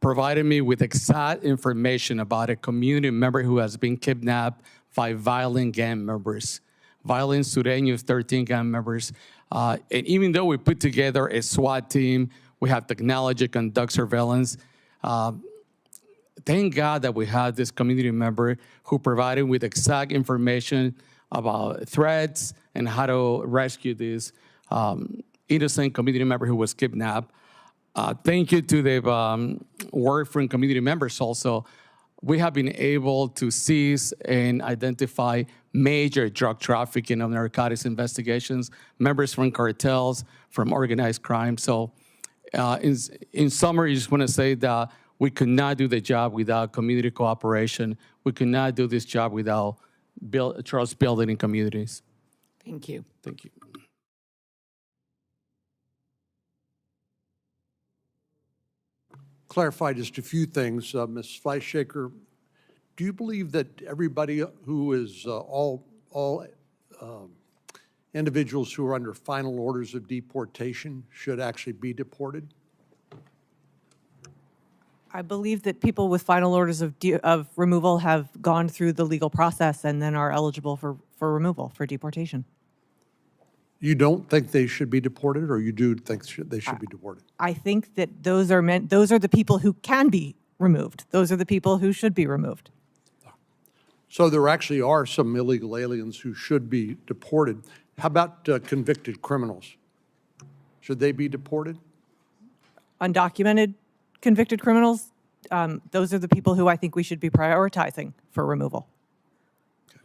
J: provided me with exact information about a community member who has been kidnapped by violent gang members, violent Sureños 13 gang members. And even though we put together a SWAT team, we have technology, conduct surveillance, thank God that we had this community member who provided with exact information about threats and how to rescue this innocent community member who was kidnapped. Thank you to the work from community members also. We have been able to seize and identify major drug trafficking and narcotics investigations, members from cartels, from organized crime. So in summary, I just want to say that we could not do the job without community cooperation. We could not do this job without trust building in communities.
N: Thank you.
J: Thank you.
A: Clarify just a few things. Ms. Fleshaker, do you believe that everybody who is all individuals who are under final orders of deportation should actually be deported?
H: I believe that people with final orders of removal have gone through the legal process and then are eligible for removal, for deportation.
A: You don't think they should be deported, or you do think they should be deported?
H: I think that those are the people who can be removed. Those are the people who should be removed.
A: So there actually are some illegal aliens who should be deported. How about convicted criminals? Should they be deported?
H: Undocumented convicted criminals, those are the people who I think we should be prioritizing for removal.
A: Okay.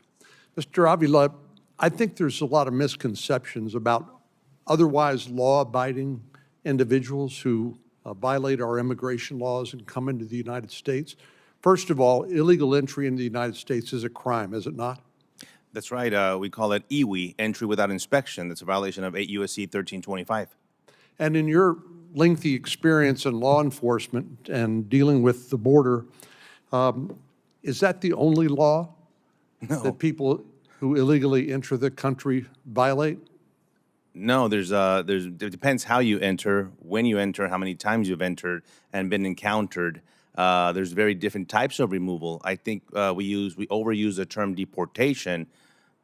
A: Mr. Avila, I think there's a lot of misconceptions about otherwise law-abiding individuals who violate our immigration laws and come into the United States. First of all, illegal entry into the United States is a crime, is it not?
C: That's right. We call it EWI, entry without inspection. That's a violation of 8 U.S.C. 1325.
A: And in your lengthy experience in law enforcement and dealing with the border, is that the only law that people who illegally enter the country violate?
C: No, it depends how you enter, when you enter, how many times you've entered and been encountered. There's very different types of removal. I think we overuse the term deportation,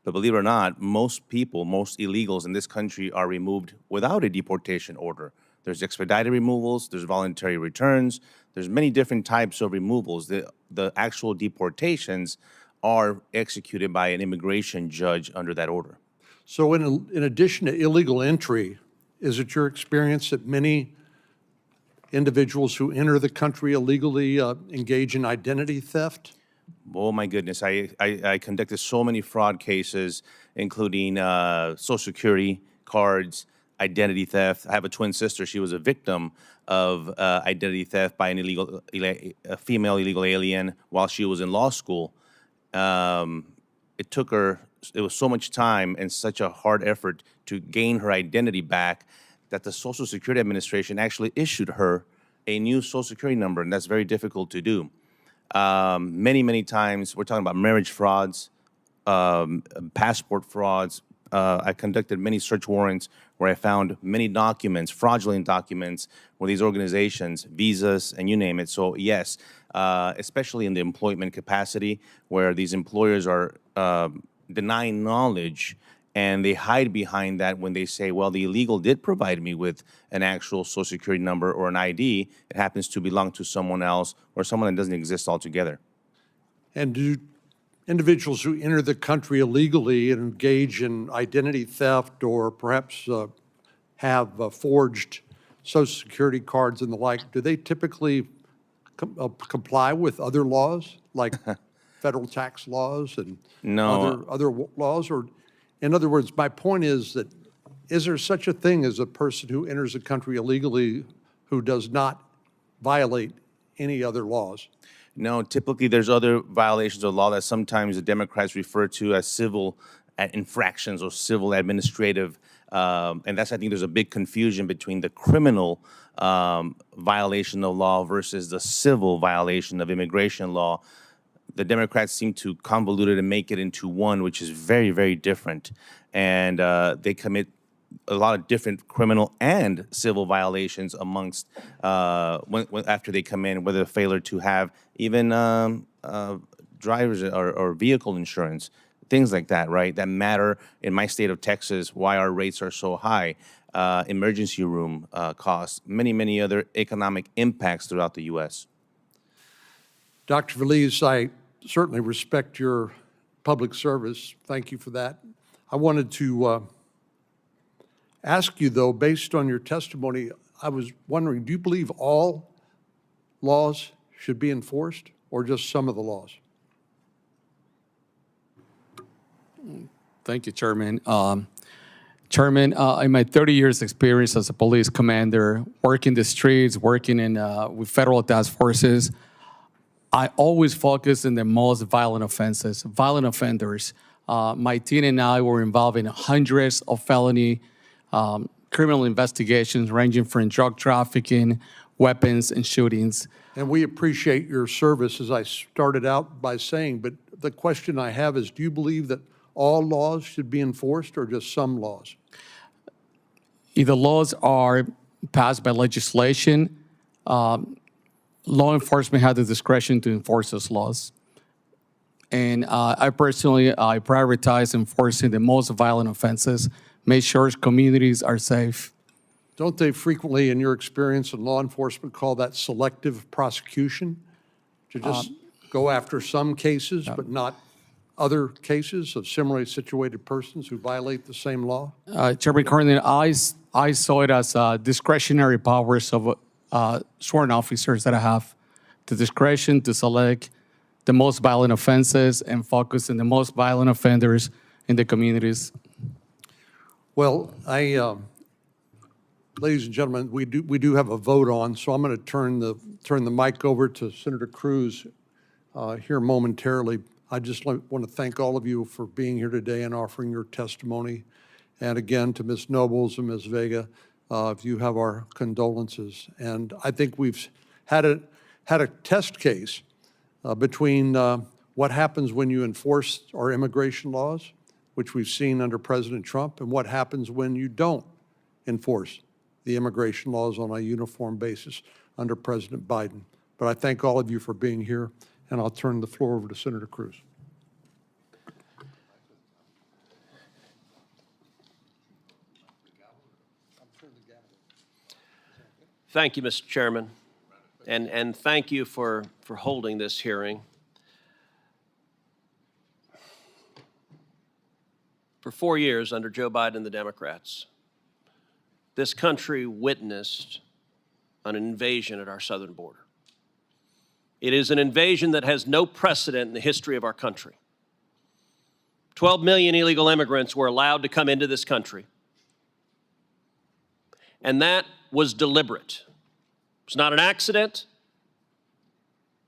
C: but believe it or not, most illegals in this country are removed without a deportation order. There's expedited removals, there's voluntary returns, there's many different types of removals. The actual deportations are executed by an immigration judge under that order.
A: So in addition to illegal entry, is it your experience that many individuals who enter the country illegally engage in identity theft?
C: Oh my goodness, I conducted so many fraud cases, including Social Security cards, identity theft. I have a twin sister. She was a victim of identity theft by a female illegal alien while she was in law school. It was so much time and such a hard effort to gain her identity back that the Social Security Administration actually issued her a new Social Security number, and that's very difficult to do. Many times, we're talking about marriage frauds, passport frauds. I conducted many search warrants where I found many documents, fraudulent documents, where these organizations, visas, and you name it. So yes, especially in the employment capacity, where these employers are denying knowledge, and they hide behind that when they say, well, the illegal did provide me with an actual Social Security number or an ID. It happens to belong to someone else or someone that doesn't exist altogether.
A: And do individuals who enter the country illegally and engage in identity theft or perhaps have forged Social Security cards and the like, do they typically comply with other laws like federal tax laws and other laws? Or, in other words, my point is that is there such a thing as a person who enters a country illegally who does not violate any other laws?
C: No, typically there's other violations of law that sometimes the Democrats refer to as civil infractions or civil administrative, and that's, I think there's a big confusion between the criminal violation of law versus the civil violation of immigration law. The Democrats seem to convolute it and make it into one, which is very, very different. And they commit a lot of different criminal and civil violations amongst after they come in, whether failure to have even drivers or vehicle insurance, things like that, right? That matter in my state of Texas, why our rates are so high, emergency room costs, many other economic impacts throughout the U.S.
A: Dr. Feliz, I certainly respect your public service. Thank you for that. I wanted to ask you, though, based on your testimony, I was wondering, do you believe all laws should be enforced or just some of the laws?
J: Thank you, Chairman. Chairman, in my 30 years experience as a police commander, working the streets, working in with federal task forces, I always focus on the most violent offenses, violent offenders. My team and I were involved in hundreds of felony criminal investigations ranging from drug trafficking, weapons, and shootings.
A: And we appreciate your service, as I started out by saying, but the question I have is, do you believe that all laws should be enforced or just some laws?
J: Either laws are passed by legislation, law enforcement has the discretion to enforce those laws. And I personally, I prioritize enforcing the most violent offenses, make sure communities are safe.
A: Don't they frequently, in your experience in law enforcement, call that selective prosecution? To just go after some cases, but not other cases of similarly situated persons who violate the same law?
J: Chairman Cornyn, I saw it as discretionary powers of sworn officers that I have, the discretion to select the most violent offenses and focus on the most violent offenders in the communities.
A: Well, ladies and gentlemen, we do have a vote on, so I'm going to turn the mic over to Senator Cruz here momentarily. I just want to thank all of you for being here today and offering your testimony. And again, to Ms. Nobles and Ms. Vega, if you have our condolences. And I think we've had a test case between what happens when you enforce our immigration laws, which we've seen under President Trump, and what happens when you don't enforce the immigration laws on a uniform basis under President Biden. But I thank all of you for being here, and I'll turn the floor over to Senator Cruz.
O: Thank you, Mr. Chairman, and thank you for holding this hearing. For 4 years under Joe Biden and the Democrats, this country witnessed an invasion at our southern border. It is an invasion that has no precedent in the history of our country. 12 million illegal immigrants were allowed to come into this country. And that was deliberate. It was not an accident.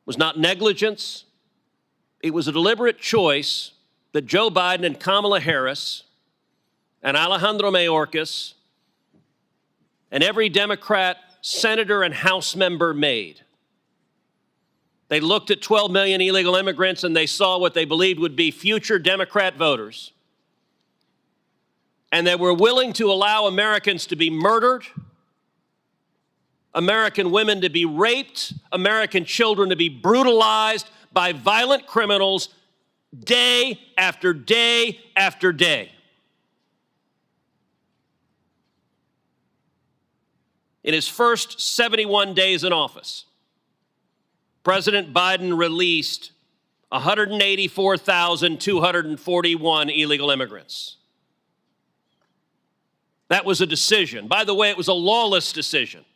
O: It was not negligence. It was a deliberate choice that Joe Biden and Kamala Harris and Alejandro Mayorkas and every Democrat senator and House member made. They looked at 12 million illegal immigrants and they saw what they believed would be future Democrat voters. And they were willing to allow Americans to be murdered, American women to be raped, American children to be brutalized by violent criminals day after day after day. In his first 71 days in office, President Biden released 184,241 illegal immigrants. That was a decision. By the way, it was a lawless decision.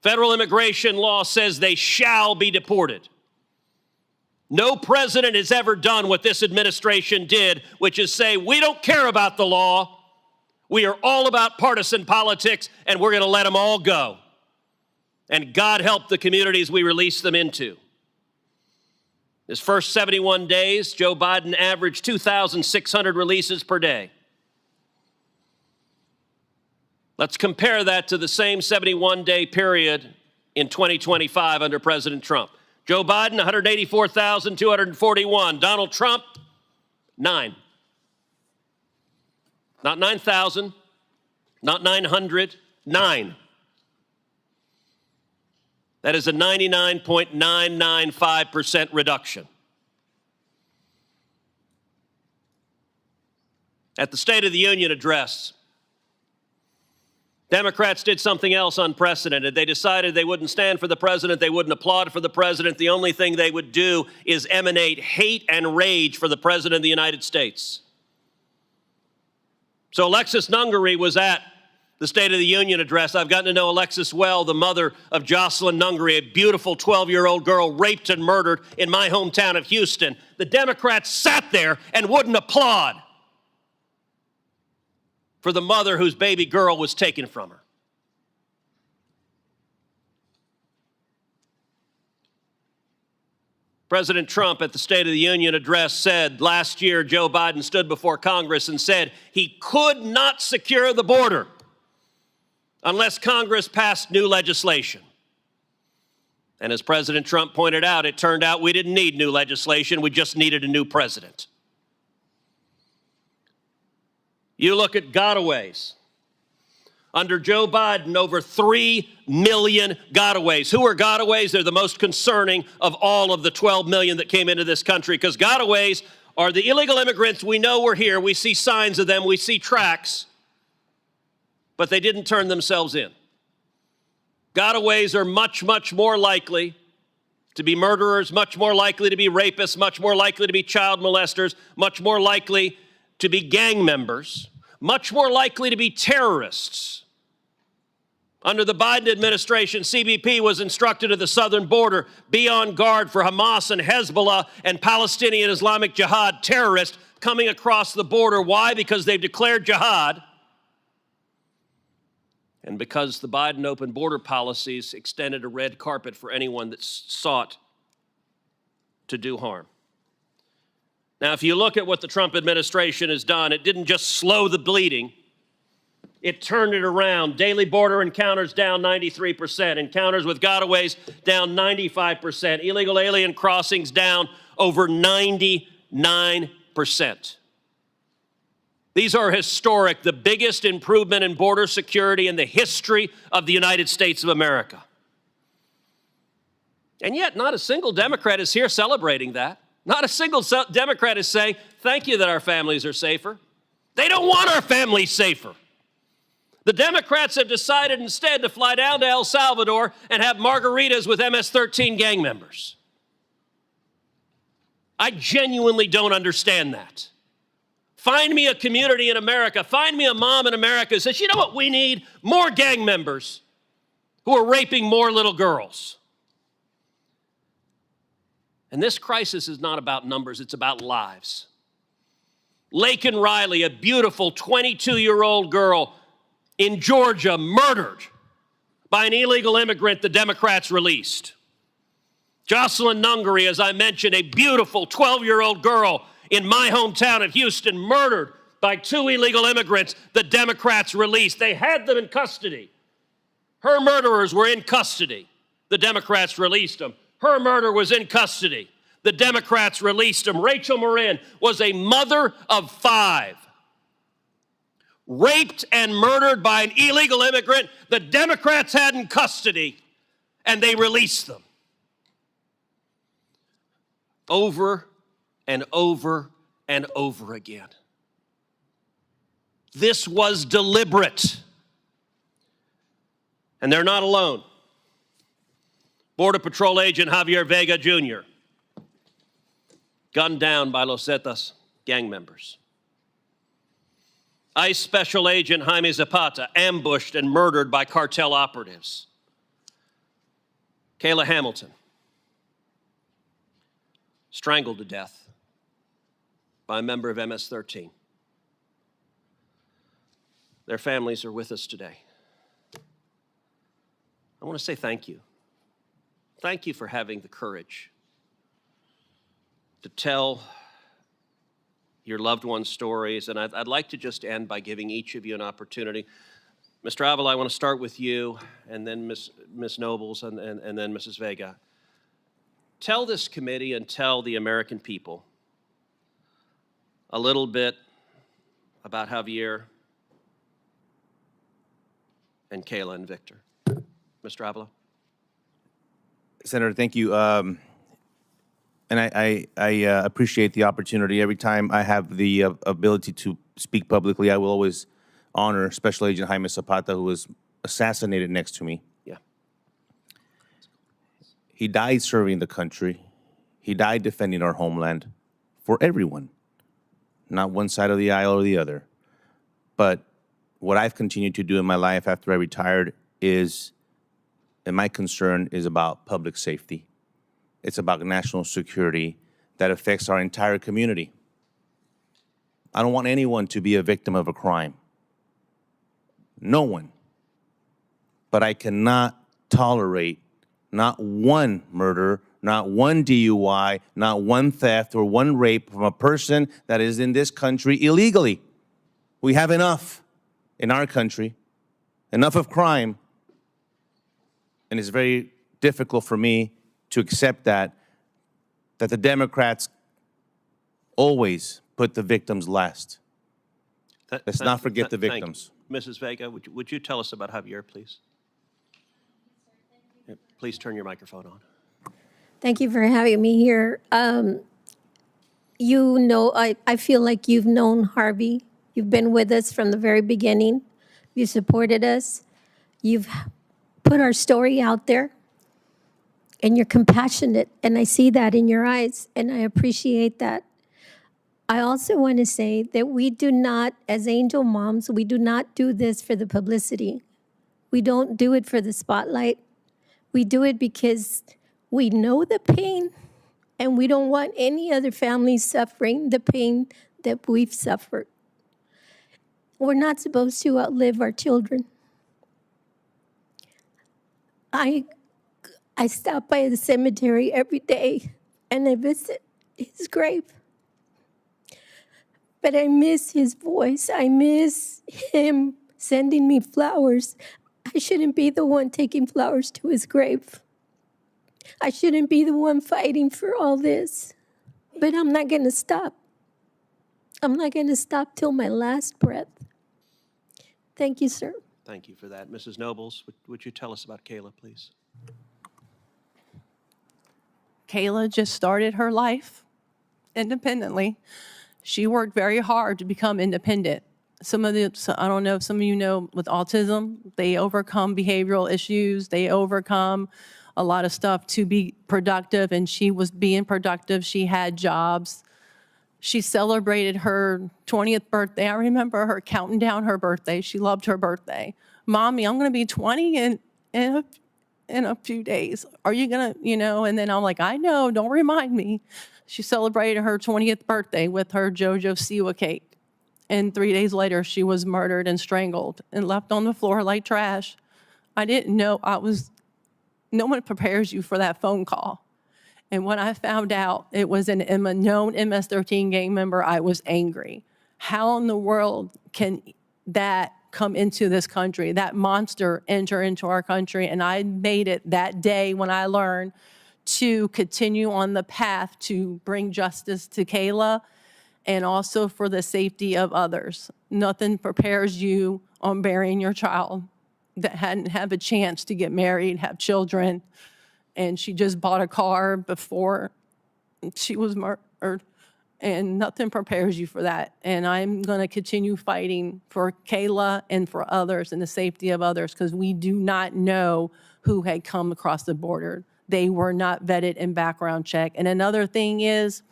O: Federal immigration law says they shall be deported. No president has ever done what this administration did, which is say, we don't care about the law. We are all about partisan politics, and we're going to let them all go. And God help the communities we release them into. His first 71 days, Joe Biden averaged 2,600 releases per day. Let's compare that to the same 71-day period in 2025 under President Trump. Joe Biden, 184,241. Donald Trump, 9. Not 9,000, not 900, 9. That is a 99.995% reduction. At the State of the Union address, Democrats did something else unprecedented. They decided they wouldn't stand for the president. They wouldn't applaud for the president. The only thing they would do is emanate hate and rage for the president of the United States. So Alexis Nungary was at the State of the Union address. I've gotten to know Alexis well, the mother of Jocelyn Nungary, a beautiful 12-year-old girl raped and murdered in my hometown of Houston. The Democrats sat there and wouldn't applaud for the mother whose baby girl was taken from her. President Trump at the State of the Union address said last year Joe Biden stood before Congress and said he could not secure the border unless Congress passed new legislation. And as President Trump pointed out, it turned out we didn't need new legislation, we just needed a new president. You look at gotaways. Under Joe Biden, over 3 million gotaways. Who are gotaways? They're the most concerning of all of the 12 million that came into this country, because gotaways are the illegal immigrants we know were here. We see signs of them. We see tracks, but they didn't turn themselves in. Gotaways are much, much more likely to be murderers, much more likely to be rapists, much more likely to be child molesters, much more likely to be gang members, much more likely to be terrorists. Under the Biden administration, CBP was instructed at the southern border, be on guard for Hamas and Hezbollah and Palestinian Islamic Jihad terrorists coming across the border. Why? Because they've declared jihad, and because the Biden open border policies extended a red carpet for anyone that sought to do harm. Now, if you look at what the Trump administration has done, it didn't just slow the bleeding, it turned it around. Daily border encounters down 93%, encounters with gotaways down 95%, illegal alien crossings down over 99%. These are historic, the biggest improvement in border security in the history of the United States of America. And yet, not a single Democrat is here celebrating that. Not a single Democrat is saying, thank you that our families are safer. They don't want our families safer. The Democrats have decided instead to fly down to El Salvador and have margaritas with MS-13 gang members. I genuinely don't understand that. Find me a community in America, find me a mom in America who says, you know what we need? More gang members who are raping more little girls. And this crisis is not about numbers, it's about lives. Laken Riley, a beautiful 22-year-old girl in Georgia, murdered by an illegal immigrant the Democrats released. Jocelyn Nungary, as I mentioned, a beautiful 12-year-old girl in my hometown of Houston, murdered by 2 illegal immigrants the Democrats released. They had them in custody. Her murderers were in custody. The Democrats released them. Her murder was in custody. The Democrats released them. Rachel Marin was a mother of 5. Raped and murdered by an illegal immigrant the Democrats had in custody, and they released them. Over and over and over again. This was deliberate. And they're not alone. Border Patrol agent Javier Vega Jr., gunned down by Los Zetas gang members. ICE Special Agent Jaime Zapata, ambushed and murdered by cartel operatives. Kayla Hamilton, strangled to death by a member of MS-13. Their families are with us today. I want to say thank you. Thank you for having the courage to tell your loved ones' stories. And I'd like to just end by giving each of you an opportunity. Mr. Avila, I want to start with you, and then Ms. Nobles, and then Mrs. Vega. Tell this committee and tell the American people a little bit about Javier and Kayla and Victor. Mr. Avila.
C: Senator, thank you. And I appreciate the opportunity. Every time I have the ability to speak publicly, I will always honor Special Agent Jaime Zapata, who was assassinated next to me.
O: Yeah.
C: He died serving the country. He died defending our homeland for everyone, not one side of the aisle or the other. But what I've continued to do in my life after I retired is, and my concern is about public safety. It's about national security that affects our entire community. I don't want anyone to be a victim of a crime. No one. But I cannot tolerate not one murder, not one DUI, not one theft or one rape from a person that is in this country illegally. We have enough in our country, enough of crime, and it's very difficult for me to accept that the Democrats always put the victims last. Let's not forget the victims.
O: Mrs. Vega, would you tell us about Javier, please? Yeah, please turn your microphone on.
G: Thank you for having me here. You know, I feel like you've known Harvey. You've been with us from the very beginning. You supported us. You've put our story out there. And you're compassionate, and I see that in your eyes, and I appreciate that. I also want to say that we do not, as angel moms, we do not do this for the publicity. We don't do it for the spotlight. We do it because we know the pain, and we don't want any other family suffering the pain that we've suffered. We're not supposed to outlive our children. I stop by the cemetery every day, and I visit his grave. But I miss his voice. I miss him sending me flowers. I shouldn't be the one taking flowers to his grave. I shouldn't be the one fighting for all this. But I'm not going to stop. I'm not going to stop till my last breath. Thank you, sir.
O: Thank you for that. Mrs. Nobles, would you tell us about Kayla, please?
F: Kayla just started her life independently. She worked very hard to become independent. I don't know if some of you know, with autism, they overcome behavioral issues. They overcome a lot of stuff to be productive, and she was being productive. She had jobs. She celebrated her 20th birthday. I remember her counting down her birthday. She loved her birthday. Mommy, I'm going to be 20 in a few days. Are you going to, and then I'm like, I know, don't remind me. She celebrated her 20th birthday with her JoJo Siwa cake. And 3 days later, she was murdered and strangled and left on the floor like trash. I didn't know no one prepares you for that phone call. And when I found out it was a known MS-13 gang member, I was angry. How in the world can that come into this country, that monster enter into our country? And I made it that day when I learned to continue on the path to bring justice to Kayla and also for the safety of others. Nothing prepares you on burying your child that hadn't had a chance to get married, have children, and she just bought a car before she was murdered. And nothing prepares you for that. And I'm going to continue fighting for Kayla and for others and the safety of others, because we do not know who had come across the border. They were not vetted in background check. And another thing is,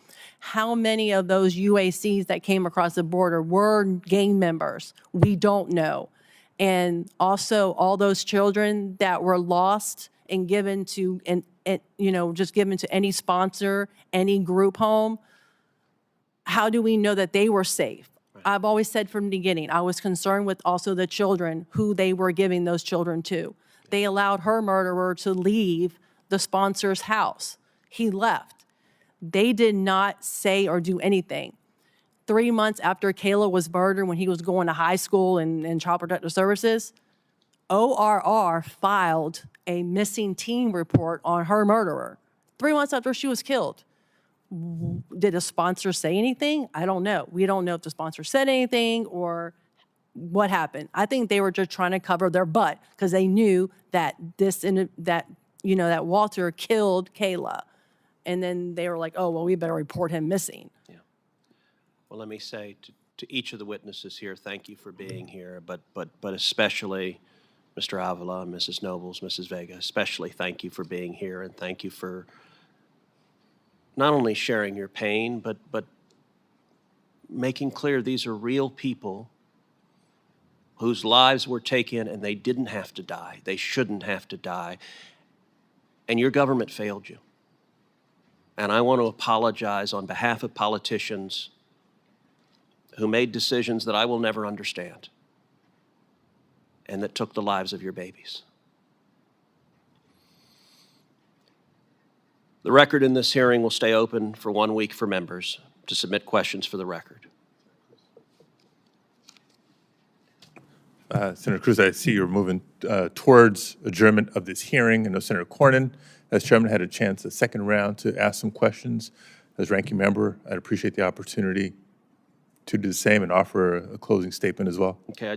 F: how many of those UACs that came across the border were gang members? We don't know. And also all those children that were lost and given to, just given to any sponsor, any group home, how do we know that they were safe? Right. I've always said from the beginning, I was concerned with also the children, who they were giving those children to. They allowed her murderer to leave the sponsor's house. He left. They did not say or do anything. 3 months after Kayla was murdered, when he was going to high school and Child Protective Services, ORR filed a missing teen report on her murderer 3 months after she was killed. Did a sponsor say anything? I don't know. We don't know if the sponsor said anything or what happened. I think they were just trying to cover their butt because they knew that that Walter killed Kayla. And then they were like, oh, well, we better report him missing.
O: Yeah. Well, let me say to each of the witnesses here, thank you for being here, but especially Mr. Avila, Mrs. Nobles, Mrs. Vega, especially thank you for being here, and thank you for not only sharing your pain, but making clear these are real people whose lives were taken and they didn't have to die. They shouldn't have to die. And your government failed you. And I want to apologize on behalf of politicians who made decisions that I will never understand and that took the lives of your babies. The record in this hearing will stay open for 1 week for members to submit questions for the record.
B: Senator Cruz, I see you're moving towards adjournment of this hearing. I know Senator Cornyn, as chairman, had a chance, a second round, to ask some questions. As ranking member, I'd appreciate the opportunity to do the same and offer a closing statement as well.
O: Okay,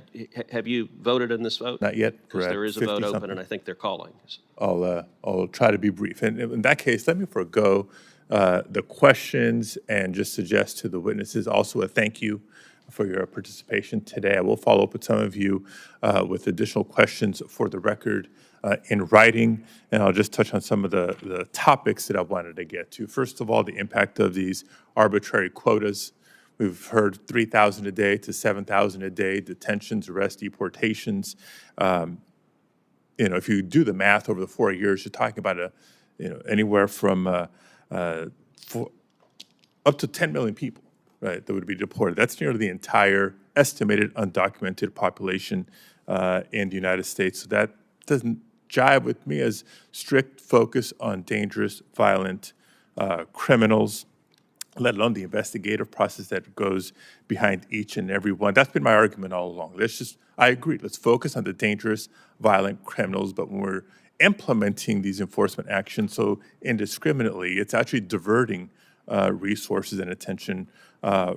O: have you voted in this vote?
B: Not yet.
O: Because there is a vote open, and I think they're calling.
B: I'll try to be brief. And in that case, let me forego the questions and just suggest to the witnesses also a thank you for your participation today. I will follow up with some of you with additional questions for the record in writing, and I'll just touch on some of the topics that I wanted to get to. First of all, the impact of these arbitrary quotas. We've heard 3,000 a day to 7,000 a day, detentions, arrests, deportations. If you do the math over the 4 years, you're talking about anywhere from up to 10 million people, right, that would be deported. That's nearly the entire estimated undocumented population in the United States. So that doesn't jive with me as strict focus on dangerous, violent criminals, let alone the investigative process that goes behind each and every one. That's been my argument all along. I agree, let's focus on the dangerous, violent criminals, but when we're implementing these enforcement actions so indiscriminately, it's actually diverting resources and attention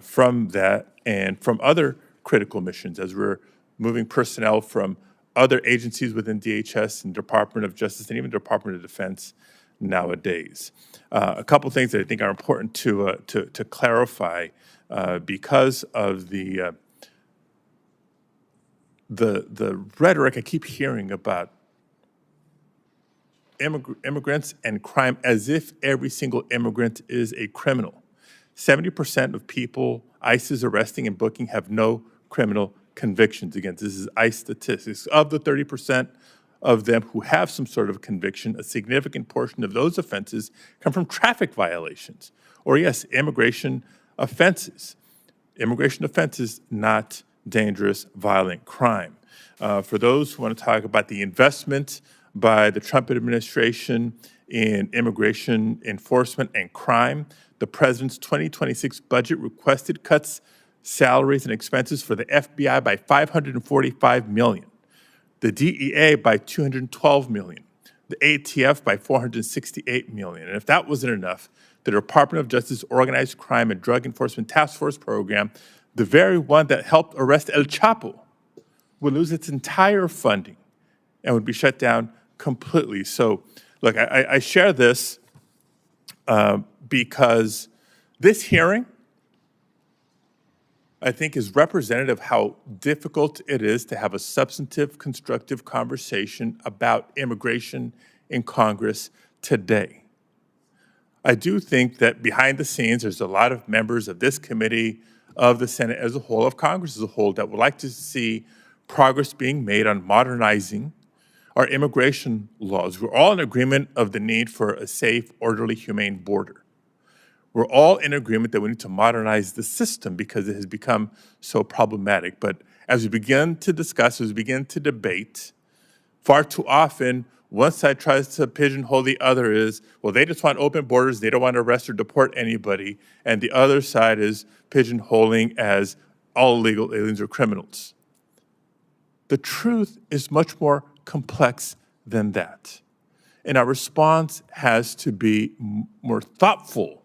B: from that and from other critical missions as we're moving personnel from other agencies within DHS and Department of Justice and even Department of Defense nowadays. A couple things that I think are important to clarify because of the rhetoric I keep hearing about immigrants and crime as if every single immigrant is a criminal. 70% of people ICE is arresting and booking have no criminal convictions. Again, this is ICE statistics. Of the 30% of them who have some sort of conviction, a significant portion of those offenses come from traffic violations, or yes, immigration offenses. Immigration offenses, not dangerous, violent crime. For those who want to talk about the investment by the Trump administration in immigration enforcement and crime, the president's 2026 budget requested cuts salaries and expenses for the FBI by $545 million, the DEA by $212 million, the ATF by $468 million. And if that wasn't enough, the Department of Justice Organized Crime and Drug Enforcement Task Force program, the very one that helped arrest El Chapo, would lose its entire funding and would be shut down completely. So, look, I share this because this hearing, I think, is representative of how difficult it is to have a substantive, constructive conversation about immigration in Congress today. I do think that behind the scenes, there's a lot of members of this committee, of the Senate as a whole, of Congress as a whole, that would like to see progress being made on modernizing our immigration laws. We're all in agreement of the need for a safe, orderly, humane border. We're all in agreement that we need to modernize the system because it has become so problematic. But as we begin to discuss, as we begin to debate, far too often, one side tries to pigeonhole the other as, well, they just want open borders, they don't want to arrest or deport anybody, and the other side is pigeonholing as all illegal aliens are criminals. The truth is much more complex than that. And our response has to be more thoughtful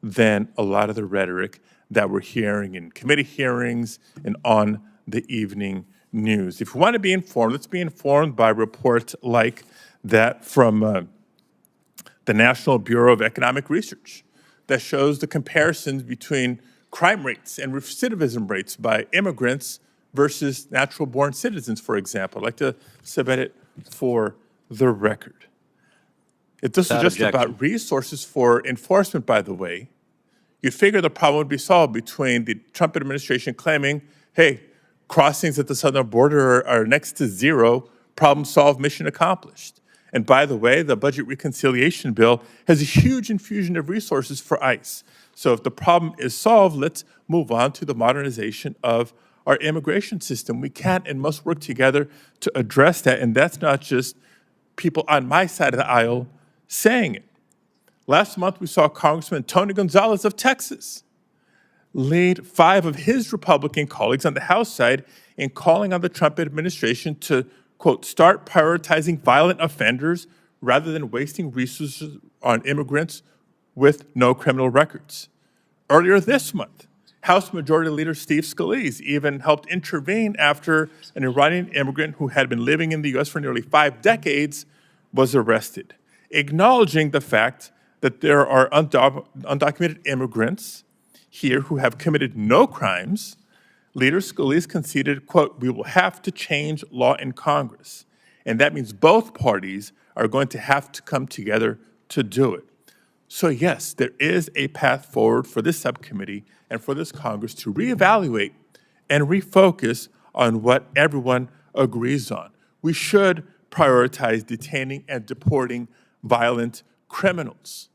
B: than a lot of the rhetoric that we're hearing in committee hearings and on the evening news. If we want to be informed, let's be informed by reports like that from the National Bureau of Economic Research that shows the comparisons between crime rates and recidivism rates by immigrants versus natural-born citizens, for example. I'd like to submit it for the record. If this was just about resources for enforcement, by the way, you'd figure the problem would be solved between the Trump administration claiming, hey, crossings at the southern border are next to zero, problem solved, mission accomplished. And by the way, the budget reconciliation bill has a huge infusion of resources for ICE. So if the problem is solved, let's move on to the modernization of our immigration system. We can and must work together to address that, and that's not just people on my side of the aisle saying it. Last month, we saw Congressman Tony Gonzalez of Texas lead 5 of his Republican colleagues on the House side in calling on the Trump administration to, quote, start prioritizing violent offenders rather than wasting resources on immigrants with no criminal records. Earlier this month, House Majority Leader Steve Scalise even helped intervene after an Iranian immigrant who had been living in the U.S. for nearly 5 decades was arrested, acknowledging the fact that there are undocumented immigrants here who have committed no crimes. Leader Scalise conceded, quote, we will have to change law in Congress. And that means both parties are going to have to come together to do it. So yes, there is a path forward for this subcommittee and for this Congress to reevaluate and refocus on what everyone agrees on. We should prioritize detaining and deporting violent criminals.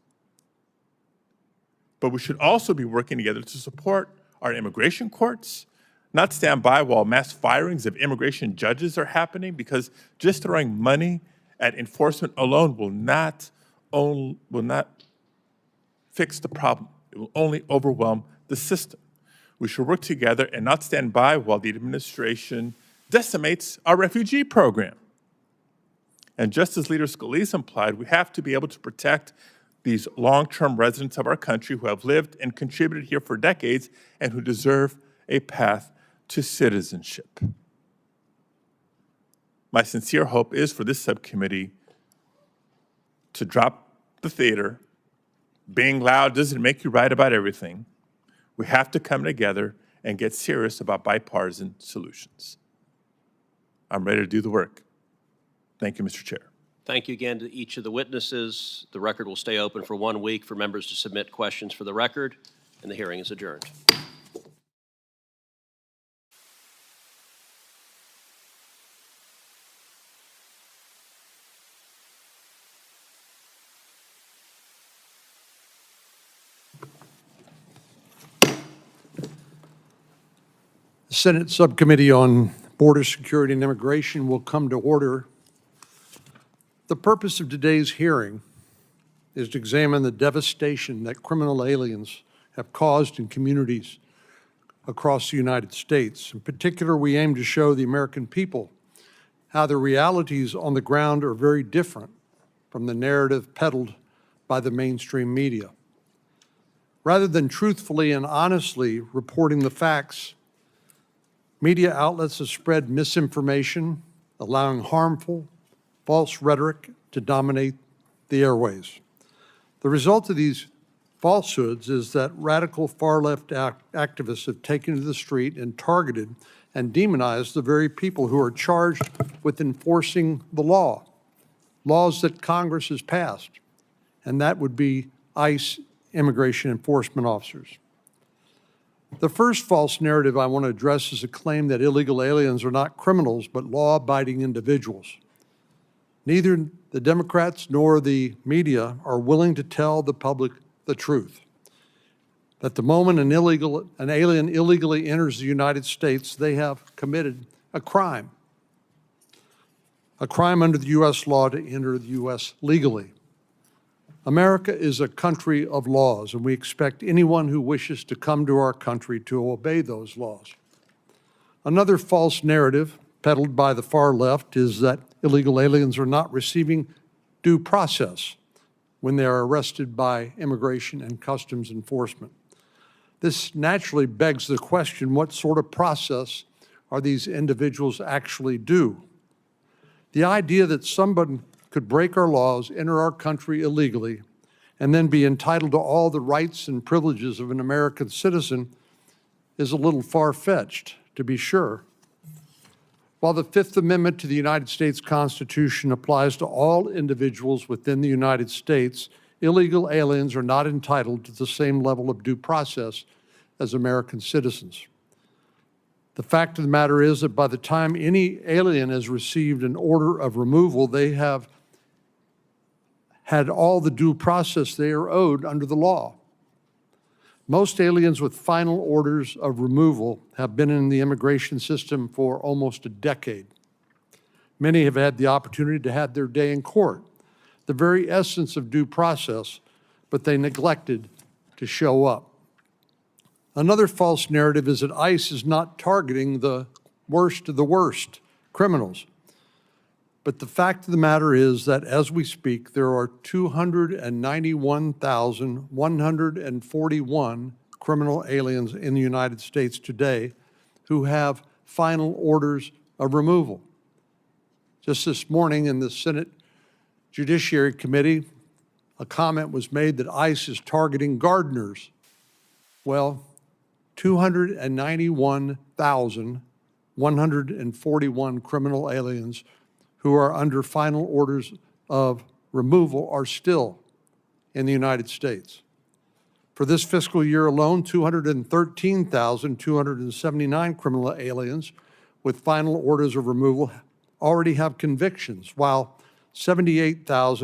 B: But we should also be working together to support our immigration courts, not stand by while mass firings of immigration judges are happening, because just throwing money at enforcement alone will not fix the problem. It will only overwhelm the system. We should work together and not stand by while the administration decimates our refugee program. And just as Leader Scalise implied, we have to be able to protect these long-term residents of our country who have lived and contributed here for decades and who deserve a path to citizenship. My sincere hope is for this subcommittee to drop the theater. Being loud doesn't make you right about everything. We have to come together and get serious about bipartisan solutions. I'm ready to do the work. Thank you, Mr. Chair.
O: Thank you again to each of the witnesses. The record will stay open for 1 week for members to submit questions for the record, and the hearing is adjourned.
A: The Senate Subcommittee on Border Security and Immigration will come to order. The purpose of today's hearing is to examine the devastation that criminal aliens have caused in communities across the United States. In particular, we aim to show the American people how the realities on the ground are very different from the narrative peddled by the mainstream media. Rather than truthfully and honestly reporting the facts, media outlets have spread misinformation, allowing harmful, false rhetoric to dominate the airways. The result of these falsehoods is that radical far-left activists have taken to the street and targeted and demonized the very people who are charged with enforcing the law, laws that Congress has passed, and that would be ICE immigration enforcement officers. The first false narrative I want to address is a claim that illegal aliens are not criminals, but law-abiding individuals. Neither the Democrats nor the media are willing to tell the public the truth, that the moment an alien illegally enters the United States, they have committed a crime under the U.S. law to enter the U.S. legally. America is a country of laws, and we expect anyone who wishes to come to our country to obey those laws. Another false narrative peddled by the far left is that illegal aliens are not receiving due process when they are arrested by Immigration and Customs Enforcement. This naturally begs the question, what sort of process are these individuals actually due? The idea that someone could break our laws, enter our country illegally, and then be entitled to all the rights and privileges of an American citizen is a little far-fetched, to be sure. While the Fifth Amendment to the United States Constitution applies to all individuals within the United States, illegal aliens are not entitled to the same level of due process as American citizens. The fact of the matter is that by the time any alien has received an order of removal, they have had all the due process they are owed under the law. Most aliens with final orders of removal have been in the immigration system for almost a decade. Many have had the opportunity to have their day in court, the very essence of due process, but they neglected to show up. Another false narrative is that ICE is not targeting the worst of the worst criminals. But the fact of the matter is that as we speak, there are 291,141 criminal aliens in the United States today who have final orders of removal. Just this morning in the Senate Judiciary Committee, a comment was made that ICE is targeting gardeners. Well, 291,141 criminal aliens who are under final orders of removal are still in the United States. For this fiscal year alone, 213,279 criminal aliens with final orders of removal already have convictions, while 78,000